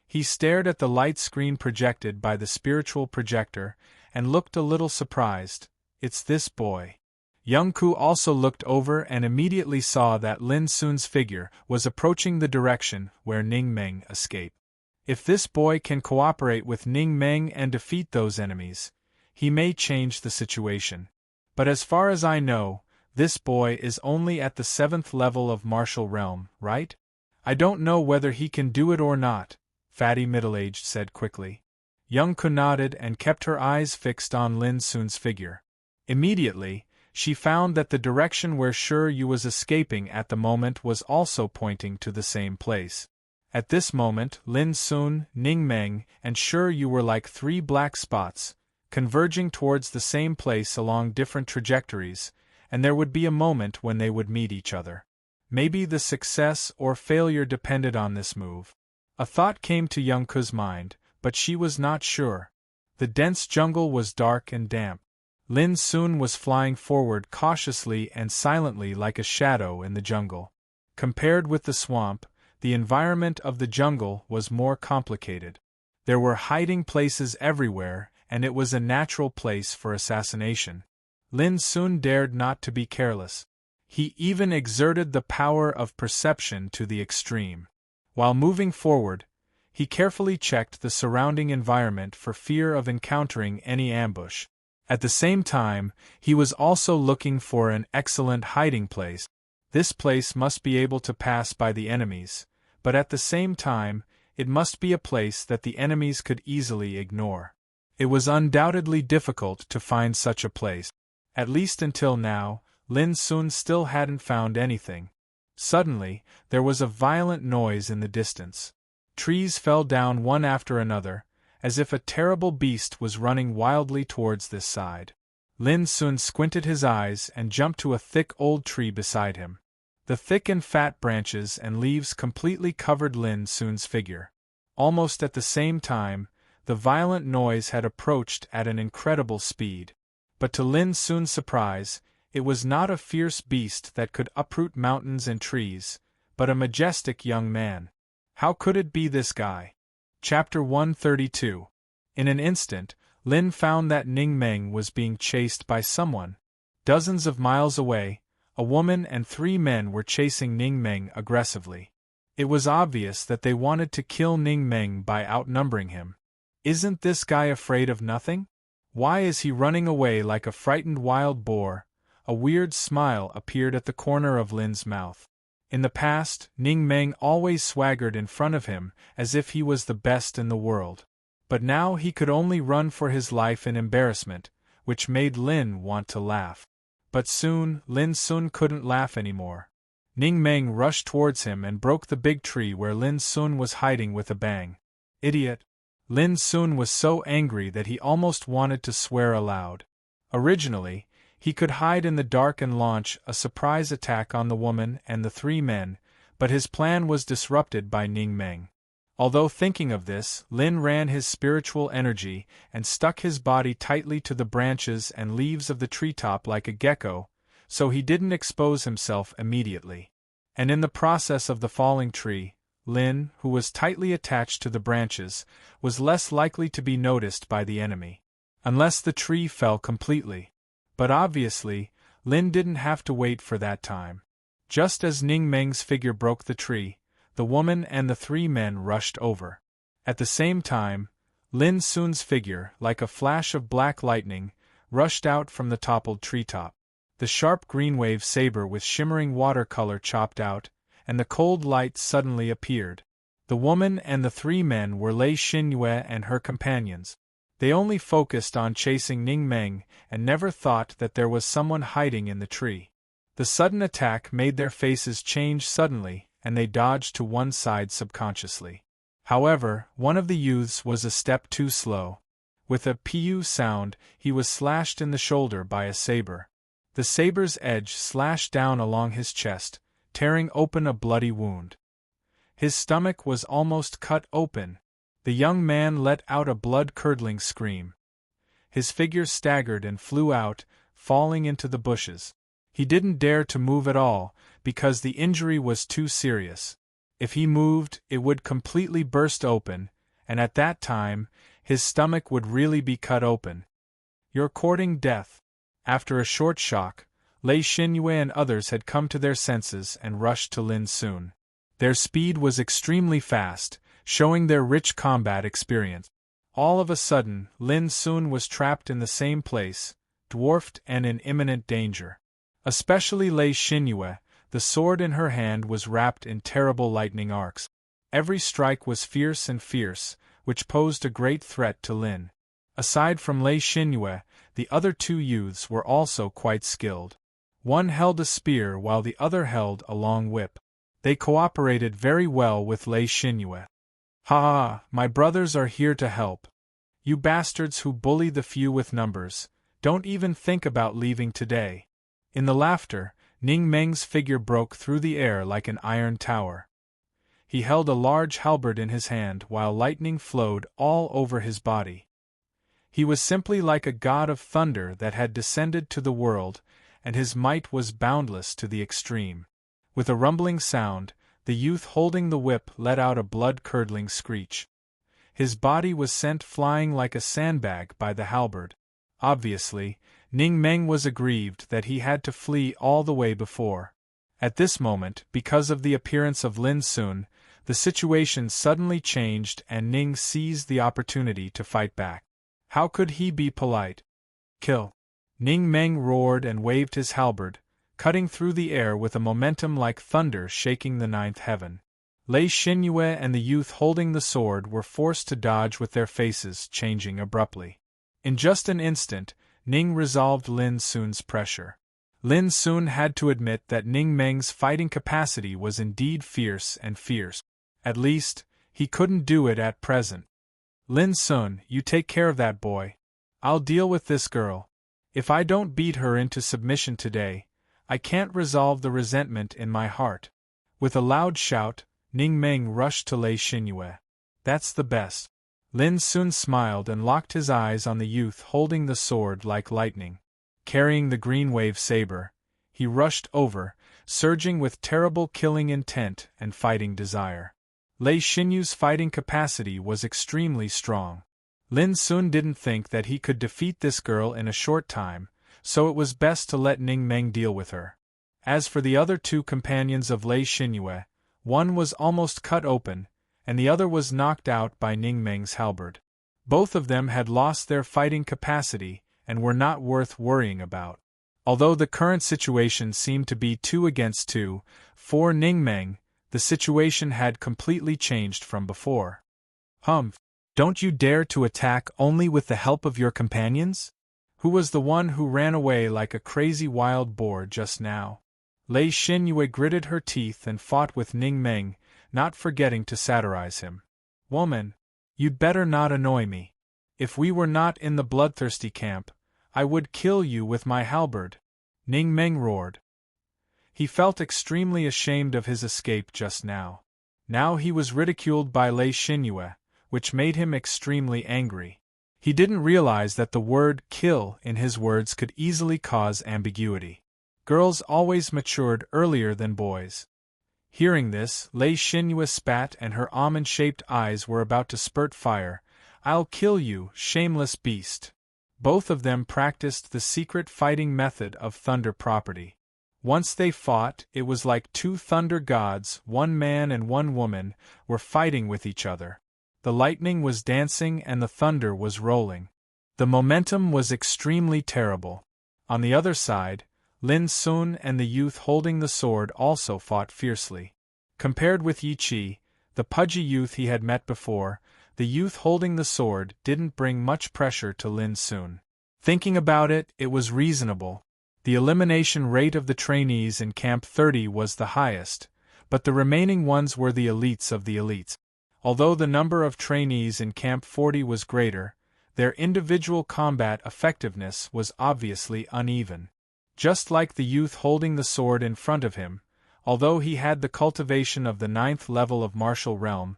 He stared at the light screen projected by the spiritual projector, and looked a little surprised. "It's this boy." Young Ku also looked over and immediately saw that Lin Sun's figure was approaching the direction where Ning Meng escaped. If this boy can cooperate with Ning Meng and defeat those enemies, he may change the situation. But as far as I know, this boy is only at the 7th level of martial realm, right? "I don't know whether he can do it or not," Fatty Middle-Aged said quickly. Young Ku nodded and kept her eyes fixed on Lin Sun's figure. Immediately, she found that the direction where Shi Yu was escaping at the moment was also pointing to the same place. At this moment, Lin Sun, Ning Meng, and Shi Yu were like three black spots, converging towards the same place along different trajectories, and there would be a moment when they would meet each other. Maybe the success or failure depended on this move. A thought came to young Ku's mind, but she was not sure. The dense jungle was dark and damp. Lin Sun was flying forward cautiously and silently like a shadow in the jungle. Compared with the swamp, the environment of the jungle was more complicated. There were hiding places everywhere, and it was a natural place for assassination. Lin Sun dared not to be careless. He even exerted the power of perception to the extreme. While moving forward, he carefully checked the surrounding environment for fear of encountering any ambush. At the same time, he was also looking for an excellent hiding place. This place must be able to pass by the enemies, but at the same time, it must be a place that the enemies could easily ignore. It was undoubtedly difficult to find such a place. At least until now, Lin Sun still hadn't found anything. Suddenly, there was a violent noise in the distance. Trees fell down one after another, as if a terrible beast was running wildly towards this side. Lin Sun squinted his eyes and jumped to a thick old tree beside him. The thick and fat branches and leaves completely covered Lin Sun's figure. Almost at the same time, the violent noise had approached at an incredible speed. But to Lin Sun's surprise, it was not a fierce beast that could uproot mountains and trees, but a majestic young man. How could it be this guy? Chapter 132. In an instant, Lin found that Ning Meng was being chased by someone. Dozens of miles away, a woman and 3 men were chasing Ning Meng aggressively. It was obvious that they wanted to kill Ning Meng by outnumbering him. Isn't this guy afraid of nothing? Why is he running away like a frightened wild boar? A weird smile appeared at the corner of Lin's mouth. In the past, Ning Meng always swaggered in front of him as if he was the best in the world. But now he could only run for his life in embarrassment, which made Lin want to laugh. But soon, Lin Sun couldn't laugh anymore. Ning Meng rushed towards him and broke the big tree where Lin Sun was hiding with a bang. Idiot! Lin Sun was so angry that he almost wanted to swear aloud. Originally, he could hide in the dark and launch a surprise attack on the woman and the three men, but his plan was disrupted by Ning Meng. Although thinking of this, Lin ran his spiritual energy and stuck his body tightly to the branches and leaves of the treetop like a gecko, so he didn't expose himself immediately. And in the process of the falling tree, Lin, who was tightly attached to the branches, was less likely to be noticed by the enemy. Unless the tree fell completely. But obviously, Lin didn't have to wait for that time. Just as Ning Meng's figure broke the tree, the woman and the three men rushed over. At the same time, Lin Sun's figure, like a flash of black lightning, rushed out from the toppled treetop. The sharp green wave saber with shimmering watercolor chopped out, and the cold light suddenly appeared. The woman and the three men were Lei Xinyue and her companions. They only focused on chasing Ning Meng and never thought that there was someone hiding in the tree. The sudden attack made their faces change suddenly, and they dodged to one side subconsciously. However, one of the youths was a step too slow. With a "piu" sound, he was slashed in the shoulder by a saber. The saber's edge slashed down along his chest, tearing open a bloody wound. His stomach was almost cut open. The young man let out a blood-curdling scream. His figure staggered and flew out, falling into the bushes. He didn't dare to move at all, because the injury was too serious. If he moved, it would completely burst open, and at that time, his stomach would really be cut open. "You're courting death." After a short shock, Lei Xinyue and others had come to their senses and rushed to Lin Sun. Their speed was extremely fast, showing their rich combat experience. All of a sudden, Lin Sun was trapped in the same place, dwarfed and in imminent danger. Especially Lei Xinyue, the sword in her hand was wrapped in terrible lightning arcs. Every strike was fierce, which posed a great threat to Lin. Aside from Lei Xinyue, the other two youths were also quite skilled. One held a spear while the other held a long whip. They cooperated very well with Lei Xinyue. "Ha! My brothers are here to help. You bastards who bully the few with numbers, don't even think about leaving today." In the laughter, Ning Meng's figure broke through the air like an iron tower. He held a large halberd in his hand while lightning flowed all over his body. He was simply like a god of thunder that had descended to the world, and his might was boundless to the extreme. With a rumbling sound, the youth holding the whip let out a blood-curdling screech. His body was sent flying like a sandbag by the halberd. Obviously, Ning Meng was aggrieved that he had to flee all the way before. At this moment, because of the appearance of Lin Sun, the situation suddenly changed and Ning seized the opportunity to fight back. How could he be polite? "Kill!" Ning Meng roared and waved his halberd, cutting through the air with a momentum like thunder shaking the ninth heaven. Lei Xinyue and the youth holding the sword were forced to dodge with their faces changing abruptly. In just an instant, Ning resolved Lin Sun's pressure. Lin Sun had to admit that Ning Meng's fighting capacity was indeed fierce. At least, he couldn't do it at present. "Lin Sun, you take care of that boy. I'll deal with this girl. If I don't beat her into submission today, I can't resolve the resentment in my heart." With a loud shout, Ning Meng rushed to Lei Xinyue. "That's the best." Lin Sun smiled and locked his eyes on the youth holding the sword like lightning. Carrying the green wave saber, he rushed over, surging with terrible killing intent and fighting desire. Lei Xinyue's fighting capacity was extremely strong. Lin Sun didn't think that he could defeat this girl in a short time, so it was best to let Ning Meng deal with her. As for the other two companions of Lei Xinyue, one was almost cut open, and the other was knocked out by Ning Meng's halberd. Both of them had lost their fighting capacity and were not worth worrying about. Although the current situation seemed to be 2 against 2, for Ning Meng, the situation had completely changed from before. "Humph! Don't you dare to attack only with the help of your companions?" Who was the one who ran away like a crazy wild boar just now? Lei Xinyue gritted her teeth and fought with Ning Meng, not forgetting to satirize him. Woman, you'd better not annoy me. If we were not in the bloodthirsty camp, I would kill you with my halberd, Ning Meng roared. He felt extremely ashamed of his escape just now. Now he was ridiculed by Lei Xinyue, which made him extremely angry. He didn't realize that the word kill in his words could easily cause ambiguity. Girls always matured earlier than boys. Hearing this, Lei Xinyue spat and her almond-shaped eyes were about to spurt fire. I'll kill you, shameless beast. Both of them practiced the secret fighting method of thunder property. Once they fought, it was like two thunder gods, one man and one woman, were fighting with each other. The lightning was dancing and the thunder was rolling. The momentum was extremely terrible. On the other side, Lin Sun and the youth holding the sword also fought fiercely. Compared with Yi Qi, the pudgy youth he had met before, the youth holding the sword didn't bring much pressure to Lin Sun. Thinking about it, it was reasonable. The elimination rate of the trainees in Camp 30 was the highest, but the remaining ones were the elites of the elites. Although the number of trainees in Camp 40 was greater, their individual combat effectiveness was obviously uneven. Just like the youth holding the sword in front of him, although he had the cultivation of the 9th level of martial realm,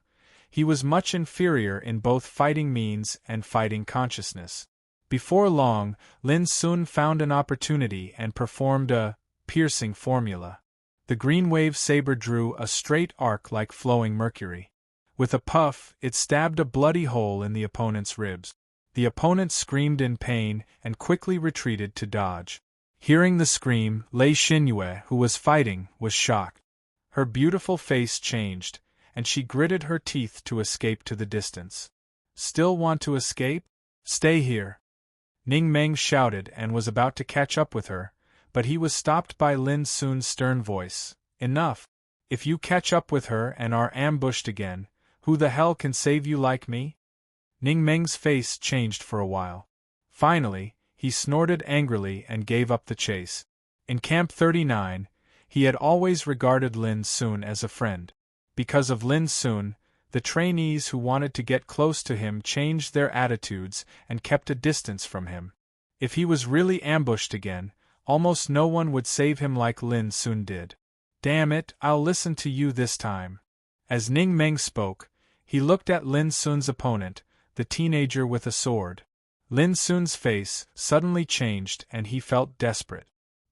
he was much inferior in both fighting means and fighting consciousness. Before long, Lin Sun found an opportunity and performed a piercing formula. The green wave saber drew a straight arc like flowing mercury. With a puff, it stabbed a bloody hole in the opponent's ribs. The opponent screamed in pain and quickly retreated to dodge. Hearing the scream, Lei Xinyue, who was fighting, was shocked. Her beautiful face changed, and she gritted her teeth to escape to the distance. Still want to escape? Stay here. Ning Meng shouted and was about to catch up with her, but he was stopped by Lin Sun's stern voice. Enough. If you catch up with her and are ambushed again, who the hell can save you like me? Ning Meng's face changed for a while. Finally, he snorted angrily and gave up the chase. In Camp 39, he had always regarded Lin Sun as a friend. Because of Lin Sun, the trainees who wanted to get close to him changed their attitudes and kept a distance from him. If he was really ambushed again, almost no one would save him like Lin Sun did. Damn it, I'll listen to you this time. As Ning Meng spoke, he looked at Lin Sun's opponent, the teenager with a sword. Lin Sun's face suddenly changed and he felt desperate.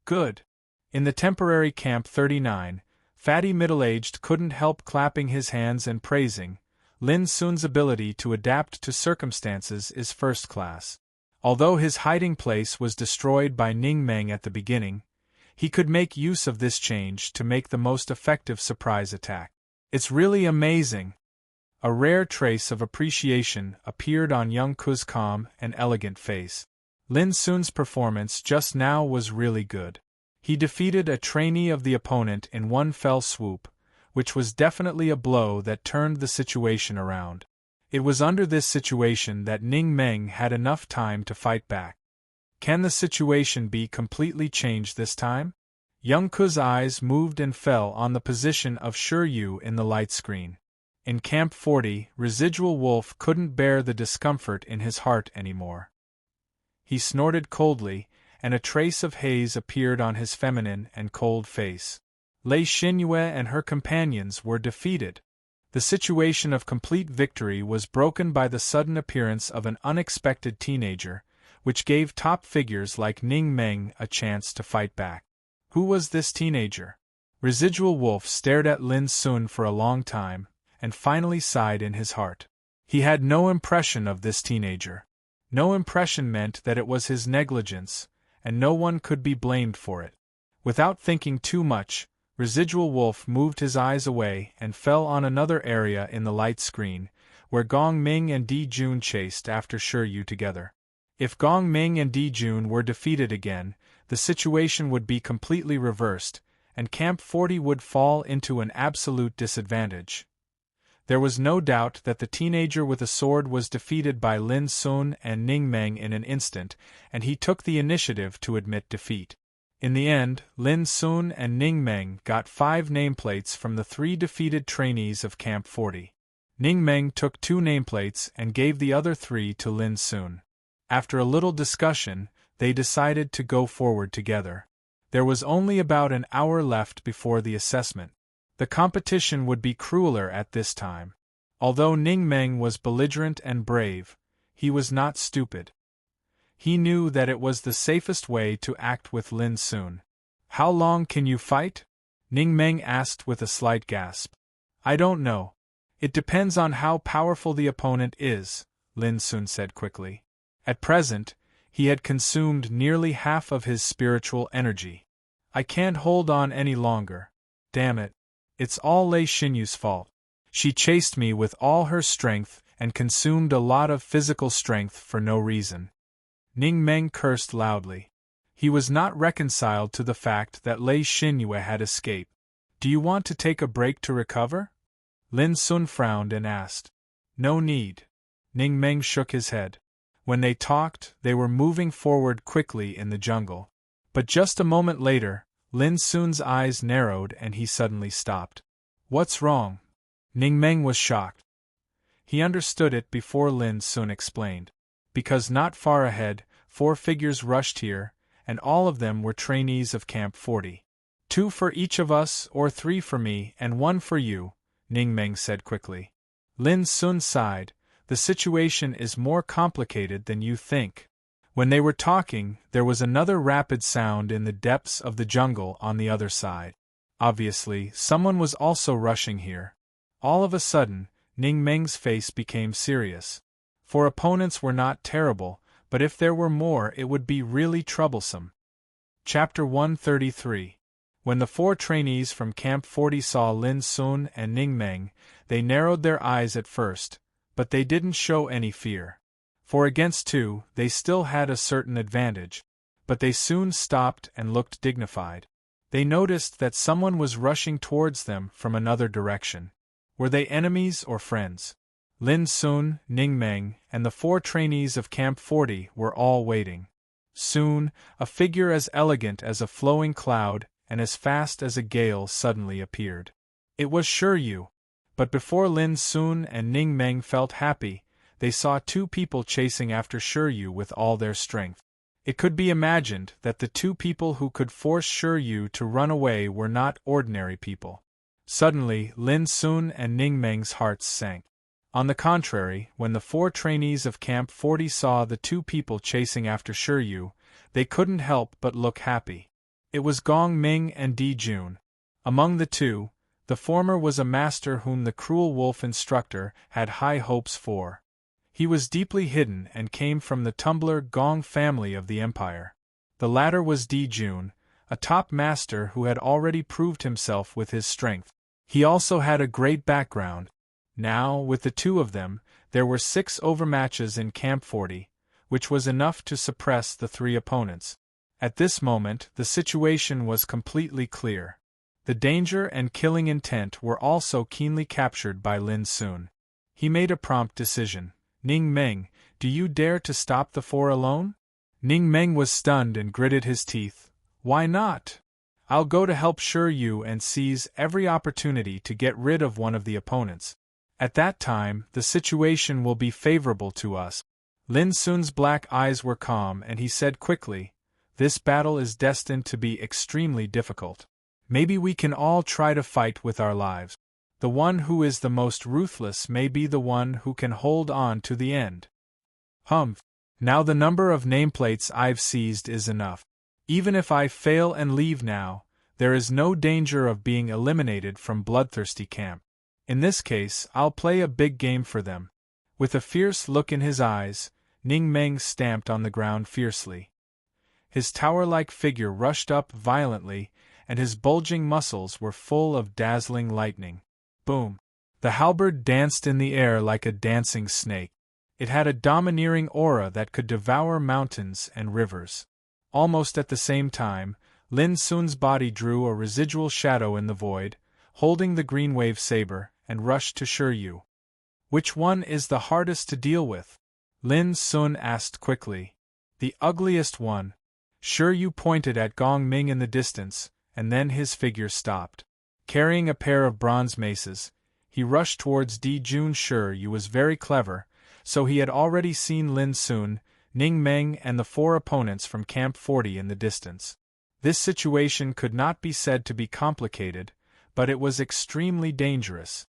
Good. In the temporary Camp 39, Fatty Middle-Aged couldn't help clapping his hands and praising. Lin Sun's ability to adapt to circumstances is first class. Although his hiding place was destroyed by Ning Meng at the beginning, he could make use of this change to make the most effective surprise attack. It's really amazing. A rare trace of appreciation appeared on young Ku's calm and elegant face. Lin Sun's performance just now was really good. He defeated a trainee of the opponent in one fell swoop, which was definitely a blow that turned the situation around. It was under this situation that Ning Meng had enough time to fight back. Can the situation be completely changed this time? Young Ku's eyes moved and fell on the position of Shiryu in the light screen. In Camp 40, Residual Wolf couldn't bear the discomfort in his heart anymore. He snorted coldly, and a trace of haze appeared on his feminine and cold face. Lei Xinyue and her companions were defeated. The situation of complete victory was broken by the sudden appearance of an unexpected teenager, which gave top figures like Ning Meng a chance to fight back. Who was this teenager? Residual Wolf stared at Lin Sun for a long time, and finally sighed in his heart. He had no impression of this teenager. No impression meant that it was his negligence, and no one could be blamed for it. Without thinking too much, Residual Wolf moved his eyes away and fell on another area in the light screen, where Gong Ming and Di Jun chased after Shiryu together. If Gong Ming and Di Jun were defeated again, the situation would be completely reversed, and Camp 40 would fall into an absolute disadvantage. There was no doubt that the teenager with a sword was defeated by Lin Sun and Ning Meng in an instant, and he took the initiative to admit defeat. In the end, Lin Sun and Ning Meng got 5 nameplates from the 3 defeated trainees of Camp 40. Ning Meng took 2 nameplates and gave the other 3 to Lin Sun. After a little discussion, they decided to go forward together. There was only about an hour left before the assessment. The competition would be crueler at this time. Although Ning Meng was belligerent and brave, he was not stupid. He knew that it was the safest way to act with Lin Sun. "How long can you fight?" Ning Meng asked with a slight gasp. "I don't know. It depends on how powerful the opponent is," Lin Sun said quickly. At present, he had consumed nearly half of his spiritual energy. "I can't hold on any longer. Damn it. It's all Lei Xinyu's fault. She chased me with all her strength and consumed a lot of physical strength for no reason." Ning Meng cursed loudly. He was not reconciled to the fact that Lei Xinyu had escaped. "Do you want to take a break to recover?" Lin Sun frowned and asked. "No need." Ning Meng shook his head. When they talked, they were moving forward quickly in the jungle. But just a moment later, Lin Sun's eyes narrowed and he suddenly stopped. "What's wrong?" Ning Meng was shocked. He understood it before Lin Sun explained. Because not far ahead, 4 figures rushed here, and all of them were trainees of Camp 40. "2 for each of us, or 3 for me and 1 for you," Ning Meng said quickly. Lin Sun sighed. "The situation is more complicated than you think." When they were talking, there was another rapid sound in the depths of the jungle on the other side. Obviously, someone was also rushing here. All of a sudden, Ning Meng's face became serious. For opponents were not terrible, but if there were more it would be really troublesome. Chapter 133. When the 4 trainees from Camp 40 saw Lin Sun and Ning Meng, they narrowed their eyes at first, but they didn't show any fear. For against 2, they still had a certain advantage, but they soon stopped and looked dignified. They noticed that someone was rushing towards them from another direction. Were they enemies or friends? Lin Sun, Ning Meng, and the 4 trainees of Camp 40 were all waiting. Soon, a figure as elegant as a flowing cloud and as fast as a gale suddenly appeared. It was Shiryu. But before Lin Sun and Ning Meng felt happy, they saw 2 people chasing after Shiryu with all their strength. It could be imagined that the 2 people who could force Shiryu to run away were not ordinary people. Suddenly, Lin Sun and Ning Meng's hearts sank. On the contrary, when the 4 trainees of Camp 40 saw the 2 people chasing after Shiryu, they couldn't help but look happy. It was Gong Ming and Di Jun. Among the 2, the former was a master whom the cruel wolf instructor had high hopes for. He was deeply hidden and came from the tumbler Gong family of the empire. The latter was Di Jun, a top master who had already proved himself with his strength. He also had a great background. Now, with the 2 of them, there were 6 overmatches in Camp 40, which was enough to suppress the 3 opponents. At this moment, the situation was completely clear. The danger and killing intent were also keenly captured by Lin Sun. He made a prompt decision. "Ning Meng, do you dare to stop the 4 alone?" Ning Meng was stunned and gritted his teeth. "Why not? I'll go to help Shiryu and seize every opportunity to get rid of one of the opponents. At that time, the situation will be favorable to us." Lin Sun's black eyes were calm and he said quickly, "This battle is destined to be extremely difficult. Maybe we can all try to fight with our lives. The one who is the most ruthless may be the one who can hold on to the end." "Humph. Now the number of nameplates I've seized is enough. Even if I fail and leave now, there is no danger of being eliminated from Bloodthirsty Camp. In this case, I'll play a big game for them." With a fierce look in his eyes, Ning Meng stamped on the ground fiercely. His tower-like figure rushed up violently, and his bulging muscles were full of dazzling lightning. Boom! The halberd danced in the air like a dancing snake. It had a domineering aura that could devour mountains and rivers. Almost at the same time, Lin Sun's body drew a residual shadow in the void, holding the green wave saber, and rushed to Shiryu. Which one is the hardest to deal with? Lin Sun asked quickly. The ugliest one. Shiryu pointed at Gong Ming in the distance, and then his figure stopped. Carrying a pair of bronze maces, he rushed towards Di Jun. Shiryu was very clever, so he had already seen Lin Sun, Ning Meng and the 4 opponents from Camp 40 in the distance. This situation could not be said to be complicated, but it was extremely dangerous.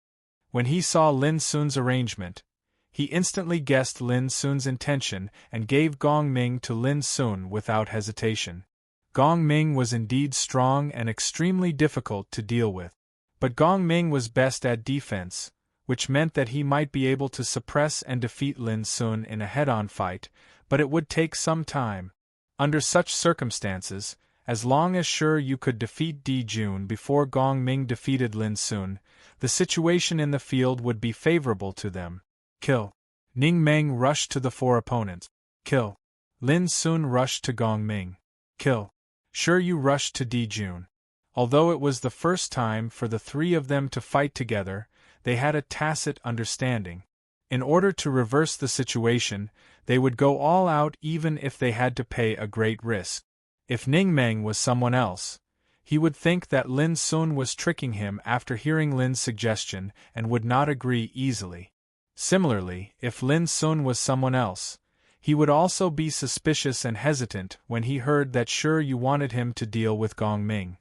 When he saw Lin Sun's arrangement, he instantly guessed Lin Sun's intention and gave Gong Ming to Lin Sun without hesitation. Gong Ming was indeed strong and extremely difficult to deal with. But Gong Ming was best at defense, which meant that he might be able to suppress and defeat Lin Sun in a head-on fight, but it would take some time. Under such circumstances, as long as Shiryu could defeat Di Jun before Gong Ming defeated Lin Sun, the situation in the field would be favorable to them. Kill. Ning Meng rushed to the 4 opponents. Kill. Lin Sun rushed to Gong Ming. Kill. Shiryu rushed to Di Jun. Although it was the first time for the 3 of them to fight together, they had a tacit understanding. In order to reverse the situation, they would go all out even if they had to pay a great risk. If Ning Meng was someone else, he would think that Lin Sun was tricking him after hearing Lin's suggestion and would not agree easily. Similarly, if Lin Sun was someone else, he would also be suspicious and hesitant when he heard that Shiryu wanted him to deal with Gong Ming.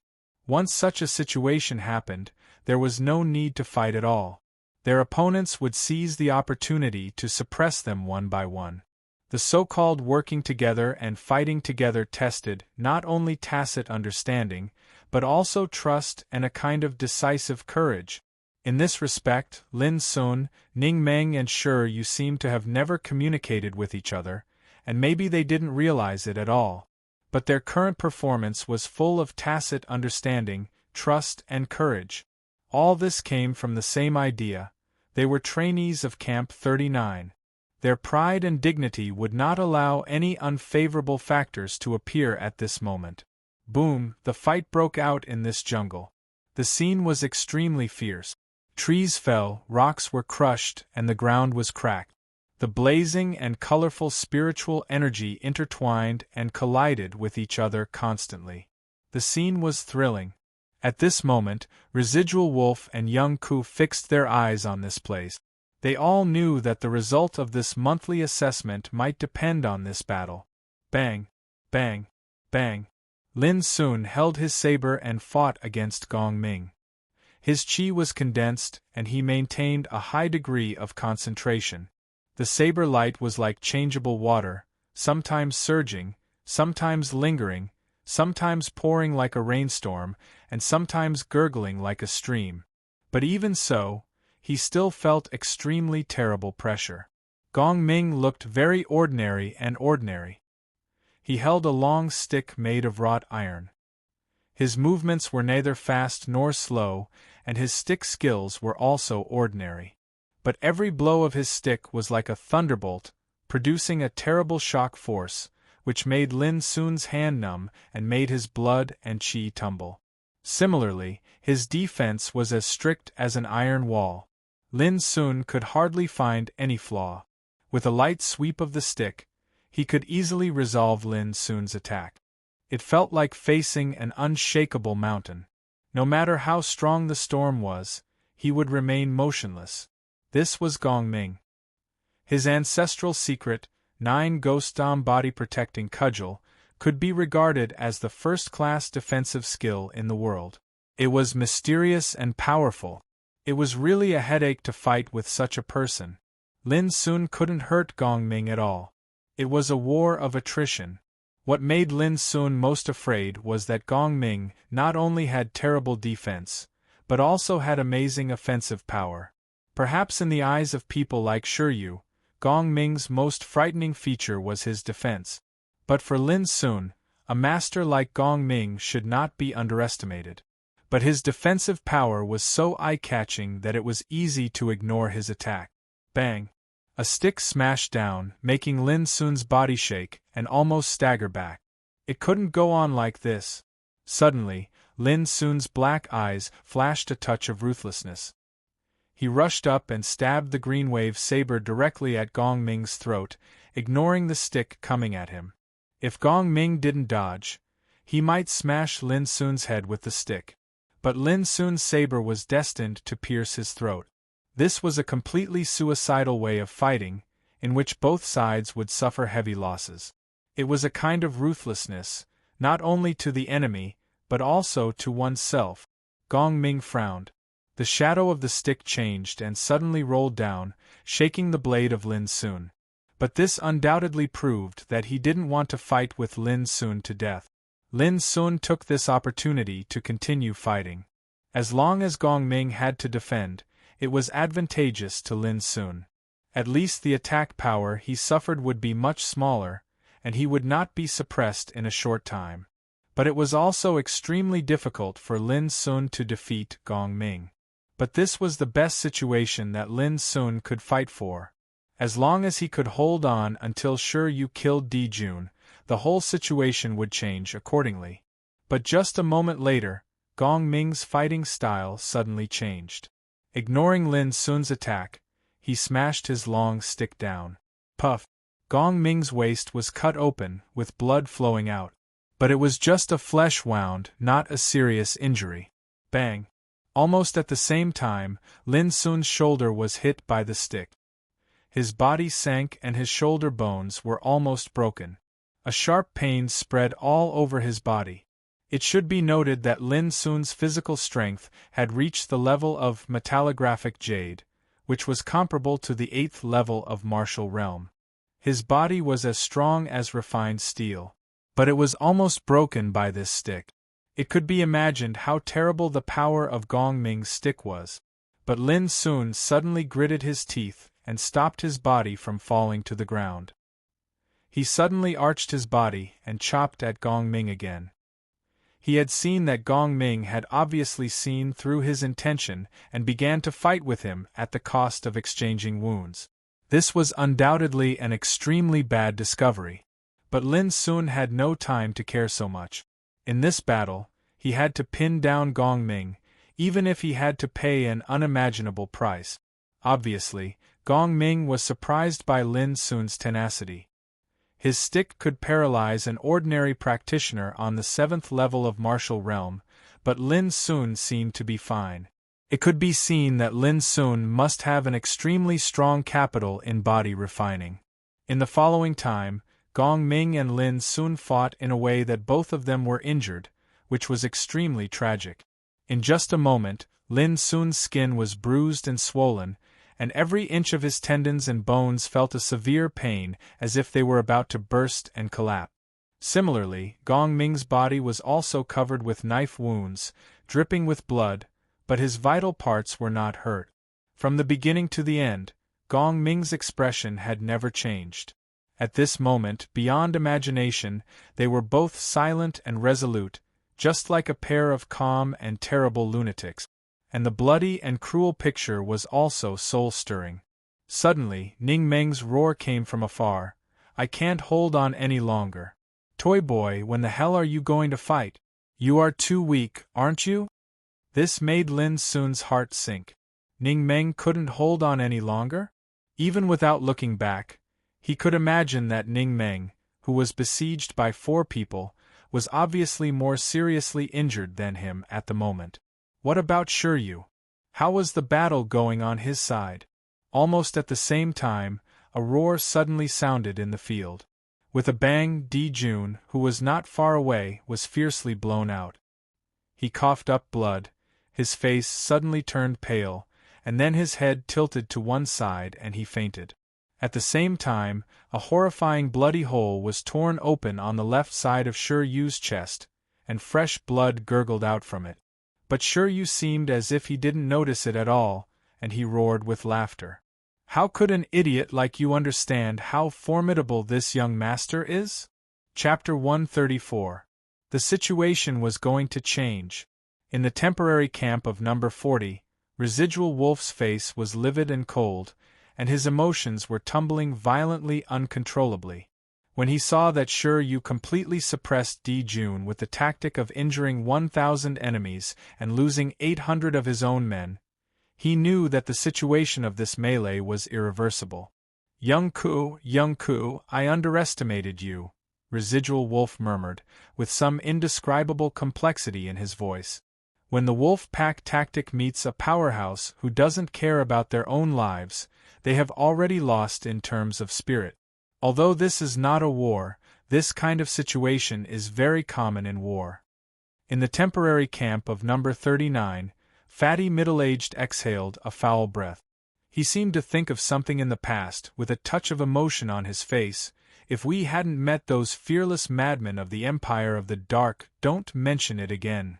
Once such a situation happened, there was no need to fight at all. Their opponents would seize the opportunity to suppress them one by one. The so-called working together and fighting together tested not only tacit understanding, but also trust and a kind of decisive courage. In this respect, Lin Sun, Ning Meng and Shiryu seemed to have never communicated with each other, and maybe they didn't realize it at all. But their current performance was full of tacit understanding, trust and courage. All this came from the same idea. They were trainees of Camp 39. Their pride and dignity would not allow any unfavorable factors to appear at this moment. Boom, the fight broke out in this jungle. The scene was extremely fierce. Trees fell, rocks were crushed, and the ground was cracked. The blazing and colorful spiritual energy intertwined and collided with each other constantly. The scene was thrilling. At this moment, Residual Wolf and Young Ku fixed their eyes on this place. They all knew that the result of this monthly assessment might depend on this battle. Bang! Bang! Bang! Lin Sun held his saber and fought against Gong Ming. His chi was condensed, and he maintained a high degree of concentration. The saber light was like changeable water, sometimes surging, sometimes lingering, sometimes pouring like a rainstorm, and sometimes gurgling like a stream. But even so, he still felt extremely terrible pressure. Gong Ming looked very ordinary and ordinary. He held a long stick made of wrought iron. His movements were neither fast nor slow, and his stick skills were also ordinary. But every blow of his stick was like a thunderbolt, producing a terrible shock force, which made Lin Sun's hand numb and made his blood and chi tumble. Similarly, his defense was as strict as an iron wall. Lin Sun could hardly find any flaw. With a light sweep of the stick, he could easily resolve Lin Sun's attack. It felt like facing an unshakable mountain. No matter how strong the storm was, he would remain motionless. This was Gong Ming. His ancestral secret, 9 Ghost Dom body protecting cudgel, could be regarded as the first-class defensive skill in the world. It was mysterious and powerful. It was really a headache to fight with such a person. Lin Sun couldn't hurt Gong Ming at all. It was a war of attrition. What made Lin Sun most afraid was that Gong Ming not only had terrible defense, but also had amazing offensive power. Perhaps in the eyes of people like Shiryu, Gong Ming's most frightening feature was his defense. But for Lin Sun, a master like Gong Ming should not be underestimated. But his defensive power was so eye-catching that it was easy to ignore his attack. Bang! A stick smashed down, making Lin Sun's body shake and almost stagger back. It couldn't go on like this. Suddenly, Lin Sun's black eyes flashed a touch of ruthlessness. He rushed up and stabbed the green wave saber directly at Gong Ming's throat, ignoring the stick coming at him. If Gong Ming didn't dodge, he might smash Lin Sun's head with the stick. But Lin Sun's saber was destined to pierce his throat. This was a completely suicidal way of fighting, in which both sides would suffer heavy losses. It was a kind of ruthlessness, not only to the enemy, but also to oneself. Gong Ming frowned. The shadow of the stick changed and suddenly rolled down, shaking the blade of Lin Sun. But this undoubtedly proved that he didn't want to fight with Lin Sun to death. Lin Sun took this opportunity to continue fighting. As long as Gong Ming had to defend, it was advantageous to Lin Sun. At least the attack power he suffered would be much smaller, and he would not be suppressed in a short time. But it was also extremely difficult for Lin Sun to defeat Gong Ming. But this was the best situation that Lin Sun could fight for. As long as he could hold on until Shi Yu killed Di Jun, the whole situation would change accordingly. But just a moment later, Gong Ming's fighting style suddenly changed. Ignoring Lin Sun's attack, he smashed his long stick down. Puff! Gong Ming's waist was cut open, with blood flowing out. But it was just a flesh wound, not a serious injury. Bang! Almost at the same time, Lin Sun's shoulder was hit by the stick. His body sank and his shoulder bones were almost broken. A sharp pain spread all over his body. It should be noted that Lin Sun's physical strength had reached the level of metallographic jade, which was comparable to the 8th level of martial realm. His body was as strong as refined steel. But it was almost broken by this stick. It could be imagined how terrible the power of Gong Ming's stick was. But Lin Sun suddenly gritted his teeth and stopped his body from falling to the ground. He suddenly arched his body and chopped at Gong Ming again. He had seen that Gong Ming had obviously seen through his intention and began to fight with him at the cost of exchanging wounds. This was undoubtedly an extremely bad discovery. But Lin Sun had no time to care so much. In this battle, he had to pin down Gong Ming, even if he had to pay an unimaginable price. Obviously, Gong Ming was surprised by Lin Sun's tenacity. His stick could paralyze an ordinary practitioner on the 7th level of martial realm, but Lin Sun seemed to be fine. It could be seen that Lin Sun must have an extremely strong capital in body refining. In the following time, Gong Ming and Lin Sun fought in a way that both of them were injured, which was extremely tragic. In just a moment, Lin Sun's skin was bruised and swollen, and every inch of his tendons and bones felt a severe pain as if they were about to burst and collapse. Similarly, Gong Ming's body was also covered with knife wounds, dripping with blood, but his vital parts were not hurt. From the beginning to the end, Gong Ming's expression had never changed. At this moment, beyond imagination, they were both silent and resolute, just like a pair of calm and terrible lunatics. And the bloody and cruel picture was also soul-stirring. Suddenly, Ning Meng's roar came from afar. "I can't hold on any longer. Toy boy, when the hell are you going to fight? You are too weak, aren't you?" This made Lin Sun's heart sink. Ning Meng couldn't hold on any longer? Even without looking back, he could imagine that Ning Meng, who was besieged by 4 people, was obviously more seriously injured than him at the moment. What about Shi Yu? How was the battle going on his side? Almost at the same time, a roar suddenly sounded in the field. With a bang, Di Jun, who was not far away, was fiercely blown out. He coughed up blood, his face suddenly turned pale, and then his head tilted to one side and he fainted. At the same time, a horrifying bloody hole was torn open on the left side of Shi Yu's chest, and fresh blood gurgled out from it. But Shi Yu seemed as if he didn't notice it at all, and he roared with laughter. "How could an idiot like you understand how formidable this young master is?" Chapter 134. The situation was going to change. In the temporary camp of number 40, Residual Wolf's face was livid and cold, and his emotions were tumbling violently uncontrollably. When he saw that Shi Yu completely suppressed Di Jun with the tactic of injuring 1,000 enemies and losing 800 of his own men, He knew that the situation of this melee was irreversible. Young Ku, I underestimated you," Residual Wolf murmured, with some indescribable complexity in his voice. When the wolf pack tactic meets a powerhouse who doesn't care about their own lives, they have already lost in terms of spirit. Although this is not a war, this kind of situation is very common in war. In the temporary camp of number 39, fatty middle-aged exhaled a foul breath. He seemed to think of something in the past, with a touch of emotion on his face. "If we hadn't met those fearless madmen of the Empire of the Dark, don't mention it again."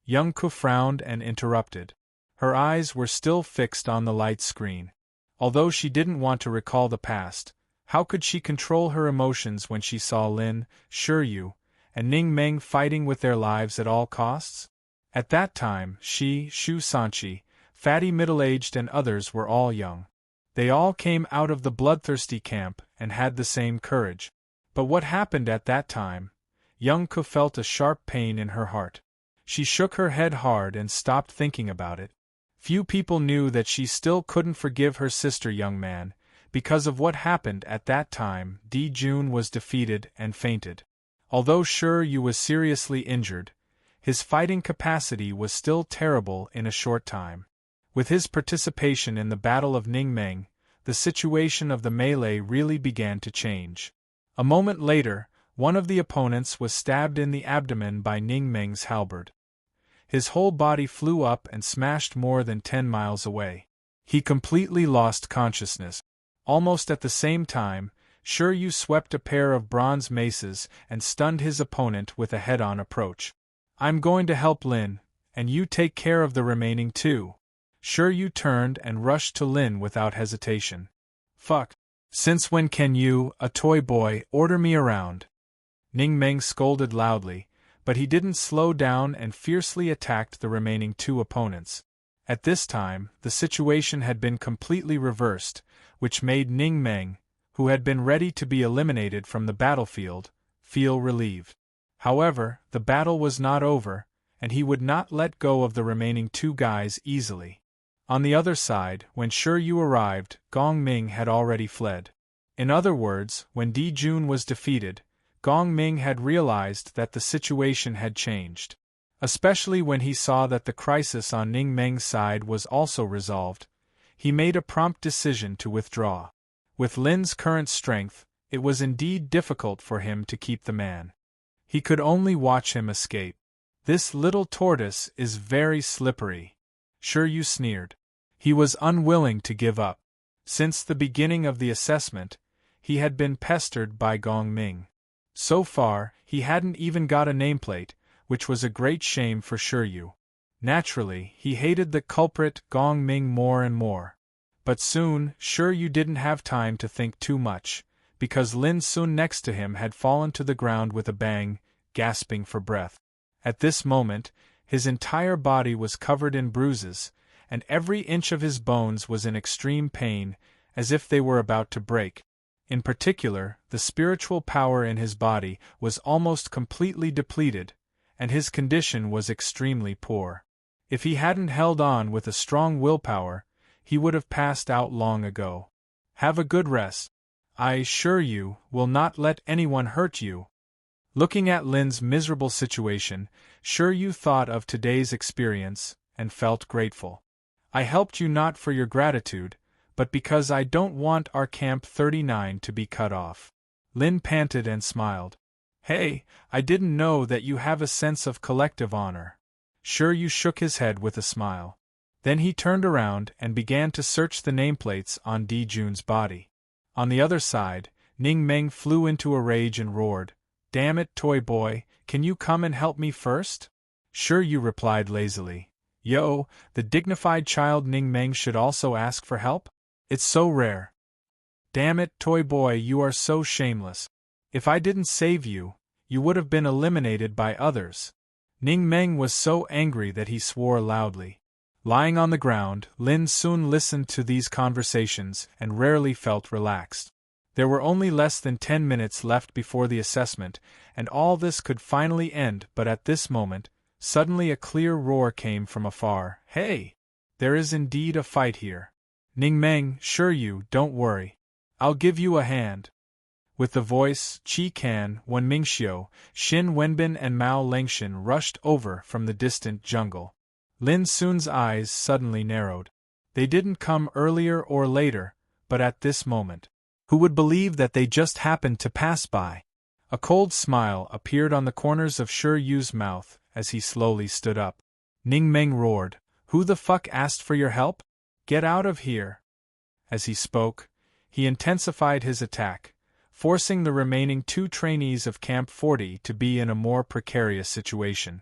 Young Ku frowned and interrupted. Her eyes were still fixed on the light screen. Although she didn't want to recall the past, how could she control her emotions when she saw Lin, Shiryu, and Ning Meng fighting with their lives at all costs? At that time, she, Shu Sanchi, fatty middle-aged and others were all young. They all came out of the bloodthirsty camp and had the same courage. But what happened at that time? Young Ku felt a sharp pain in her heart. She shook her head hard and stopped thinking about it. Few people knew that she still couldn't forgive her sister, young man. Because of what happened at that time, Di Jun was defeated and fainted. Although Shiryu was seriously injured, his fighting capacity was still terrible in a short time. With his participation in the Battle of Ningmeng, the situation of the melee really began to change. A moment later, one of the opponents was stabbed in the abdomen by Ningmeng's halberd. His whole body flew up and smashed more than 10 miles away. He completely lost consciousness. Almost at the same time, Shiryu swept a pair of bronze maces and stunned his opponent with a head-on approach. "I'm going to help Lin, and you take care of the remaining two." Shiryu turned and rushed to Lin without hesitation. "Fuck. Since when can you, a toy boy, order me around?" Ning Meng scolded loudly, but he didn't slow down and fiercely attacked the remaining two opponents. At this time, the situation had been completely reversed, which made Ning Meng, who had been ready to be eliminated from the battlefield, feel relieved. However, the battle was not over, and he would not let go of the remaining two guys easily. On the other side, when Shiryu arrived, Gong Ming had already fled. In other words, when Di Jun was defeated, Gong Ming had realized that the situation had changed. Especially when he saw that the crisis on Ning Meng's side was also resolved, he made a prompt decision to withdraw. With Lin's current strength, it was indeed difficult for him to keep the man. He could only watch him escape. "This little tortoise is very slippery," Shiryu sneered. He was unwilling to give up. Since the beginning of the assessment, he had been pestered by Gong Ming. So far, he hadn't even got a nameplate, which was a great shame for Shiryu. Naturally, he hated the culprit Gong Ming more and more. But soon, Shiryu didn't have time to think too much, because Lin Sun next to him had fallen to the ground with a bang, gasping for breath. At this moment, his entire body was covered in bruises, and every inch of his bones was in extreme pain, as if they were about to break. In particular, the spiritual power in his body was almost completely depleted, and his condition was extremely poor. If he hadn't held on with a strong willpower, he would have passed out long ago. "Have a good rest. I assure you, will not let anyone hurt you." Looking at Lin's miserable situation, Shiryu thought of today's experience, and felt grateful. "I helped you not for your gratitude, but because I don't want our Camp 39 to be cut off." Lin panted and smiled. "Hey, I didn't know that you have a sense of collective honor." Shiryu shook his head with a smile. Then he turned around and began to search the nameplates on Di Jun's body. On the other side, Ning Meng flew into a rage and roared, "Damn it, toy boy, can you come and help me first?" Shiryu replied lazily, "Yo, the dignified child Ning Meng should also ask for help? It's so rare." "Damn it, toy boy, you are so shameless. If I didn't save you, you would have been eliminated by others." Ning Meng was so angry that he swore loudly. Lying on the ground, Lin soon listened to these conversations and rarely felt relaxed. There were only less than 10 minutes left before the assessment, and all this could finally end, but at this moment, suddenly a clear roar came from afar. "Hey! There is indeed a fight here. Ning Meng, sure you, don't worry. I'll give you a hand. With the voice, Qi Kan, Wen Mingxiu, Xin Wenbin and Mao Lengshan rushed over from the distant jungle. Lin Sun's eyes suddenly narrowed. They didn't come earlier or later, but at this moment. Who would believe that they just happened to pass by? A cold smile appeared on the corners of Shi Yu's mouth as he slowly stood up. Ning Meng roared, "Who the fuck asked for your help? Get out of here!" As he spoke, he intensified his attack, forcing the remaining 2 trainees of Camp 40 to be in a more precarious situation.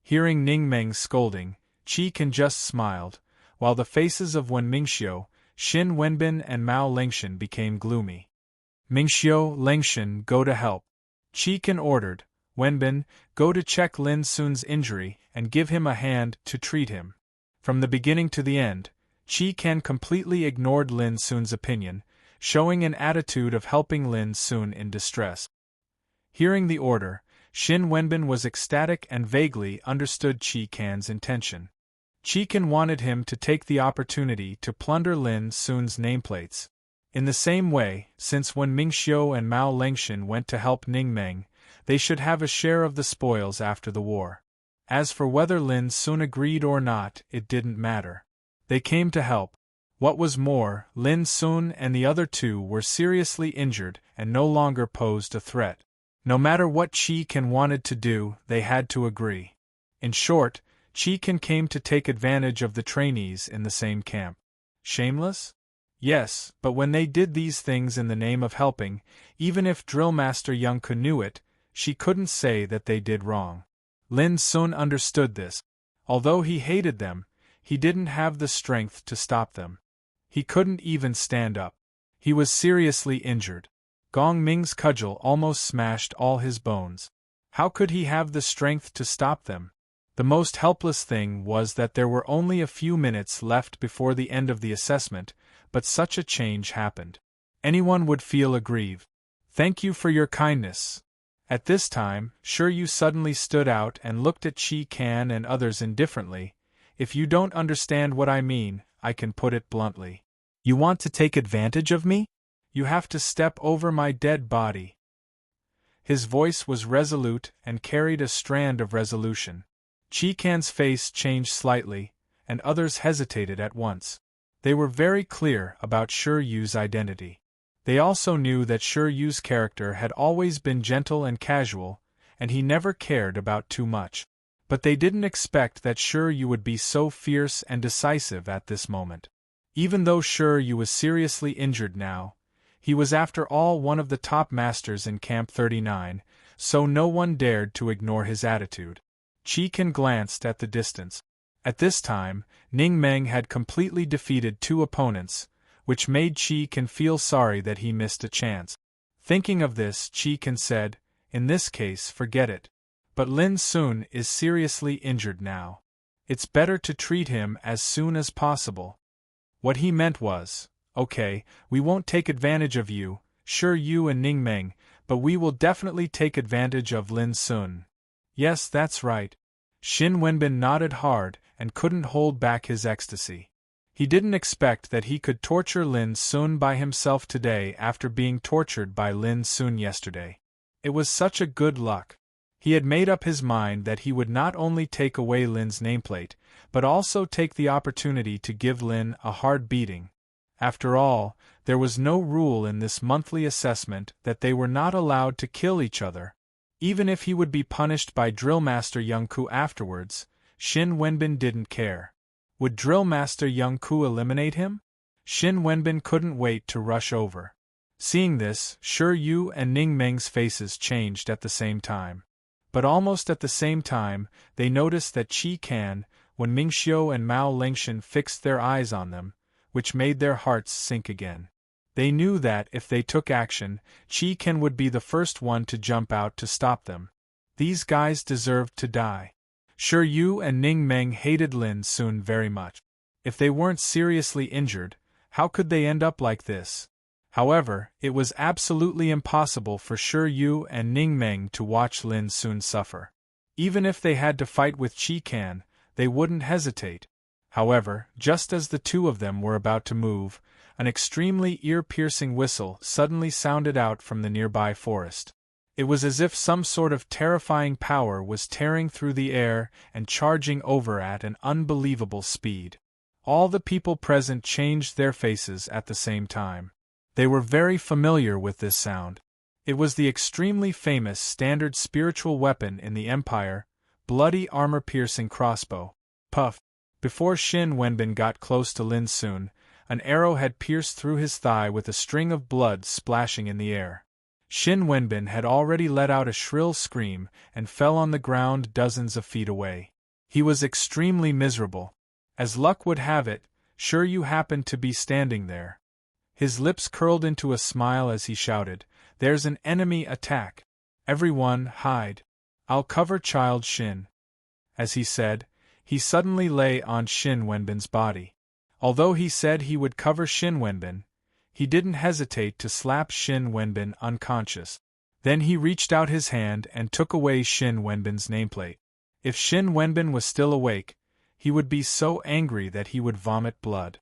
Hearing Ning Meng's scolding, Qi Kan just smiled, while the faces of Wen Mingxiu, Xin Wenbin and Mao Lengshan became gloomy. "Mingxiu, Lengshan, go to help," Qi Kan ordered. "Wenbin, go to check Lin Sun's injury and give him a hand to treat him." From the beginning to the end, Qi Kan completely ignored Lin Sun's opinion, showing an attitude of helping Lin Sun in distress. Hearing the order, Xin Wenbin was ecstatic and vaguely understood Qi Kan's intention. Qi Kan wanted him to take the opportunity to plunder Lin Sun's nameplates. In the same way, since when Mingxiu and Mao Lengshan went to help Ning Meng, they should have a share of the spoils after the war. As for whether Lin Sun agreed or not, it didn't matter. They came to help. What was more, Lin Sun and the other 2 were seriously injured and no longer posed a threat. No matter what Qi Kan wanted to do, they had to agree. In short, Qi Kan came to take advantage of the trainees in the same camp. Shameless? Yes, but when they did these things in the name of helping, even if Drillmaster Yunku knew it, she couldn't say that they did wrong. Lin Sun understood this. Although he hated them, he didn't have the strength to stop them. He couldn't even stand up. He was seriously injured. Gong Ming's cudgel almost smashed all his bones. How could he have the strength to stop them? The most helpless thing was that there were only a few minutes left before the end of the assessment, but such a change happened. Anyone would feel aggrieved. "Thank you for your kindness." At this time, Shi Yu suddenly stood out and looked at Qi Kan and others indifferently. "If you don't understand what I mean, I can put it bluntly. You want to take advantage of me? You have to step over my dead body." His voice was resolute and carried a strand of resolution. Qi Kan's face changed slightly, and others hesitated at once. They were very clear about Shi Yu's identity. They also knew that Shi Yu's character had always been gentle and casual, and he never cared about too much. But they didn't expect that Shi Yu would be so fierce and decisive at this moment. Even though Shi Yu was seriously injured now, he was after all one of the top masters in Camp 39, so no one dared to ignore his attitude. Qi Kan glanced at the distance. At this time, Ning Meng had completely defeated 2 opponents, which made Qi Kan feel sorry that he missed a chance. Thinking of this, Qi Kan said, "In this case, forget it. But Lin Sun is seriously injured now. It's better to treat him as soon as possible." What he meant was, "Okay, we won't take advantage of you, Shi Yu and Ning Meng, but we will definitely take advantage of Lin Sun." "Yes, that's right." Xin Wenbin nodded hard and couldn't hold back his ecstasy. He didn't expect that he could torture Lin Sun by himself today after being tortured by Lin Sun yesterday. It was such a good luck. He had made up his mind that he would not only take away Lin's nameplate, but also take the opportunity to give Lin a hard beating. After all, there was no rule in this monthly assessment that they were not allowed to kill each other. Even if he would be punished by Drillmaster Yunku afterwards, Xin Wenbin didn't care. Would Drillmaster Yunku eliminate him? Xin Wenbin couldn't wait to rush over. Seeing this, Shi Yu and Ning Meng's faces changed at the same time. But almost at the same time, they noticed that Qi Kan, when Mingxiu and Mao Lengshan fixed their eyes on them, which made their hearts sink again. They knew that if they took action, Qi Kan would be the first one to jump out to stop them. These guys deserved to die. Shi Yu and Ning Meng hated Lin Sun very much. If they weren't seriously injured, how could they end up like this? However, it was absolutely impossible for Shi Yu and Ning Meng to watch Lin Sun suffer. Even if they had to fight with Qi Kan, they wouldn't hesitate. However, just as the two of them were about to move, an extremely ear-piercing whistle suddenly sounded out from the nearby forest. It was as if some sort of terrifying power was tearing through the air and charging over at an unbelievable speed. All the people present changed their faces at the same time. They were very familiar with this sound. It was the extremely famous standard spiritual weapon in the Empire, bloody armor-piercing crossbow. Puff! Before Shin Wenbin got close to Lin Sun, an arrow had pierced through his thigh with a string of blood splashing in the air. Shin Wenbin had already let out a shrill scream and fell on the ground dozens of feet away. He was extremely miserable. As luck would have it, sure you happened to be standing there. His lips curled into a smile as he shouted, "There's an enemy attack! Everyone, hide! I'll cover Child Shin." As he said, he suddenly lay on Shin Wenbin's body. Although he said he would cover Shin Wenbin, he didn't hesitate to slap Shin Wenbin unconscious. Then he reached out his hand and took away Shin Wenbin's nameplate. If Shin Wenbin was still awake, he would be so angry that he would vomit blood.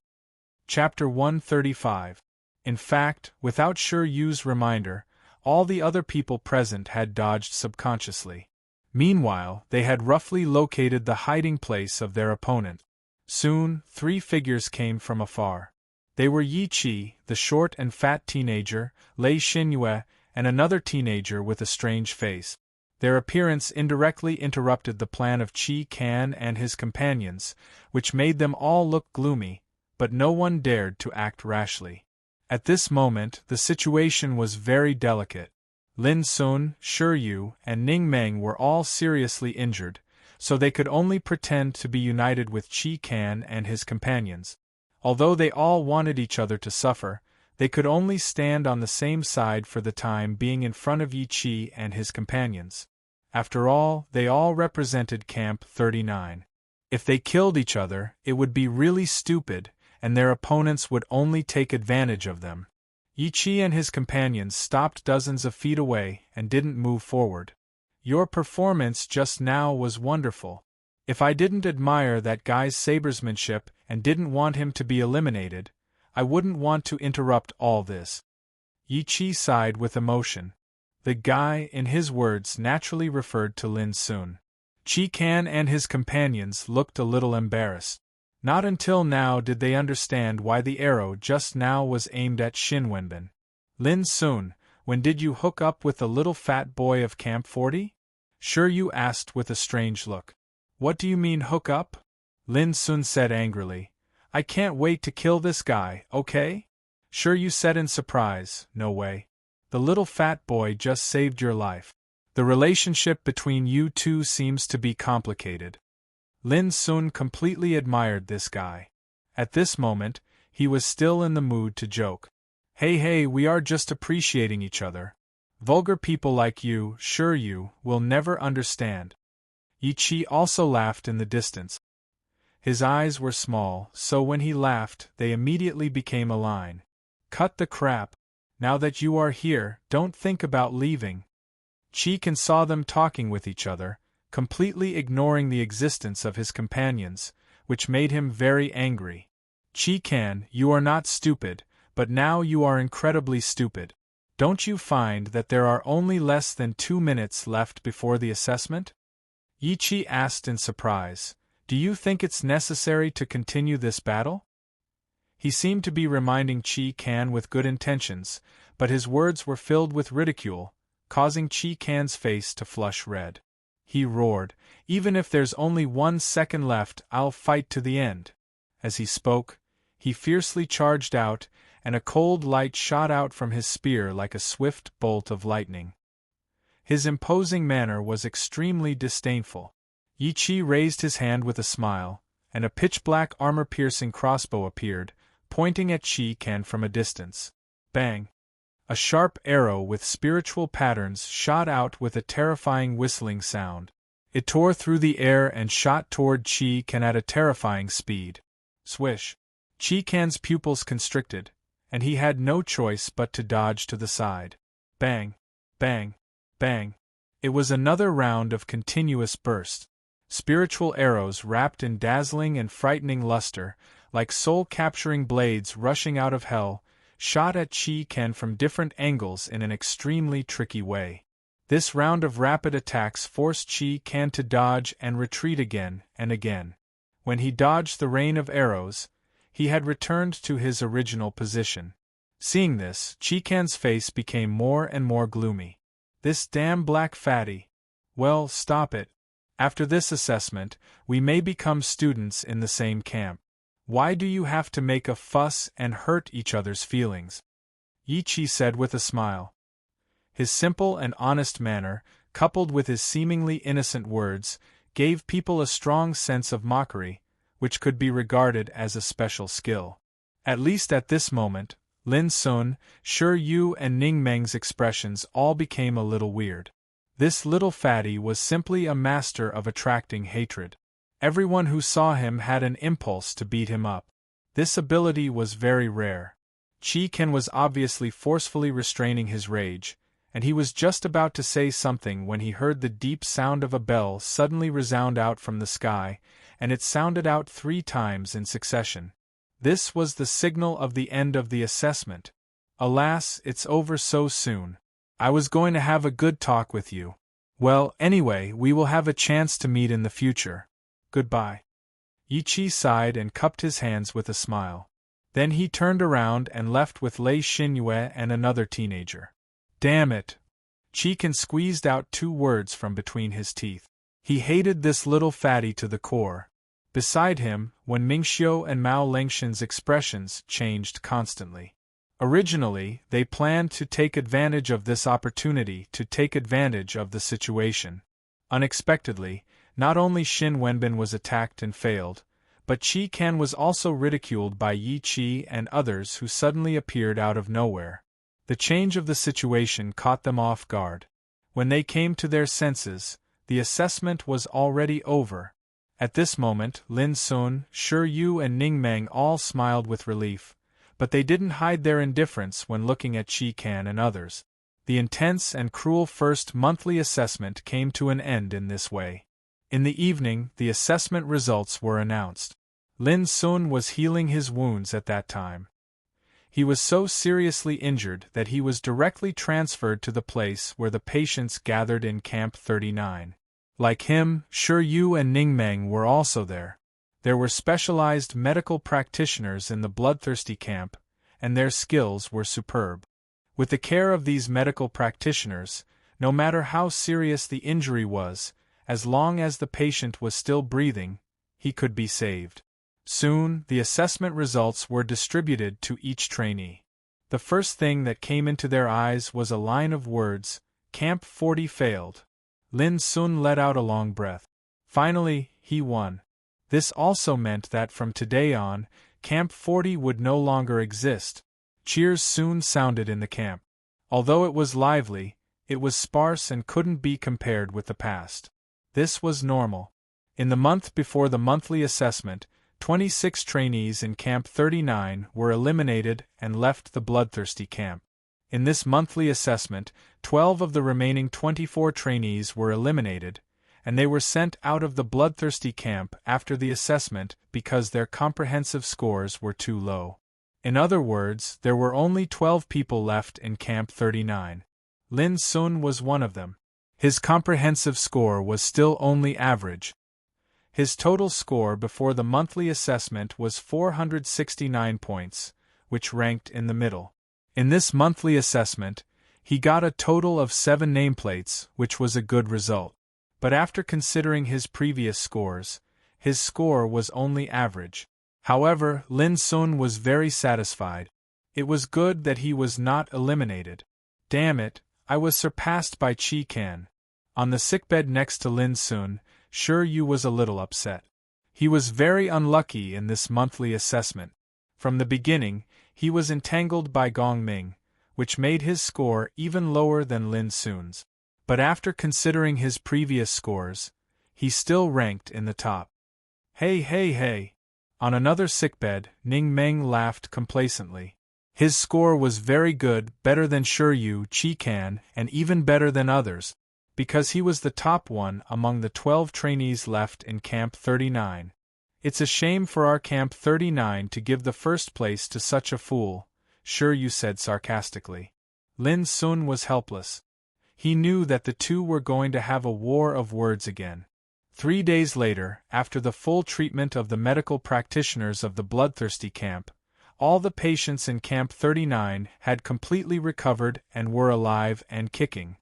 Chapter 135. In fact, without Sure Yu's reminder, all the other people present had dodged subconsciously. Meanwhile, they had roughly located the hiding place of their opponent. Soon, three figures came from afar. They were Yi Qi, the short and fat teenager, Lei Xinyue, and another teenager with a strange face. Their appearance indirectly interrupted the plan of Qi Kan and his companions, which made them all look gloomy, but no one dared to act rashly. At this moment, the situation was very delicate. Lin Sun, Sure Yu, and Ning Meng were all seriously injured, so they could only pretend to be united with Qi Kan and his companions. Although they all wanted each other to suffer, they could only stand on the same side for the time being in front of Yi Qi and his companions. After all, they all represented Camp 39. If they killed each other, it would be really stupid, and their opponents would only take advantage of them. Yi Qi and his companions stopped dozens of feet away and didn't move forward. "Your performance just now was wonderful. If I didn't admire that guy's sabersmanship and didn't want him to be eliminated, I wouldn't want to interrupt all this." Yi Qi sighed with emotion. The guy, in his words, naturally referred to Lin Sun. Qi Kan and his companions looked a little embarrassed. Not until now did they understand why the arrow just now was aimed at Shin Wenbin. "Lin Sun, when did you hook up with the little fat boy of Camp 40? Sure Yu asked with a strange look. "What do you mean hook up?" Lin Sun said angrily. "I can't wait to kill this guy, okay?" Sure Yu said in surprise, "No way. The little fat boy just saved your life. The relationship between you two seems to be complicated." Lin Sun completely admired this guy. At this moment, he was still in the mood to joke. Hey, we are just appreciating each other. Vulgar people like you, Sure Yu, will never understand." Yi Qi also laughed in the distance. His eyes were small, so when he laughed, they immediately became a line. "Cut the crap. Now that you are here, don't think about leaving." Qi Kan saw them talking with each other, completely ignoring the existence of his companions, which made him very angry. "Qi Kan, you are not stupid, but now you are incredibly stupid. Don't you find that there are only less than 2 minutes left before the assessment?" Yi Qi asked in surprise, "Do you think it's necessary to continue this battle?" He seemed to be reminding Qi Kan with good intentions, but his words were filled with ridicule, causing Qi Kan's face to flush red. He roared, "Even if there's only 1 second left, I'll fight to the end." As he spoke, he fiercely charged out, and a cold light shot out from his spear like a swift bolt of lightning. His imposing manner was extremely disdainful. Yi Qi raised his hand with a smile, and a pitch-black armor-piercing crossbow appeared, pointing at Qi Kan from a distance. Bang! A sharp arrow with spiritual patterns shot out with a terrifying whistling sound. It tore through the air and shot toward Qi Kan at a terrifying speed. Swish! Qi Kan's pupils constricted, and he had no choice but to dodge to the side. Bang! Bang! Bang! It was another round of continuous bursts. Spiritual arrows wrapped in dazzling and frightening luster, like soul-capturing blades rushing out of hell, shot at Chi Can from different angles in an extremely tricky way. This round of rapid attacks forced Chi Can to dodge and retreat again and again. When he dodged the rain of arrows, he had returned to his original position. Seeing this, Chi Can's face became more and more gloomy. This damn black fatty. Well, stop it. After this assessment, we may become students in the same camp. Why do you have to make a fuss and hurt each other's feelings? Yi Chi said with a smile. His simple and honest manner, coupled with his seemingly innocent words, gave people a strong sense of mockery, which could be regarded as a special skill. At least at this moment, Lin Sun, Shi Yu and Ning Meng's expressions all became a little weird. This little fatty was simply a master of attracting hatred. Everyone who saw him had an impulse to beat him up. This ability was very rare. Chi Can was obviously forcefully restraining his rage, and he was just about to say something when he heard the deep sound of a bell suddenly resound out from the sky, and it sounded out 3 times in succession. This was the signal of the end of the assessment. Alas, it's over so soon. I was going to have a good talk with you. Well, anyway, we will have a chance to meet in the future. Goodbye. Yi Chi sighed and cupped his hands with a smile. Then he turned around and left with Lei Xinyue and another teenager. Damn it! Chi Can squeezed out 2 words from between his teeth. He hated this little fatty to the core. Beside him, Wen Mingxiu and Mao Lengshan's expressions changed constantly. Originally, they planned to take advantage of this opportunity to take advantage of the situation. Unexpectedly, not only Xin Wenbin was attacked and failed, but Chi Can was also ridiculed by Yi Chi and others who suddenly appeared out of nowhere. The change of the situation caught them off guard. When they came to their senses, the assessment was already over. At this moment, Lin Sun, Shi Yu and Ning Meng all smiled with relief, but they didn't hide their indifference when looking at Chi Can and others. The intense and cruel first monthly assessment came to an end in this way. In the evening, the assessment results were announced. Lin Sun was healing his wounds at that time. He was so seriously injured that he was directly transferred to the place where the patients gathered in Camp 39. Like him, Shi Yu and Ning Meng were also there. There were specialized medical practitioners in the bloodthirsty camp, and their skills were superb. With the care of these medical practitioners, no matter how serious the injury was, as long as the patient was still breathing, he could be saved. Soon, the assessment results were distributed to each trainee. The first thing that came into their eyes was a line of words, Camp 40 failed. Lin Sun let out a long breath. Finally, he won. This also meant that from today on, Camp 40 would no longer exist. Cheers soon sounded in the camp. Although it was lively, it was sparse and couldn't be compared with the past. This was normal. In the month before the monthly assessment, 26 trainees in Camp 39 were eliminated and left the bloodthirsty camp. In this monthly assessment, 12 of the remaining 24 trainees were eliminated, and they were sent out of the bloodthirsty camp after the assessment because their comprehensive scores were too low. In other words, there were only 12 people left in Camp 39. Lin Sun was one of them. His comprehensive score was still only average. His total score before the monthly assessment was 469 points, which ranked in the middle. In this monthly assessment, he got a total of 7 nameplates, which was a good result. But after considering his previous scores, his score was only average. However, Lin Sun was very satisfied. It was good that he was not eliminated. Damn it, I was surpassed by Chi Can. On the sickbed next to Lin Sun, Shi Yu was a little upset. He was very unlucky in this monthly assessment. From the beginning, he was entangled by Gong Ming, which made his score even lower than Lin Sun's. But after considering his previous scores, he still ranked in the top. Hey hey hey! On another sickbed, Ning Meng laughed complacently. His score was very good, better than Shi Yu, Chi Can, and even better than others. because he was the top one among the 12 trainees left in Camp 39. It's a shame for our Camp 39 to give the first place to such a fool, sure, you said sarcastically. Lin Sun was helpless. He knew that the two were going to have a war of words again. 3 days later, after the full treatment of the medical practitioners of the bloodthirsty camp, all the patients in Camp 39 had completely recovered and were alive and kicking.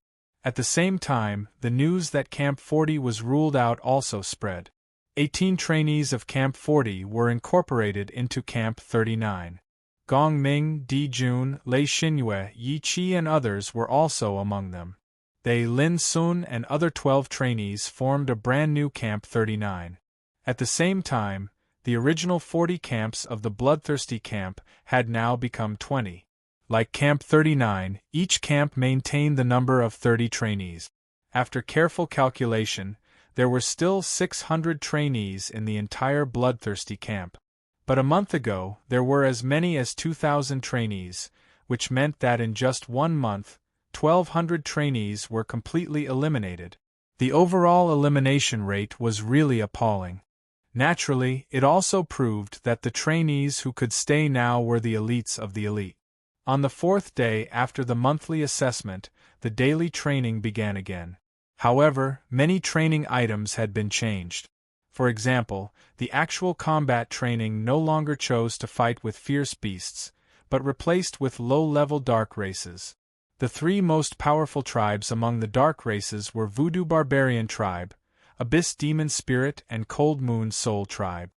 At the same time, the news that Camp 40 was ruled out also spread. 18 trainees of Camp 40 were incorporated into Camp 39. Gong Ming, Di Jun, Lei Xinyue, Yi Qi and others were also among them. They, Lin Sun and other 12 trainees formed a brand new Camp 39. At the same time, the original 40 camps of the bloodthirsty camp had now become 20. Like Camp 39, each camp maintained the number of 30 trainees. After careful calculation, there were still 600 trainees in the entire bloodthirsty camp. But a month ago, there were as many as 2,000 trainees, which meant that in just 1 month, 1,200 trainees were completely eliminated. The overall elimination rate was really appalling. Naturally, it also proved that the trainees who could stay now were the elites of the elite. On the 4th day after the monthly assessment, the daily training began again. However, many training items had been changed. For example, the actual combat training no longer chose to fight with fierce beasts, but replaced with low-level dark races. The 3 most powerful tribes among the dark races were Voodoo Barbarian Tribe, Abyss Demon Spirit and Cold Moon Soul Tribe.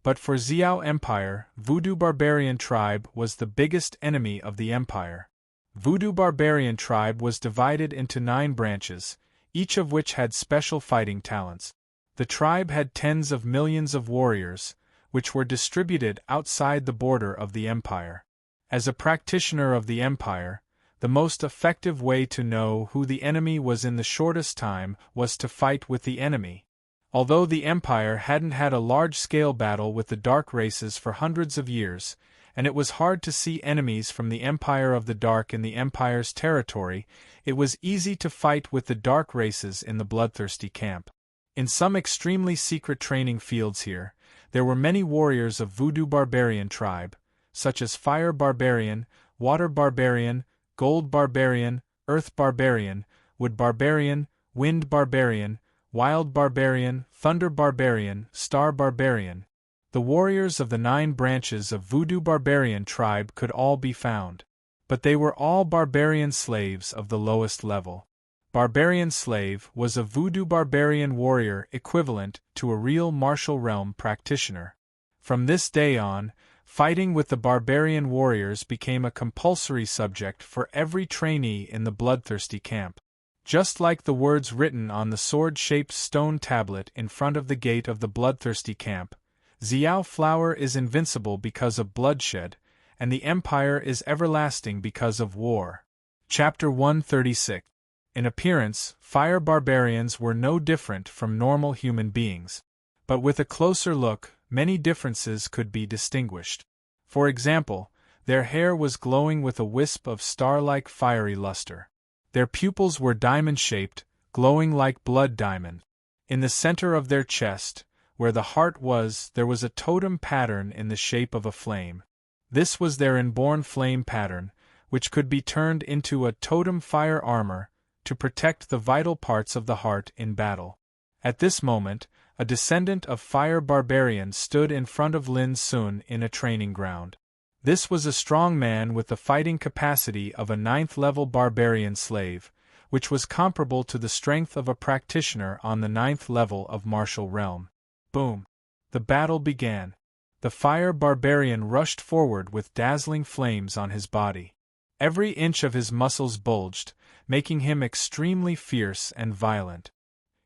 But for Xiao Empire, Voodoo Barbarian Tribe was the biggest enemy of the Empire. Voodoo Barbarian Tribe was divided into 9 branches, each of which had special fighting talents. The tribe had tens of millions of warriors, which were distributed outside the border of the Empire. As a practitioner of the Empire, the most effective way to know who the enemy was in the shortest time was to fight with the enemy. Although the Empire hadn't had a large-scale battle with the Dark races for hundreds of years, and it was hard to see enemies from the Empire of the Dark in the Empire's territory, it was easy to fight with the Dark races in the bloodthirsty camp. In some extremely secret training fields here, there were many warriors of Voodoo Barbarian Tribe, such as Fire Barbarian, Water Barbarian, Gold Barbarian, Earth Barbarian, Wood Barbarian, Wind Barbarian, Wild Barbarian, Thunder Barbarian, Star Barbarian. The warriors of the 9 branches of Voodoo Barbarian Tribe could all be found. But they were all barbarian slaves of the lowest level. Barbarian slave was a Voodoo Barbarian warrior equivalent to a real martial realm practitioner. From this day on, fighting with the barbarian warriors became a compulsory subject for every trainee in the bloodthirsty camp. Just like the words written on the sword-shaped stone tablet in front of the gate of the bloodthirsty camp, Xiao Flower is invincible because of bloodshed, and the Empire is everlasting because of war. Chapter 136. In appearance, fire barbarians were no different from normal human beings. But with a closer look, many differences could be distinguished. For example, their hair was glowing with a wisp of star-like fiery luster. Their pupils were diamond-shaped, glowing like blood diamond. In the center of their chest, where the heart was, there was a totem pattern in the shape of a flame. This was their inborn flame pattern, which could be turned into a totem fire armor to protect the vital parts of the heart in battle. At this moment, a descendant of fire barbarians stood in front of Lin Sun in a training ground. This was a strong man with the fighting capacity of a 9th-level barbarian slave, which was comparable to the strength of a practitioner on the 9th level of martial realm. Boom! The battle began. The fire barbarian rushed forward with dazzling flames on his body. Every inch of his muscles bulged, making him extremely fierce and violent.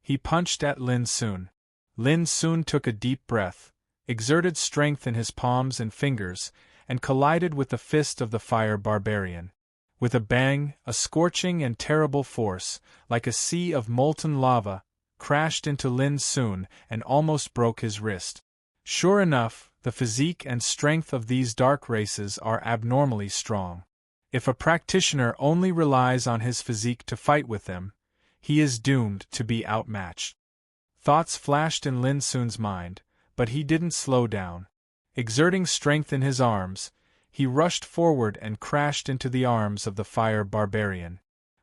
He punched at Lin Sun. Lin Sun took a deep breath, exerted strength in his palms and fingers, and collided with the fist of the fire barbarian. With a bang, a scorching and terrible force, like a sea of molten lava, crashed into Lin Sun and almost broke his wrist. Sure enough, the physique and strength of these dark races are abnormally strong. If a practitioner only relies on his physique to fight with them, he is doomed to be outmatched. Thoughts flashed in Lin Sun's mind, but he didn't slow down. Exerting strength in his arms, he rushed forward and crashed into the arms of the fire barbarian.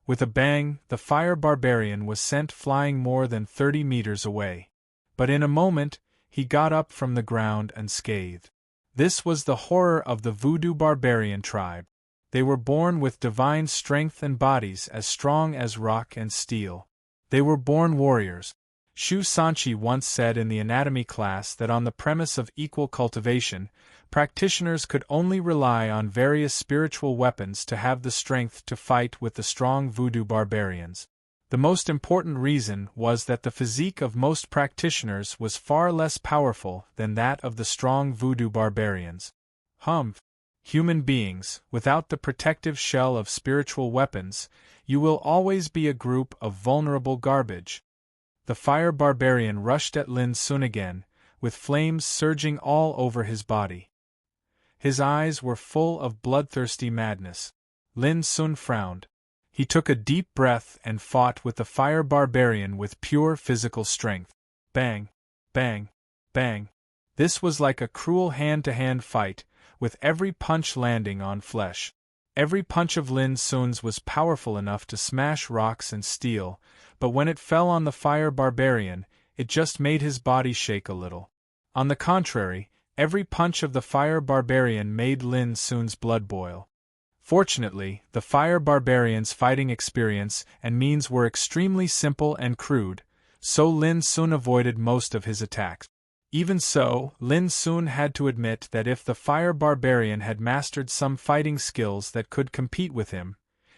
With a bang, the fire barbarian was sent flying more than 30 meters away. But in a moment, he got up from the ground unscathed. This was the horror of the voodoo barbarian tribe. They were born with divine strength and bodies as strong as rock and steel. They were born warriors. Shu Sanchi once said in the anatomy class that on the premise of equal cultivation, practitioners could only rely on various spiritual weapons to have the strength to fight with the strong voodoo barbarians. The most important reason was that the physique of most practitioners was far less powerful than that of the strong voodoo barbarians. Human beings, without the protective shell of spiritual weapons, you will always be a group of vulnerable garbage. The fire barbarian rushed at Lin Sun again, with flames surging all over his body. His eyes were full of bloodthirsty madness. Lin Sun frowned. He took a deep breath and fought with the fire barbarian with pure physical strength. Bang! Bang! Bang! This was like a cruel hand-to-hand fight, with every punch landing on flesh. Every punch of Lin Sun's was powerful enough to smash rocks and steel, but when it fell on the fire barbarian, it just made his body shake a little. On the contrary, every punch of the fire barbarian made Lin Sun's blood boil. Fortunately, the fire barbarian's fighting experience and means were extremely simple and crude, so Lin Sun avoided most of his attacks. Even so, Lin Sun had to admit that if the fire barbarian had mastered some fighting skills that could compete with him,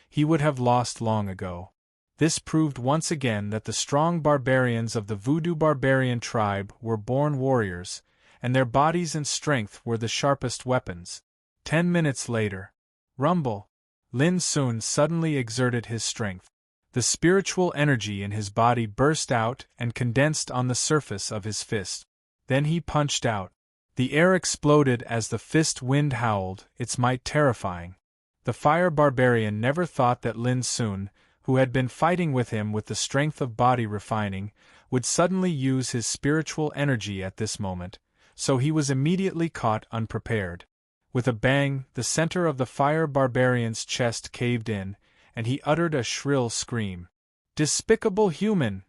he would have lost long ago. This proved once again that the strong barbarians of the voodoo barbarian tribe were born warriors, and their bodies and strength were the sharpest weapons. 10 minutes later. Rumble! Lin Sun suddenly exerted his strength. The spiritual energy in his body burst out and condensed on the surface of his fist. Then he punched out. The air exploded as the fist wind howled, its might terrifying. The fire barbarian never thought that Lin Sun, who had been fighting with him with the strength of body refining, would suddenly use his spiritual energy at this moment, so he was immediately caught unprepared. With a bang, the center of the fire barbarian's chest caved in, and he uttered a shrill scream. "Despicable human!"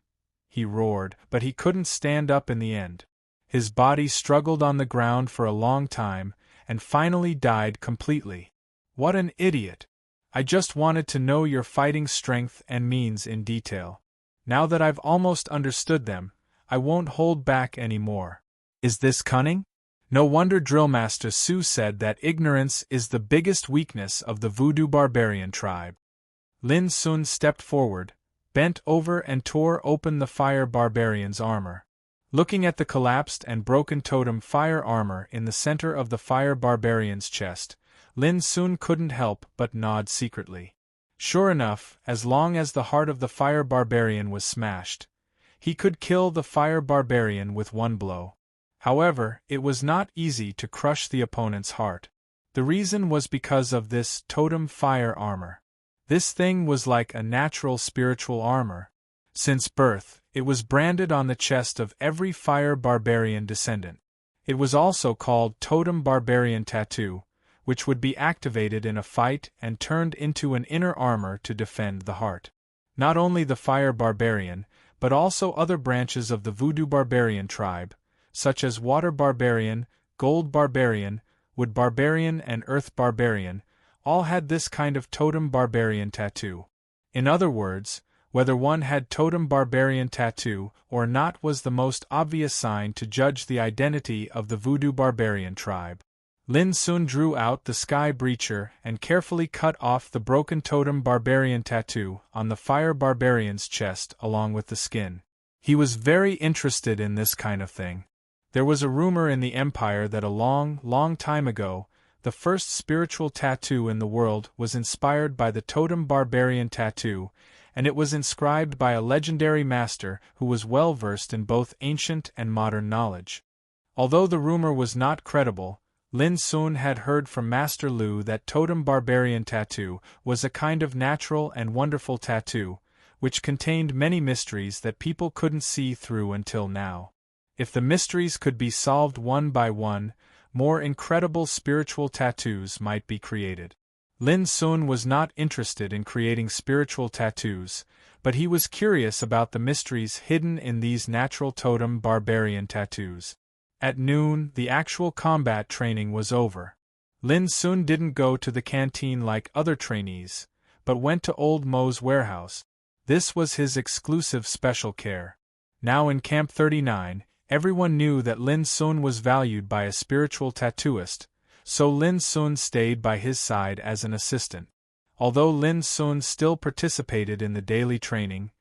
he roared, but he couldn't stand up in the end. His body struggled on the ground for a long time, and finally died completely. What an idiot! I just wanted to know your fighting strength and means in detail. Now that I've almost understood them, I won't hold back any more. Is this cunning? No wonder Drillmaster Su said that ignorance is the biggest weakness of the voodoo barbarian tribe. Lin Sun stepped forward, bent over and tore open the fire barbarian's armor. Looking at the collapsed and broken totem fire armor in the center of the fire barbarian's chest, Lin Sun couldn't help but nod secretly. Sure enough, as long as the heart of the fire barbarian was smashed, he could kill the fire barbarian with one blow. However, it was not easy to crush the opponent's heart. The reason was because of this totem fire armor. This thing was like a natural spiritual armor. Since birth, it was branded on the chest of every fire barbarian descendant. It was also called totem barbarian tattoo, which would be activated in a fight and turned into an inner armor to defend the heart. Not only the fire barbarian, but also other branches of the voodoo barbarian tribe, such as water barbarian, gold barbarian, wood barbarian and earth barbarian, all had this kind of totem barbarian tattoo. In other words, whether one had totem barbarian tattoo or not was the most obvious sign to judge the identity of the voodoo barbarian tribe. Lin Sun drew out the sky breacher and carefully cut off the broken totem barbarian tattoo on the fire barbarian's chest along with the skin. He was very interested in this kind of thing. There was a rumor in the Empire that a long time ago, the first spiritual tattoo in the world was inspired by the totem barbarian tattoo, and it was inscribed by a legendary master who was well versed in both ancient and modern knowledge. Although the rumor was not credible, Lin Sun had heard from Master Lu that totem barbarian tattoo was a kind of natural and wonderful tattoo, which contained many mysteries that people couldn't see through until now. If the mysteries could be solved one by one, more incredible spiritual tattoos might be created. Lin Sun was not interested in creating spiritual tattoos, but he was curious about the mysteries hidden in these natural totem barbarian tattoos. At noon, the actual combat training was over. Lin Sun didn't go to the canteen like other trainees, but went to Old Mo's warehouse. This was his exclusive special care. Now in Camp 39, everyone knew that Lin Sun was valued by a spiritual tattooist, so Lin Sun stayed by his side as an assistant. Although Lin Sun still participated in the daily training,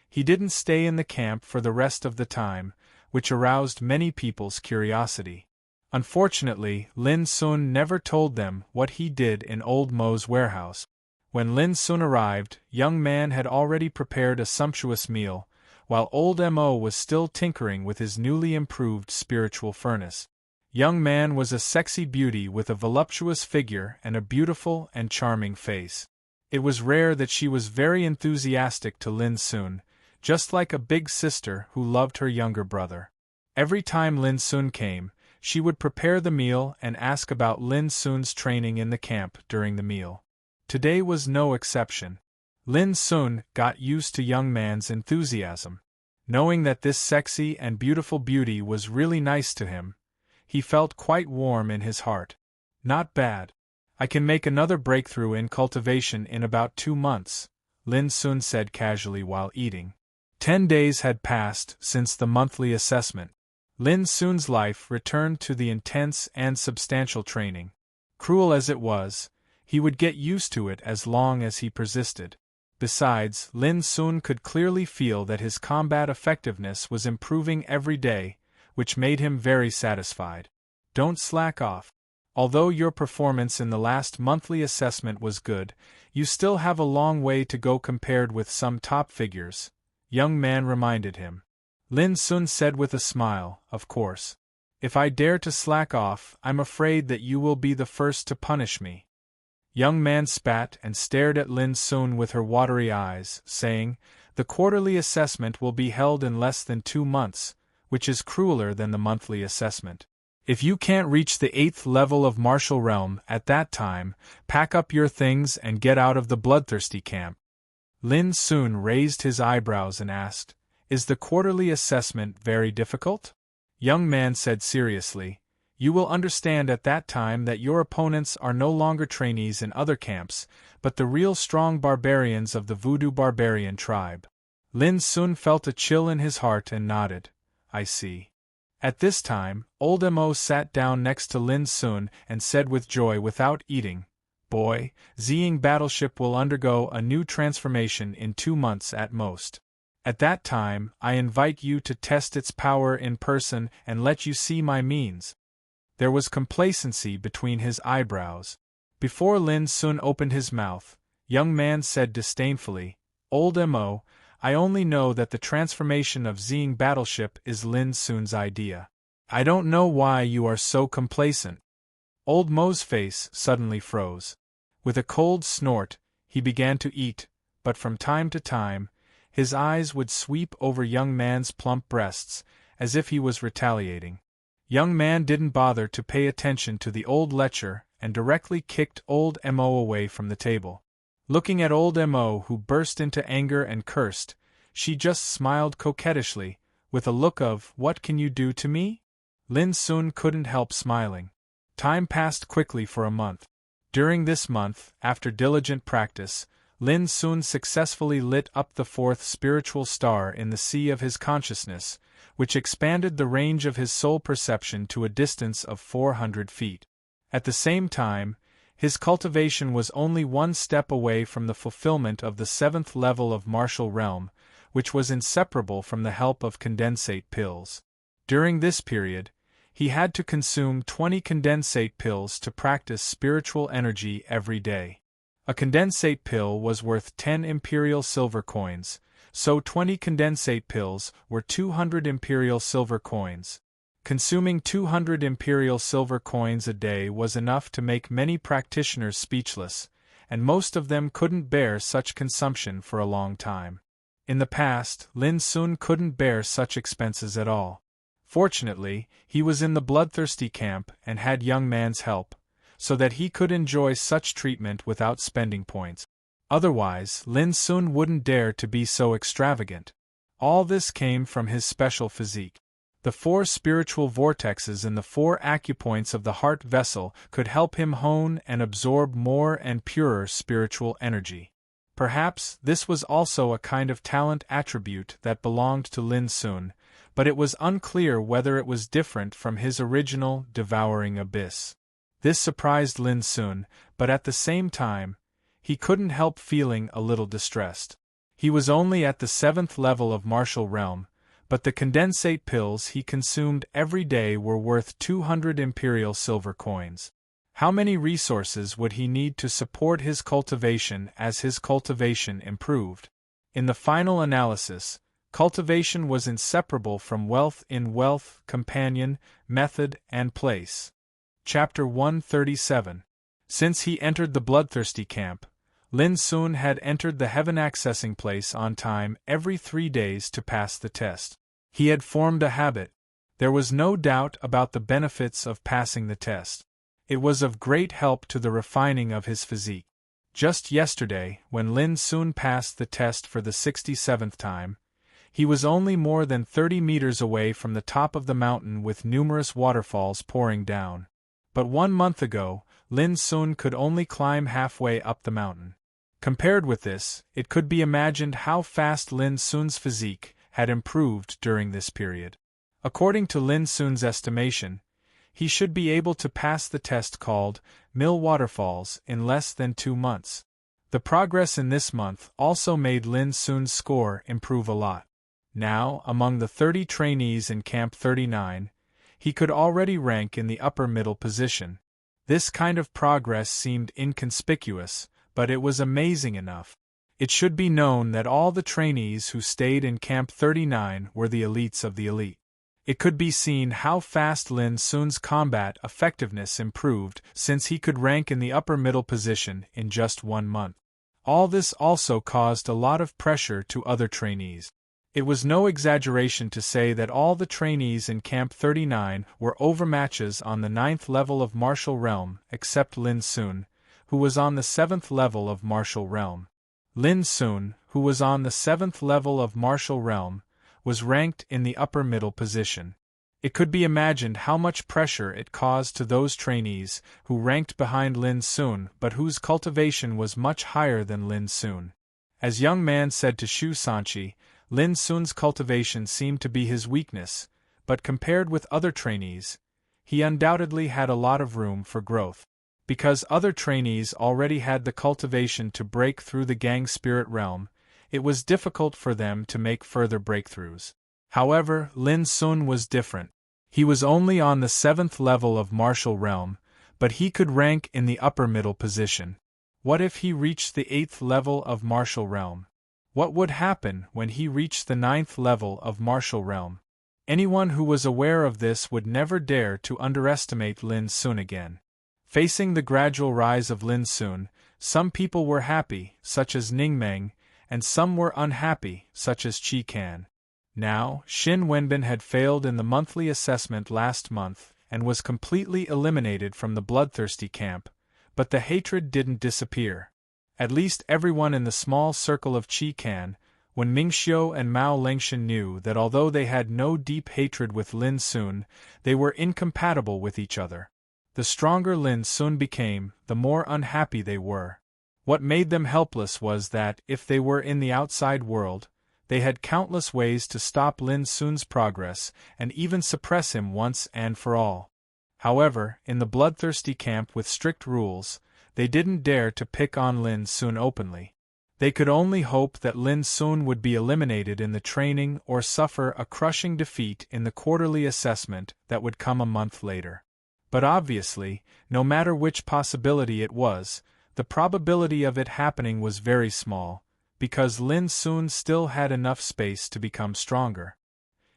he didn't stay in the camp for the rest of the time, which aroused many people's curiosity. Unfortunately, Lin Sun never told them what he did in Old Mo's warehouse. When Lin Sun arrived, young man had already prepared a sumptuous meal, while old Mo was still tinkering with his newly improved spiritual furnace. Young man was a sexy beauty with a voluptuous figure and a beautiful and charming face. It was rare that she was very enthusiastic to Lin Sun, just like a big sister who loved her younger brother. Every time Lin Sun came, she would prepare the meal and ask about Lin Sun's training in the camp during the meal. Today was no exception. Lin Sun got used to young man's enthusiasm. Knowing that this sexy and beautiful beauty was really nice to him, he felt quite warm in his heart. Not bad. I can make another breakthrough in cultivation in about 2 months, Lin Sun said casually while eating. 10 days had passed since the monthly assessment. Lin Sun's life returned to the intense and substantial training. Cruel as it was, he would get used to it as long as he persisted. Besides, Lin Sun could clearly feel that his combat effectiveness was improving every day, which made him very satisfied. Don't slack off. Although your performance in the last monthly assessment was good, you still have a long way to go compared with some top figures, young man reminded him. Lin Sun said with a smile, of course. If I dare to slack off, I'm afraid that you will be the first to punish me. Young man spat and stared at Lin Sun with her watery eyes, saying, the quarterly assessment will be held in less than 2 months, which is crueler than the monthly assessment. If you can't reach the 8th level of martial realm at that time, pack up your things and get out of the bloodthirsty camp. Lin Sun raised his eyebrows and asked, is the quarterly assessment very difficult? Young man said seriously, you will understand at that time that your opponents are no longer trainees in other camps, but the real strong barbarians of the Voodoo barbarian tribe. Lin Sun felt a chill in his heart and nodded. I see. At this time, old Mo sat down next to Lin Sun and said with joy without eating, boy, Ziying battleship will undergo a new transformation in 2 months at most. At that time, I invite you to test its power in person and let you see my means. There was complacency between his eyebrows. Before Lin Sun opened his mouth, young man said disdainfully, old Mo, I only know that the transformation of Ziying battleship is Lin Sun's idea. I don't know why you are so complacent. Old Mo's face suddenly froze. With a cold snort, he began to eat, but from time to time, his eyes would sweep over young man's plump breasts, as if he was retaliating. Young man didn't bother to pay attention to the old lecher and directly kicked old Mo away from the table. Looking at old Mo, who burst into anger and cursed, she just smiled coquettishly, with a look of, what can you do to me? Lin Sun couldn't help smiling. Time passed quickly for a month. During this month, after diligent practice, Lin Sun successfully lit up the 4th spiritual star in the sea of his consciousness, which expanded the range of his soul perception to a distance of 400 feet. At the same time, his cultivation was only 1 step away from the fulfillment of the 7th level of martial realm, which was inseparable from the help of condensate pills. During this period, he had to consume 20 condensate pills to practice spiritual energy every day. A condensate pill was worth 10 imperial silver coins, so 20 condensate pills were 200 imperial silver coins. Consuming 200 imperial silver coins a day was enough to make many practitioners speechless, and most of them couldn't bear such consumption for a long time. In the past, Lin Sun couldn't bear such expenses at all. Fortunately, he was in the bloodthirsty camp and had young man's help, so that he could enjoy such treatment without spending points. Otherwise, Lin Sun wouldn't dare to be so extravagant. All this came from his special physique. The 4 spiritual vortexes in the 4 acupoints of the heart vessel could help him hone and absorb more and purer spiritual energy. Perhaps this was also a kind of talent attribute that belonged to Lin Sun, but it was unclear whether it was different from his original devouring abyss. This surprised Lin Sun, but at the same time, he couldn't help feeling a little distressed. He was only at the 7th level of martial realm, but the condensate pills he consumed every day were worth 200 imperial silver coins. How many resources would he need to support his cultivation as his cultivation improved? In the final analysis, cultivation was inseparable from wealth in wealth, companion, method, and place. Chapter 137. Since he entered the bloodthirsty camp, Lin Sun had entered the heaven accessing place on time every 3 days to pass the test. He had formed a habit. There was no doubt about the benefits of passing the test. It was of great help to the refining of his physique. Just yesterday, when Lin Sun passed the test for the 67th time, he was only more than 30 meters away from the top of the mountain with numerous waterfalls pouring down. But 1 month ago, Lin Sun could only climb halfway up the mountain. Compared with this, it could be imagined how fast Lin Sun's physique had improved during this period. According to Lin Sun's estimation, he should be able to pass the test called Mill Waterfalls in less than 2 months. The progress in this month also made Lin Sun's score improve a lot. Now, among the 30 trainees in Camp 39, he could already rank in the upper middle position. This kind of progress seemed inconspicuous, but it was amazing enough. It should be known that all the trainees who stayed in Camp 39 were the elites of the elite. It could be seen how fast Lin Sun's combat effectiveness improved since he could rank in the upper middle position in just 1 month. All this also caused a lot of pressure to other trainees. It was no exaggeration to say that all the trainees in Camp 39 were overmatches on the 9th level of martial realm except Lin Sun, who was on the 7th level of martial realm. Lin Sun, who was on the 7th level of martial realm, was ranked in the upper middle position. It could be imagined how much pressure it caused to those trainees who ranked behind Lin Sun but whose cultivation was much higher than Lin Sun. As young man said to Shu Sanchi, Lin Sun's cultivation seemed to be his weakness, but compared with other trainees, he undoubtedly had a lot of room for growth. Because other trainees already had the cultivation to break through the gang spirit realm, it was difficult for them to make further breakthroughs. However, Lin Sun was different. He was only on the 7th level of martial realm, but he could rank in the upper middle position. What if he reached the 8th level of martial realm? What would happen when he reached the 9th level of martial realm? Anyone who was aware of this would never dare to underestimate Lin Sun again. Facing the gradual rise of Lin Sun, some people were happy, such as Ning Meng, and some were unhappy, such as Qi Kan. Now, Xin Wenbin had failed in the monthly assessment last month and was completely eliminated from the bloodthirsty camp, but the hatred didn't disappear. At least everyone in the small circle of Qi Kan, when Mingxiu and Mao Lengshan knew that although they had no deep hatred with Lin Sun, they were incompatible with each other. The stronger Lin Sun became, the more unhappy they were. What made them helpless was that, if they were in the outside world, they had countless ways to stop Lin Sun's progress and even suppress him once and for all. However, in the bloodthirsty camp with strict rules, they didn't dare to pick on Lin Sun openly. They could only hope that Lin Sun would be eliminated in the training or suffer a crushing defeat in the quarterly assessment that would come a month later. But obviously, no matter which possibility it was, the probability of it happening was very small, because Lin Sun still had enough space to become stronger.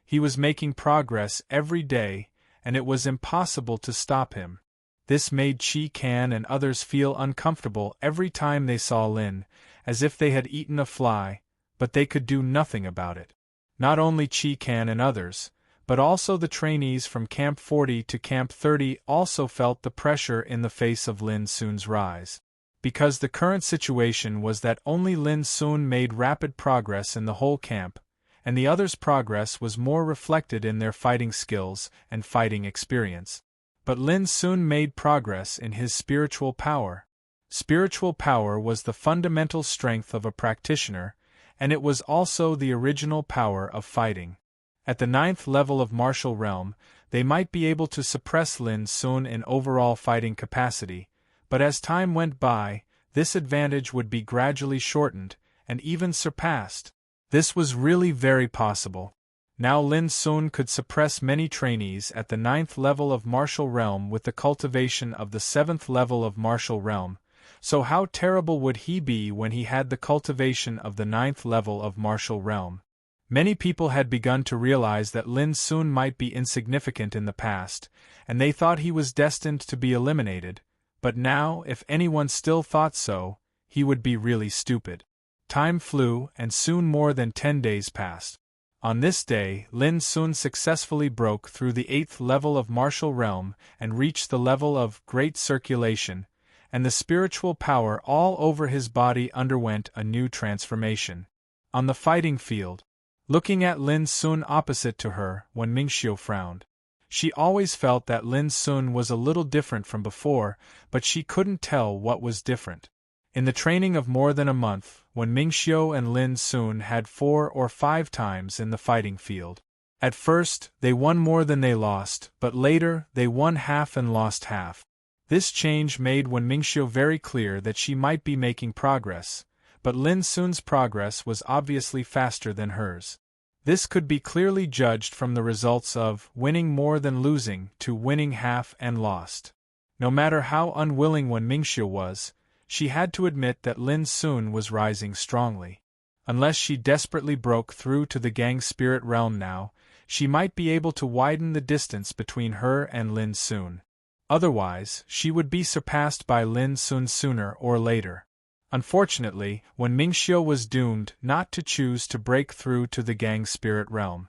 He was making progress every day, and it was impossible to stop him. This made Qi Kan and others feel uncomfortable every time they saw Lin, as if they had eaten a fly, but they could do nothing about it. Not only Chi Kan and others, but also the trainees from Camp 40 to Camp 30 also felt the pressure in the face of Lin Sun's rise. Because the current situation was that only Lin Sun made rapid progress in the whole camp, and the others' progress was more reflected in their fighting skills and fighting experience. But Lin Sun made progress in his spiritual power. Spiritual power was the fundamental strength of a practitioner, and it was also the original power of fighting. At the 9th level of martial realm, they might be able to suppress Lin Sun in overall fighting capacity, but as time went by, this advantage would be gradually shortened, and even surpassed. This was really very possible. Now Lin Sun could suppress many trainees at the 9th level of martial realm with the cultivation of the 7th level of martial realm, so how terrible would he be when he had the cultivation of the 9th level of martial realm? Many people had begun to realize that Lin Sun might be insignificant in the past, and they thought he was destined to be eliminated, but now, if anyone still thought so, he would be really stupid. Time flew, and soon more than 10 days passed. On this day, Lin Sun successfully broke through the 8th level of martial realm and reached the level of great circulation, and the spiritual power all over his body underwent a new transformation. On the fighting field, looking at Lin Sun opposite to her, when Mingxiu frowned. She always felt that Lin Sun was a little different from before, but she couldn't tell what was different. In the training of more than a month, when Mingxiu and Lin Sun had 4 or 5 times in the fighting field. At first, they won more than they lost, but later, they won half and lost half. This change made Wen Mingxiu very clear that she might be making progress, but Lin Sun's progress was obviously faster than hers. This could be clearly judged from the results of winning more than losing to winning half and lost. No matter how unwilling Wen Mingxiu was, she had to admit that Lin Sun was rising strongly. Unless she desperately broke through to the gang spirit realm now, she might be able to widen the distance between her and Lin Sun. Otherwise, she would be surpassed by Lin Sun sooner or later. Unfortunately, Wen Mingxiu was doomed not to choose to break through to the gang spirit realm.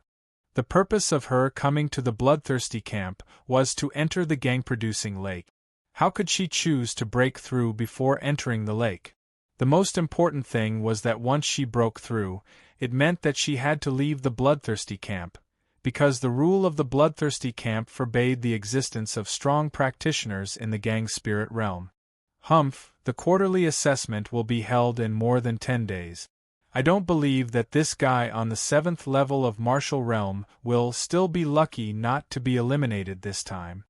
The purpose of her coming to the bloodthirsty camp was to enter the gang-producing lake. How could she choose to break through before entering the lake? The most important thing was that once she broke through, it meant that she had to leave the bloodthirsty camp, because the rule of the bloodthirsty camp forbade the existence of strong practitioners in the gang spirit realm. Humph, the quarterly assessment will be held in more than 10 days. I don't believe that this guy on the 7th level of martial realm will still be lucky not to be eliminated this time.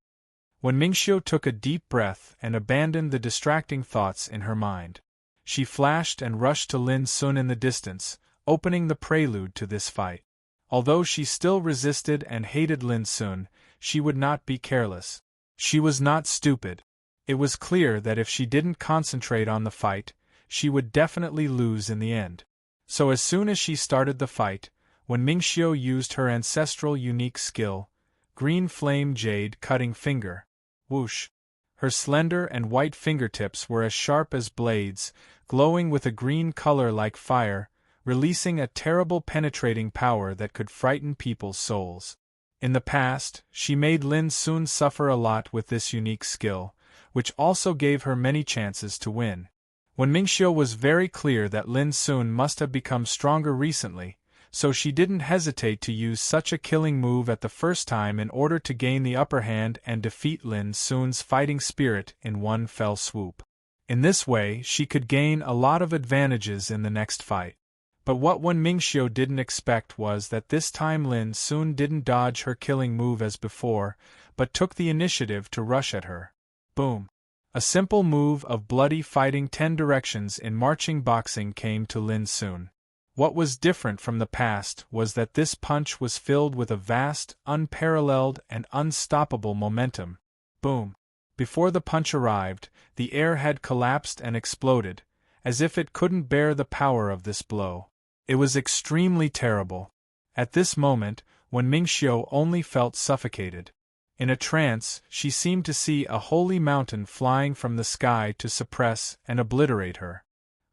When Mingxiu took a deep breath and abandoned the distracting thoughts in her mind, she flashed and rushed to Lin Sun in the distance, opening the prelude to this fight. Although she still resisted and hated Lin Sun, she would not be careless. She was not stupid. It was clear that if she didn't concentrate on the fight, she would definitely lose in the end. So as soon as she started the fight, when Mingxiu used her ancestral unique skill, Green Flame Jade Cutting Finger, whoosh! Her slender and white fingertips were as sharp as blades, glowing with a green color like fire, releasing a terrible penetrating power that could frighten people's souls. In the past, she made Lin Sun suffer a lot with this unique skill, which also gave her many chances to win. When Mingxiu was very clear that Lin Sun must have become stronger recently, so she didn't hesitate to use such a killing move at the first time in order to gain the upper hand and defeat Lin Sun's fighting spirit in one fell swoop. In this way, she could gain a lot of advantages in the next fight. But what Wen Mingxiu didn't expect was that this time Lin Sun didn't dodge her killing move as before, but took the initiative to rush at her. Boom! A simple move of bloody fighting 10 directions in marching boxing came to Lin Sun. What was different from the past was that this punch was filled with a vast, unparalleled, and unstoppable momentum. Boom! Before the punch arrived, the air had collapsed and exploded, as if it couldn't bear the power of this blow. It was extremely terrible. At this moment, when Mingxiu only felt suffocated. In a trance, she seemed to see a holy mountain flying from the sky to suppress and obliterate her.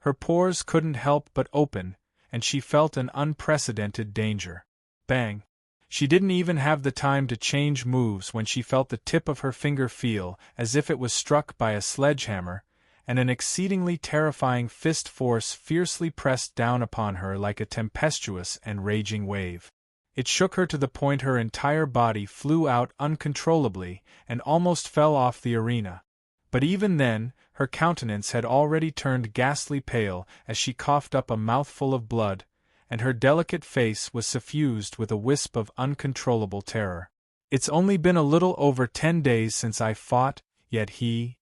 Her pores couldn't help but open, and she felt an unprecedented danger. Bang! She didn't even have the time to change moves when she felt the tip of her finger feel as if it was struck by a sledgehammer, and an exceedingly terrifying fist force fiercely pressed down upon her like a tempestuous and raging wave. It shook her to the point her entire body flew out uncontrollably and almost fell off the arena. But even then, her countenance had already turned ghastly pale as she coughed up a mouthful of blood, and her delicate face was suffused with a wisp of uncontrollable terror. "It's only been a little over 10 days since I fought, yet he.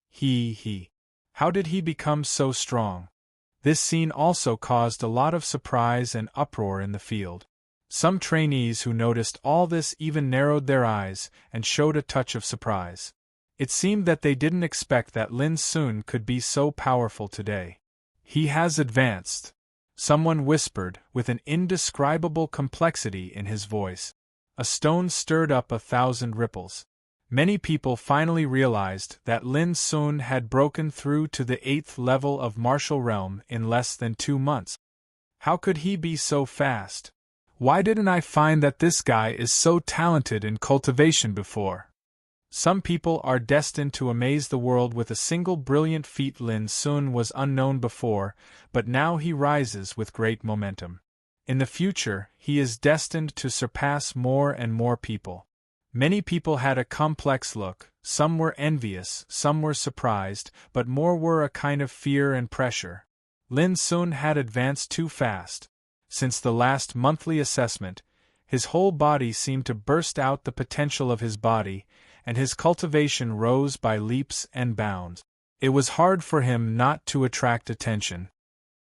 How did he become so strong?" This scene also caused a lot of surprise and uproar in the field. Some trainees who noticed all this even narrowed their eyes and showed a touch of surprise. It seemed that they didn't expect that Lin Sun could be so powerful today. "He has advanced," someone whispered, with an indescribable complexity in his voice. A stone stirred up 1,000 ripples. Many people finally realized that Lin Sun had broken through to the 8th level of martial realm in less than 2 months. How could he be so fast? Why didn't I find that this guy is so talented in cultivation before? Some people are destined to amaze the world with a single brilliant feat. Lin Sun was unknown before, but now he rises with great momentum. In the future, he is destined to surpass more and more people. Many people had a complex look, some were envious, some were surprised, but more were a kind of fear and pressure. Lin Sun had advanced too fast. Since the last monthly assessment, his whole body seemed to burst out the potential of his body, and his cultivation rose by leaps and bounds. It was hard for him not to attract attention.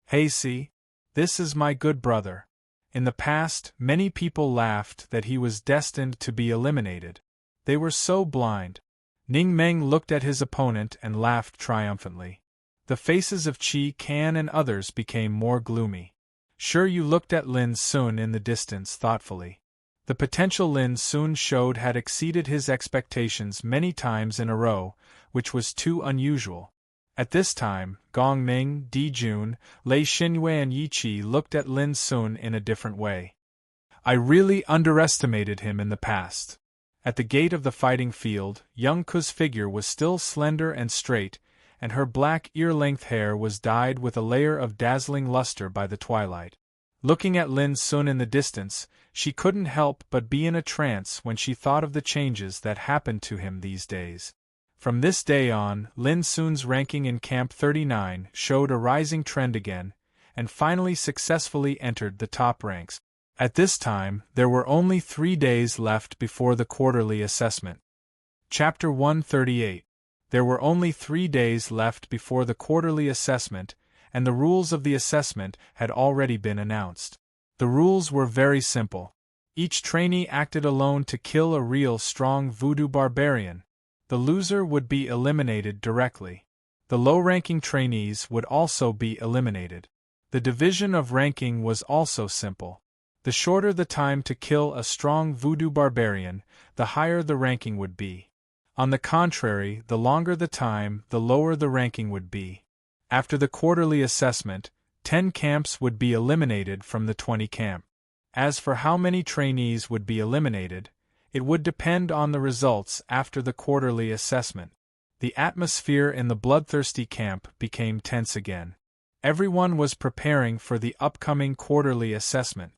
"Hey, see? This is my good brother." In the past, many people laughed that he was destined to be eliminated. They were so blind. Ning Meng looked at his opponent and laughed triumphantly. The faces of Qi Kan and others became more gloomy. Sure, you looked at Lin Sun in the distance thoughtfully. The potential Lin Sun showed had exceeded his expectations many times in a row, which was too unusual. At this time, Gong Ming, Di Jun, Lei Xinhui and Yi Qi looked at Lin Sun in a different way. I really underestimated him in the past. At the gate of the fighting field, young Ku's figure was still slender and straight, and her black ear-length hair was dyed with a layer of dazzling luster by the twilight. Looking at Lin Sun in the distance, she couldn't help but be in a trance when she thought of the changes that happened to him these days. From this day on, Lin Sun's ranking in Camp 39 showed a rising trend again, and finally successfully entered the top ranks. At this time, there were only 3 days left before the quarterly assessment. Chapter 138. There were only 3 days left before the quarterly assessment, and the rules of the assessment had already been announced. The rules were very simple. Each trainee acted alone to kill a real strong voodoo barbarian. The loser would be eliminated directly. The low-ranking trainees would also be eliminated. The division of ranking was also simple. The shorter the time to kill a strong voodoo barbarian, the higher the ranking would be. On the contrary, the longer the time, the lower the ranking would be. After the quarterly assessment, 10 camps would be eliminated from the 20 camp. As for how many trainees would be eliminated, it would depend on the results after the quarterly assessment. The atmosphere in the bloodthirsty camp became tense again. Everyone was preparing for the upcoming quarterly assessment,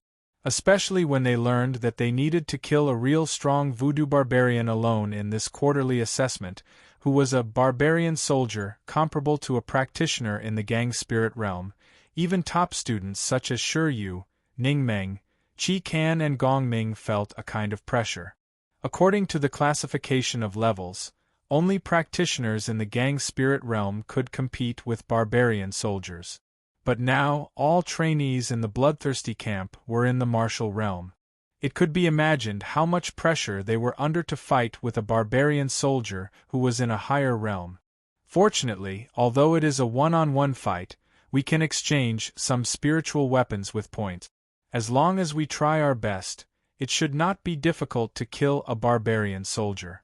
especially when they learned that they needed to kill a real strong voodoo barbarian alone in this quarterly assessment, who was a barbarian soldier comparable to a practitioner in the gang spirit realm. Even top students such as Shi Yu, Ning Meng, Qi Kan and Gong Ming felt a kind of pressure. According to the classification of levels, only practitioners in the gang spirit realm could compete with barbarian soldiers. But now, all trainees in the bloodthirsty camp were in the martial realm. It could be imagined how much pressure they were under to fight with a barbarian soldier who was in a higher realm. Fortunately, although it is a one-on-one fight, we can exchange some spiritual weapons with points. As long as we try our best, it should not be difficult to kill a barbarian soldier.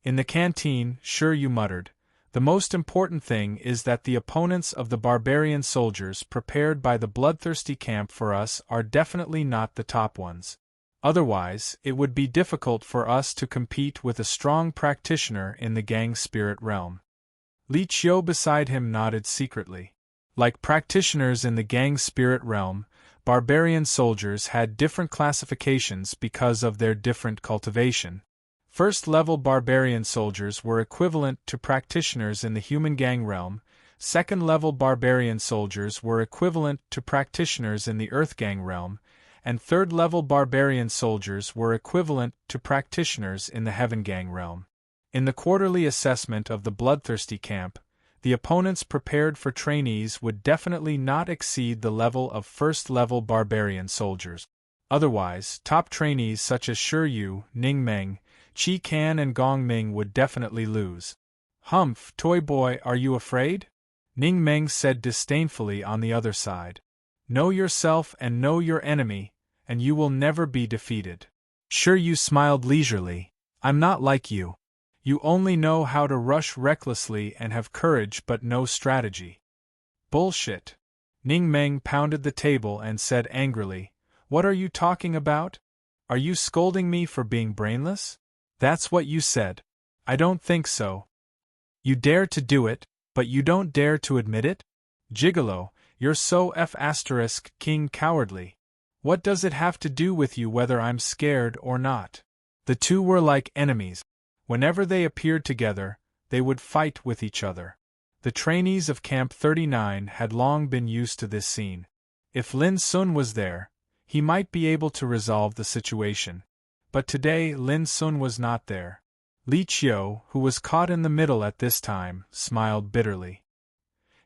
In the canteen, Shi Yu muttered, The most important thing is that the opponents of the barbarian soldiers prepared by the bloodthirsty camp for us are definitely not the top ones. Otherwise, it would be difficult for us to compete with a strong practitioner in the gang spirit realm. Li Qiu beside him nodded secretly. Like practitioners in the gang spirit realm, barbarian soldiers had different classifications because of their different cultivation. First-level barbarian soldiers were equivalent to practitioners in the human gang realm, second-level barbarian soldiers were equivalent to practitioners in the earth gang realm, and third-level barbarian soldiers were equivalent to practitioners in the heaven gang realm. In the quarterly assessment of the bloodthirsty camp, the opponents prepared for trainees would definitely not exceed the level of first-level barbarian soldiers. Otherwise, top trainees such as Shi Yu, Ning Meng, Qi Can and Gong Ming would definitely lose. Humph, toy boy, are you afraid? Ning Meng said disdainfully on the other side. Know yourself and know your enemy, and you will never be defeated. Shi Yu smiled leisurely. I'm not like you. You only know how to rush recklessly and have courage but no strategy. Bullshit. Ning Meng pounded the table and said angrily, What are you talking about? Are you scolding me for being brainless? That's what you said. I don't think so. You dare to do it, but you don't dare to admit it? Gigolo, you're so king cowardly. What does it have to do with you whether I'm scared or not? The two were like enemies. Whenever they appeared together, they would fight with each other. The trainees of Camp 39 had long been used to this scene. If Lin Sun was there, he might be able to resolve the situation. But today Lin Sun was not there. Li Qiu, who was caught in the middle at this time, smiled bitterly.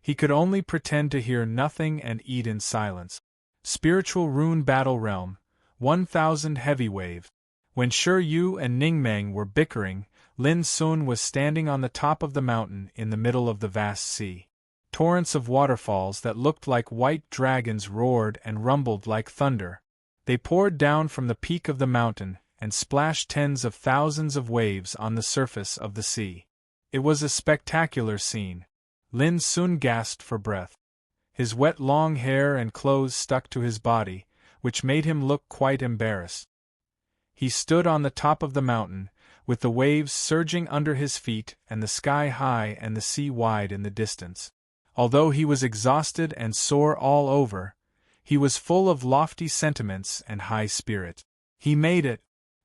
He could only pretend to hear nothing and eat in silence. Spiritual Rune Battle Realm, 1000 Heavy Wave. When Shi Yu and Ning Meng were bickering, Lin Sun was standing on the top of the mountain in the middle of the vast sea. Torrents of waterfalls that looked like white dragons roared and rumbled like thunder. They poured down from the peak of the mountain and splashed tens of thousands of waves on the surface of the sea. It was a spectacular scene. Lin Sun gasped for breath. His wet long hair and clothes stuck to his body, which made him look quite embarrassed. He stood on the top of the mountain, with the waves surging under his feet and the sky high and the sea wide in the distance. Although he was exhausted and sore all over, he was full of lofty sentiments and high spirit. He made it.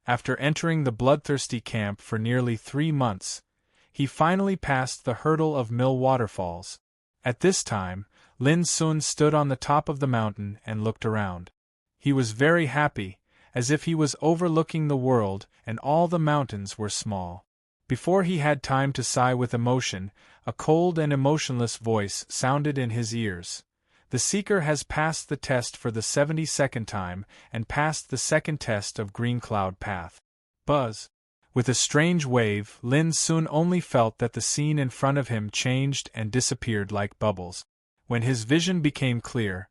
After entering the bloodthirsty camp for nearly 3 months, he finally passed the hurdle of Mill Waterfalls. At this time, Lin Sun stood on the top of the mountain and looked around. He was very happy, as if he was overlooking the world and all the mountains were small. Before he had time to sigh with emotion, a cold and emotionless voice sounded in his ears. The seeker has passed the test for the 72nd time and passed the second test of Green Cloud Path. Buzz. With a strange wave, Lin Sun only felt that the scene in front of him changed and disappeared like bubbles. When his vision became clear,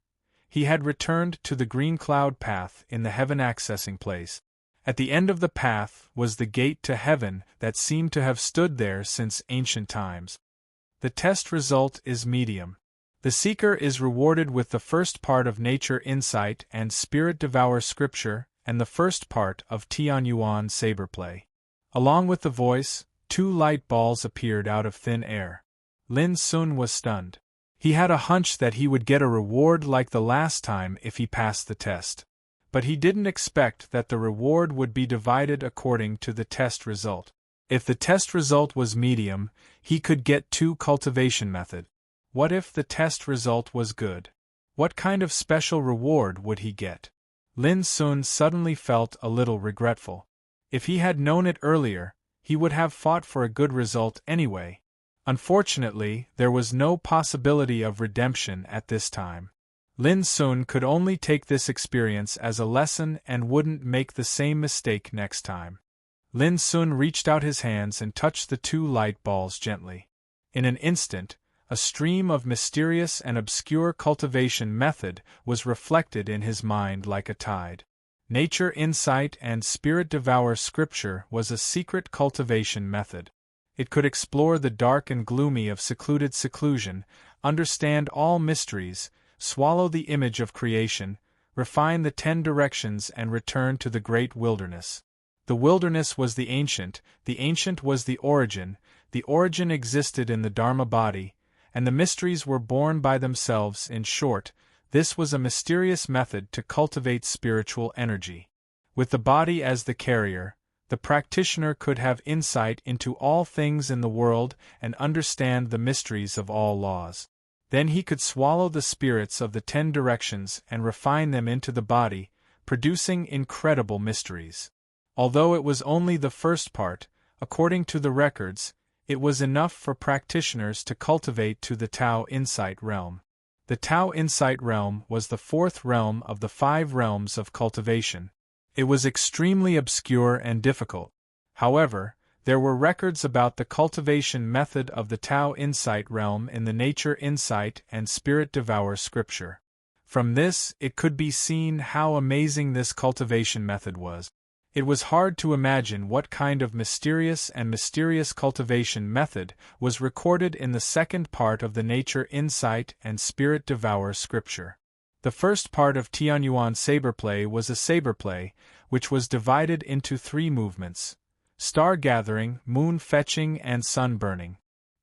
he had returned to the Green Cloud Path in the heaven accessing place. At the end of the path was the gate to heaven that seemed to have stood there since ancient times. The test result is medium. The seeker is rewarded with the first part of Nature Insight and Spirit Devour Scripture and the first part of Tianyuan Saberplay. Along with the voice, 2 light balls appeared out of thin air. Lin Sun was stunned. He had a hunch that he would get a reward like the last time if he passed the test. But he didn't expect that the reward would be divided according to the test result. If the test result was medium, he could get 2 cultivation method. What if the test result was good? What kind of special reward would he get? Lin Sun suddenly felt a little regretful. If he had known it earlier, he would have fought for a good result anyway. Unfortunately, there was no possibility of redemption at this time. Lin Sun could only take this experience as a lesson and wouldn't make the same mistake next time. Lin Sun reached out his hands and touched the 2 light balls gently. In an instant, a stream of mysterious and obscure cultivation method was reflected in his mind like a tide. Nature Insight and Spirit Devour Scripture was a secret cultivation method. It could explore the dark and gloomy of secluded seclusion, understand all mysteries, swallow the image of creation, refine the 10 directions and return to the great wilderness. The wilderness was the ancient was the origin existed in the Dharma body, and the mysteries were born by themselves. In short, this was a mysterious method to cultivate spiritual energy. With the body as the carrier, the practitioner could have insight into all things in the world and understand the mysteries of all laws. Then he could swallow the spirits of the 10 directions and refine them into the body, producing incredible mysteries. Although it was only the first part, according to the records, it was enough for practitioners to cultivate to the Tao Insight realm. The Tao Insight realm was the 4th realm of the 5 realms of cultivation. It was extremely obscure and difficult. However, there were records about the cultivation method of the Tao Insight realm in the Nature Insight and Spirit Devour scripture. From this, it could be seen how amazing this cultivation method was. It was hard to imagine what kind of mysterious cultivation method was recorded in the second part of the Nature Insight and Spirit Devour scripture. The first part of Tianyuan saberplay was a saberplay, which was divided into 3 movements: star gathering, moon fetching, and sun burning.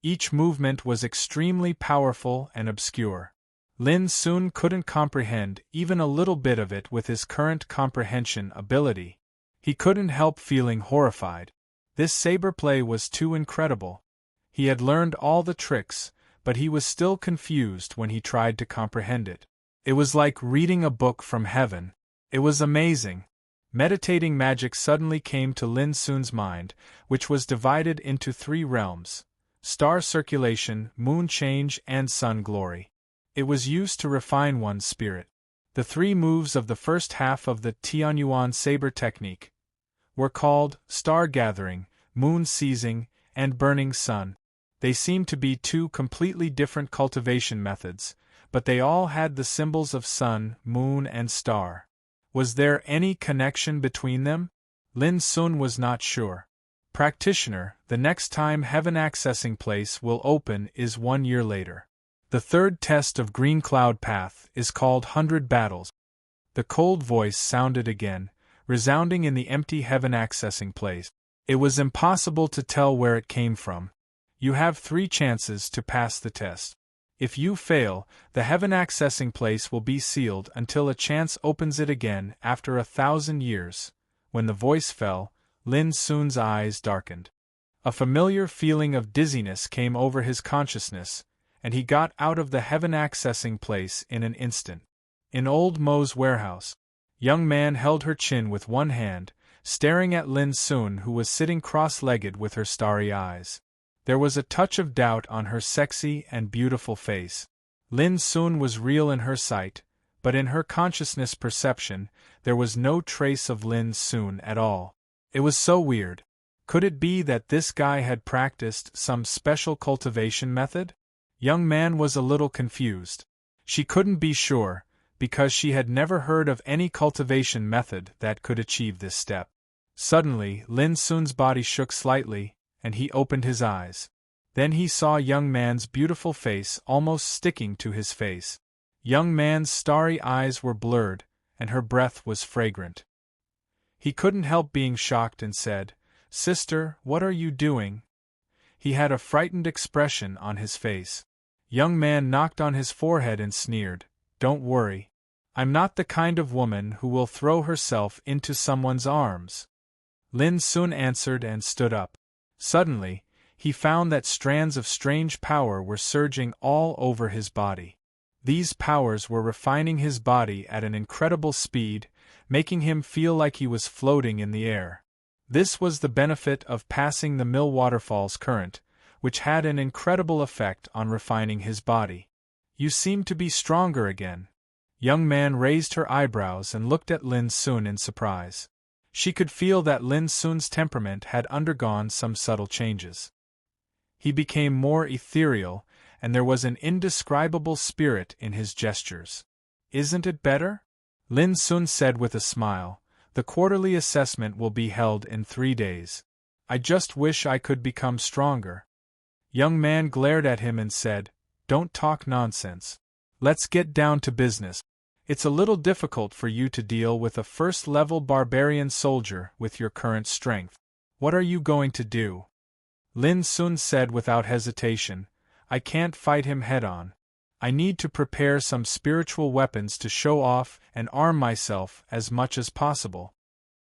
Each movement was extremely powerful and obscure. Lin Sun couldn't comprehend even a little bit of it with his current comprehension ability. He couldn't help feeling horrified. This saberplay was too incredible. He had learned all the tricks, but he was still confused when he tried to comprehend it. It was like reading a book from heaven. It was amazing. Meditating magic suddenly came to Lin Sun's mind, which was divided into 3 realms: star circulation, moon change, and sun glory. It was used to refine one's spirit. The 3 moves of the first half of the Tianyuan saber technique were called star gathering, moon seizing, and burning sun. They seemed to be 2 completely different cultivation methods, but they all had the symbols of sun, moon, and star. Was there any connection between them? Lin Sun was not sure. Practitioner, the next time heaven accessing place will open is 1 year later. The 3rd test of Green Cloud Path is called 100 Battles. The cold voice sounded again, resounding in the empty heaven accessing place. It was impossible to tell where it came from. You have 3 chances to pass the test. If you fail, the heaven accessing place will be sealed until a chance opens it again after 1,000 years. When the voice fell, Lin Sun's eyes darkened. A familiar feeling of dizziness came over his consciousness, and he got out of the heaven accessing place in an instant. In old Mo's warehouse, young man held her chin with one hand, staring at Lin Sun, who was sitting cross-legged with her starry eyes. There was a touch of doubt on her sexy and beautiful face. Lin Sun was real in her sight, but in her consciousness perception, there was no trace of Lin Sun at all. It was so weird. Could it be that this guy had practiced some special cultivation method? Young man was a little confused. She couldn't be sure, because she had never heard of any cultivation method that could achieve this step. Suddenly, Lin Sun's body shook slightly, and he opened his eyes. Then he saw young man's beautiful face almost sticking to his face. Young man's starry eyes were blurred, and her breath was fragrant. He couldn't help being shocked and said, "Sister, what are you doing?" He had a frightened expression on his face. Young man knocked on his forehead and sneered, "Don't worry. I'm not the kind of woman who will throw herself into someone's arms." Lin Sun answered and stood up. Suddenly, he found that strands of strange power were surging all over his body. These powers were refining his body at an incredible speed, making him feel like he was floating in the air. This was the benefit of passing the Mill Waterfall's current, which had an incredible effect on refining his body. "You seem to be stronger again." Young man raised her eyebrows and looked at Lin Sun in surprise. She could feel that Lin Sun's temperament had undergone some subtle changes. He became more ethereal, and there was an indescribable spirit in his gestures. "Isn't it better?" Lin Sun said with a smile. "The quarterly assessment will be held in 3 days. I just wish I could become stronger. Young man glared at him and said, "Don't talk nonsense. Let's get down to business. It's a little difficult for you to deal with a first-level barbarian soldier with your current strength. What are you going to do?" Lin Sun said without hesitation, "I can't fight him head-on. I need to prepare some spiritual weapons to show off and arm myself as much as possible."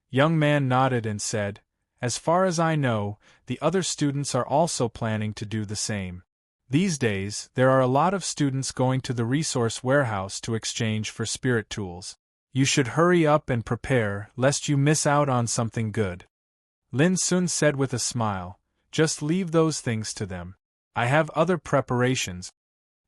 Young man nodded and said, "As far as I know, the other students are also planning to do the same. These days, there are a lot of students going to the resource warehouse to exchange for spirit tools. You should hurry up and prepare, lest you miss out on something good." Lin Sun said with a smile, "Just leave those things to them. I have other preparations."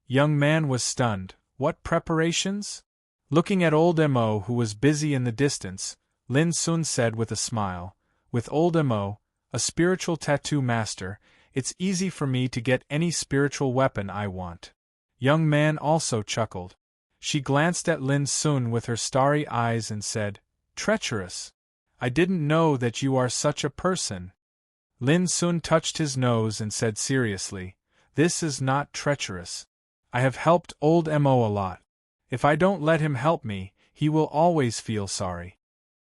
Young man was stunned. What preparations? Looking at old Mo, who was busy in the distance, Lin Sun said with a smile, "With old Mo, a spiritual tattoo master, it's easy for me to get any spiritual weapon I want." Young man also chuckled. She glanced at Lin Sun with her starry eyes and said, "Treacherous. I didn't know that you are such a person." Lin Sun touched his nose and said seriously, "This is not treacherous. I have helped old Mo a lot. If I don't let him help me, he will always feel sorry.